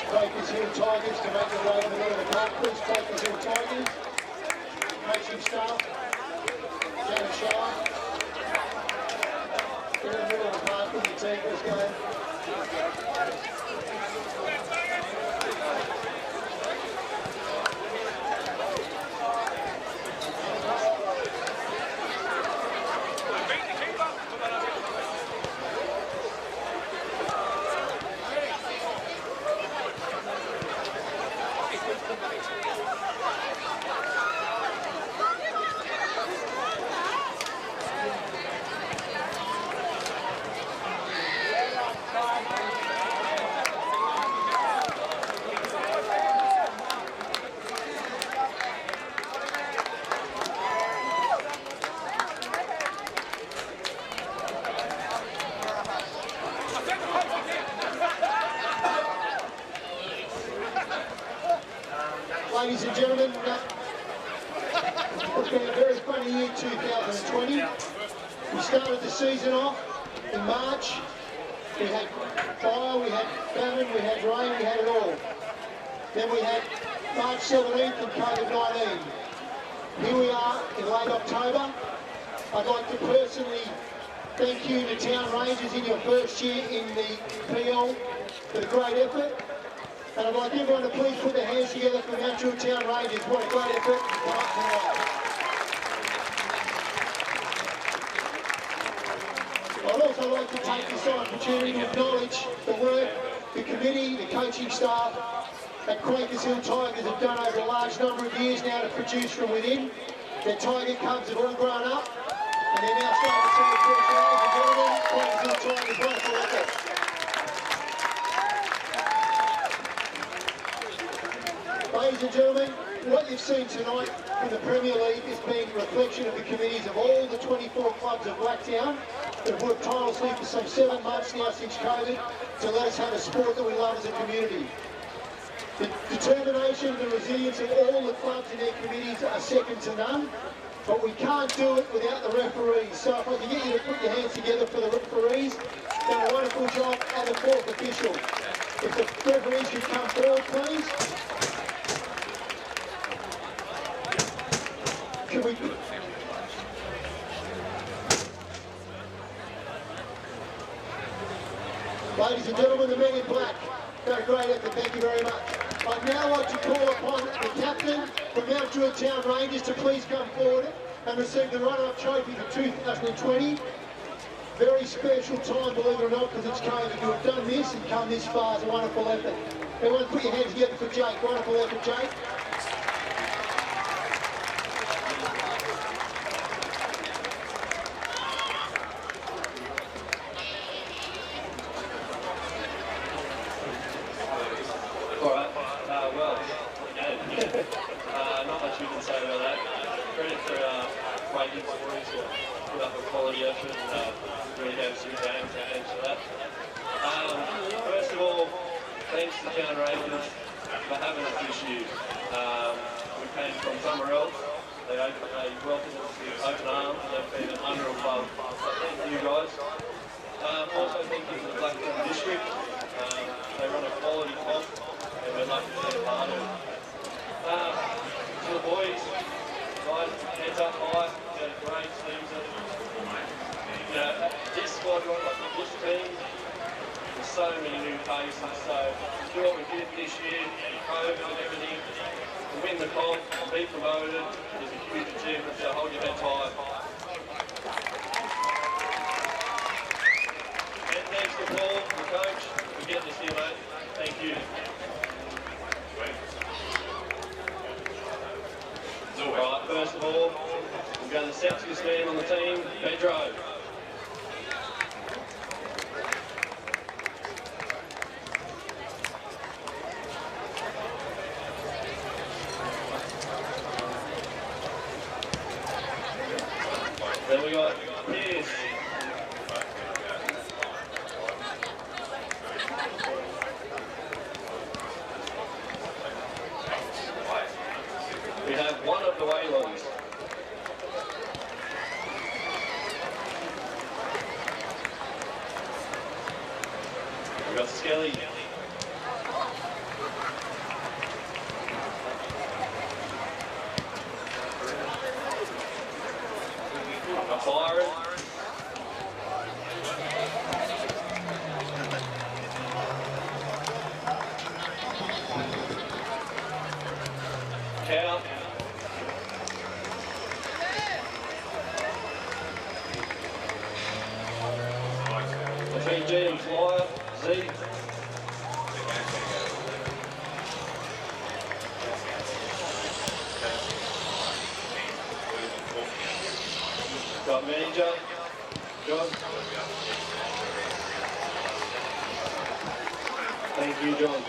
Quakers Hill Tigers to make their way to the middle of the park. Please, Quakers Hill Tigers. Coaching staff. Janet Shire. In the middle of the park with the team. Let's go. Ladies and gentlemen, it's been a very funny year 2020. We started the season off in March. We had fire, we had famine, we had rain, we had it all. Then we had March 17th and COVID-19. Here we are in late October. I'd like to personally thank you, the Town Rangers, in your first year in the PL for the great effort. And I'd like everyone to please put their hands together for Mount Druitt Town Rangers. What a great effort tonight. I'd also like to take this opportunity to acknowledge the work the committee, the coaching staff at Quakers Hill Tigers have done over a large number of years now to produce from within. Their Tiger Cubs have all grown up and they're now starting to see the first. Ladies and gentlemen, Quakers Hill Tigers, wonderful effort. Ladies and gentlemen, what you've seen tonight in the Premier League has been a reflection of the committees of all the 24 clubs of Blacktown that have worked tirelessly for some 7 months now since COVID to let us have a sport that we love as a community. The determination and the resilience of all the clubs and their committees are second to none, but we can't do it without the referees. So if I can get you to put your hands together for the referees, done a wonderful job, and the 4th official. If the referees could come forward, please. Can we... Ladies and gentlemen, the men in black, done a great effort, thank you very much. I'd now like to call upon the captain from Mount Druitt Town Rangers to please come forward and receive the runner-up trophy for 2020. Very special time, believe it or not, because it's COVID. To have done this and come this far is a wonderful effort. Everyone put your hands together for Jake. Wonderful effort, Jake. Not much we can say about that. Credit to Quakers boys who put up a quality effort and really have some games to add to that. First of all, thanks to Town Rangers for having us this year. We came from somewhere else. They welcomed us with open arms and they've been under and above. So thank you guys. Also thank you to the Blacktown District. They run a quality comp and we're lucky to be a part of it. To the boys, guys, heads up high, you had a great season. You know, this squad, like this team, there's so many new faces, so to do what we did this year, COVID and everything, to win the comp, be promoted, is a huge achievement, so hold your heads high. And thanks to Paul, the coach, for getting us here, mate. Thank you. Right, first of all, we've got the sexiest man on the team, Pedro. Then we got Pierce. We have one of the Waylands. We got Skelly. Got Byron. Cow. PG and Flyer, Z. Got manager, John. Thank you, John.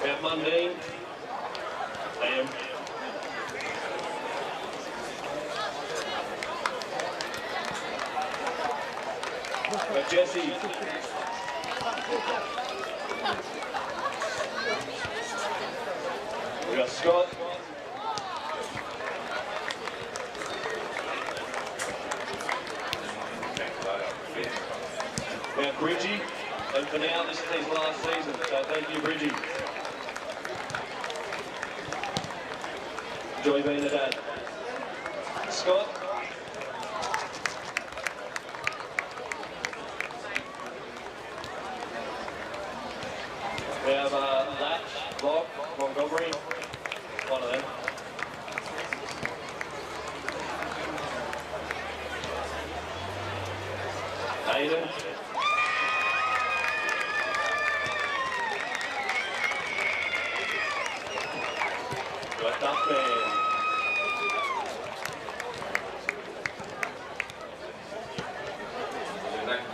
We have Mundine, Liam. We have Jesse. We got Scott. We have Bridgie, and for now this is his last season, so thank you, Bridgie. Enjoy being a dad. Scott. We have Latch, Locke, Montgomery, one of them. Aiden. Got Duckman.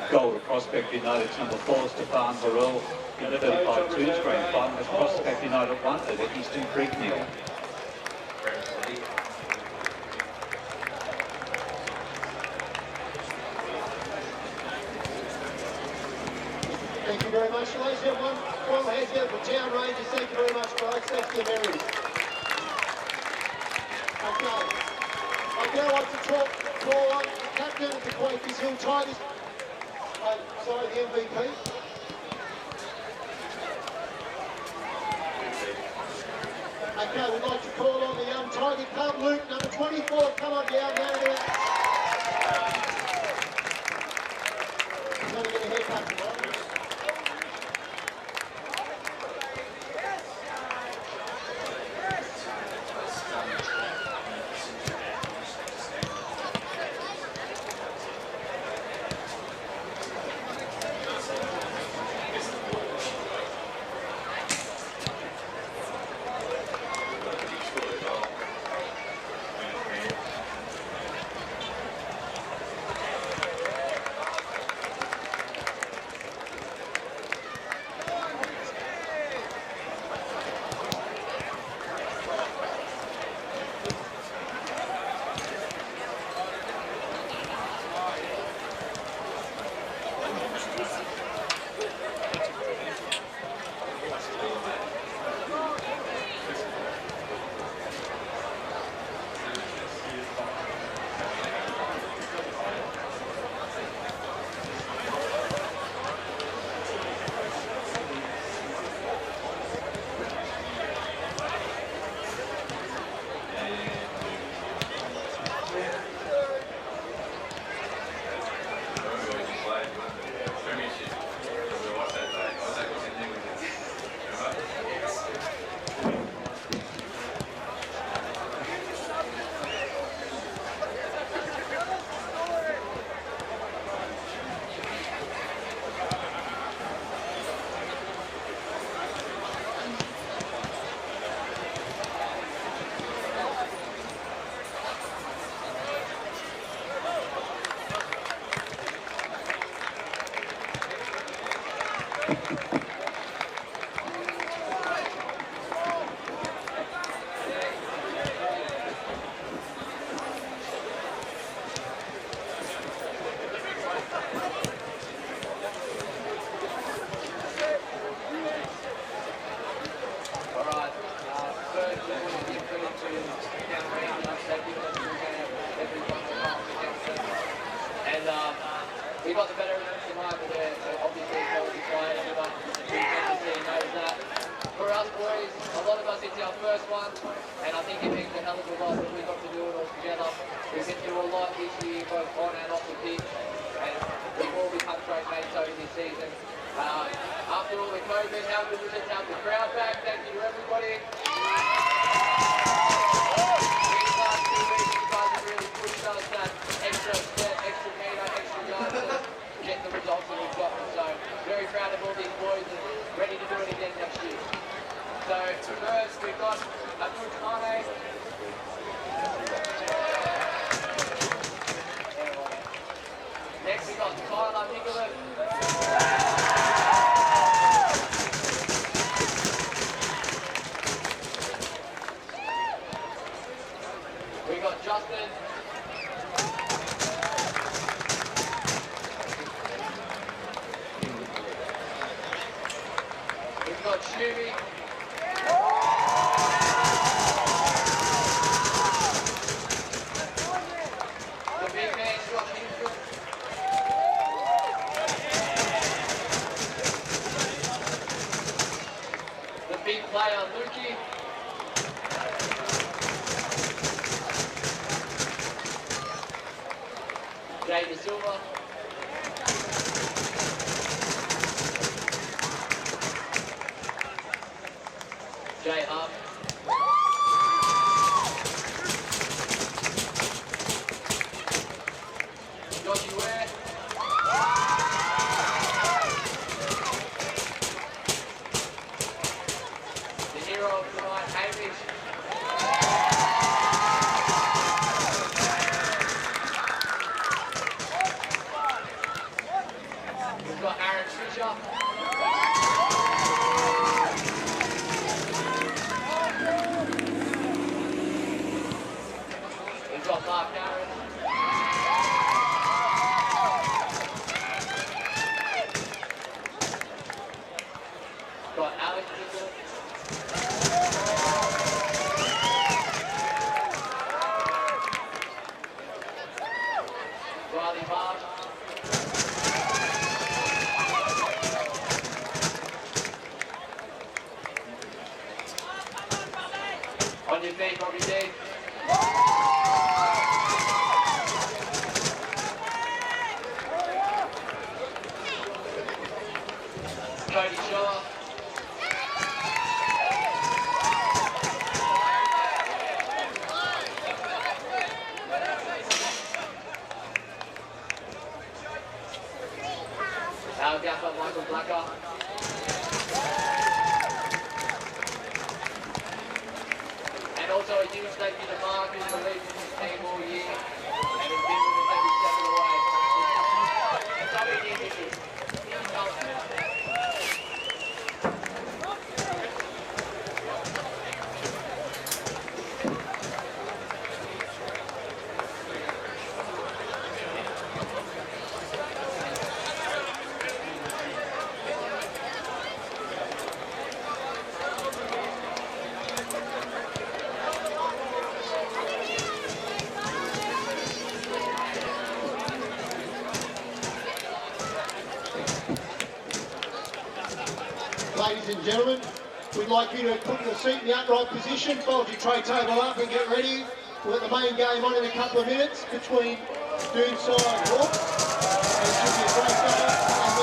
Gold to Prospect United's number 4, Stefan Burrell, in the 35-2s grand final as Prospect United 1 over Eastern Creek nil. Thank you very much, ladies and gentlemen. One hands together for Town Rangers. Thank you very much, guys. Thanks for your memories. Okay. I'd now like to call on the captain of the Quakers Hill Tigers. Sorry, the MVP. Okay, we'd like to call on the young Tiger Club, Luke, number 24. Come on down there. He's going to get a haircut tomorrow. We got the better of them tonight, but they're obviously quality players. Everyone knows that. For us boys, a lot of us, it's our first one, and I think it means a hell of a lot that we got to do it all together. We've been through a lot this year, both on and off the pitch, and we've all become great mates over this season. After all the COVID, how good was it to have the crowd back? Thank you to everybody. These last 2 weeks, you guys have really pushed us that extra step, extra meter, extra yard to get the results that we've gotten. So very proud of all these boys and ready to do it again next year. So first we've got Abdul Khane. Next we've got Tyler Nicholas. We got Justin. We've got Shuby. The big man, Josh Hinton. The big player, Lukey. Jay De Silva. Jay Hub. Joshy Ware. The hero of tonight, Hamish. Riley Marsh. On your feet, Robbie D. Cody Shaw. Al Gaffer, Michael Blacker. And also a huge thank you to Mark, who's believed in his team all year and has been with us every step of the way. It's up in here, Nicky. Ladies and gentlemen, we'd like you to put your seat in the upright position, fold your tray table up and get ready. We'll have the main game on in a couple of minutes between Doonside and Hawks. It should be a great game. And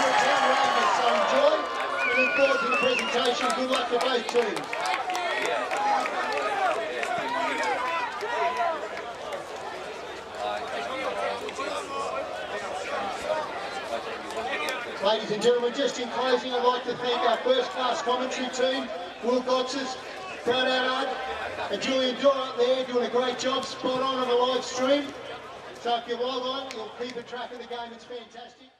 we're down so enjoy. We look forward to the presentation. Good luck to both teams. Ladies and gentlemen, just in closing, I'd like to thank our first-class commentary team, Will Gotsis, Brad Adard, and Julian Dorr up there doing a great job, spot on the live stream. So if you log on, you'll keep a track of the game. It's fantastic.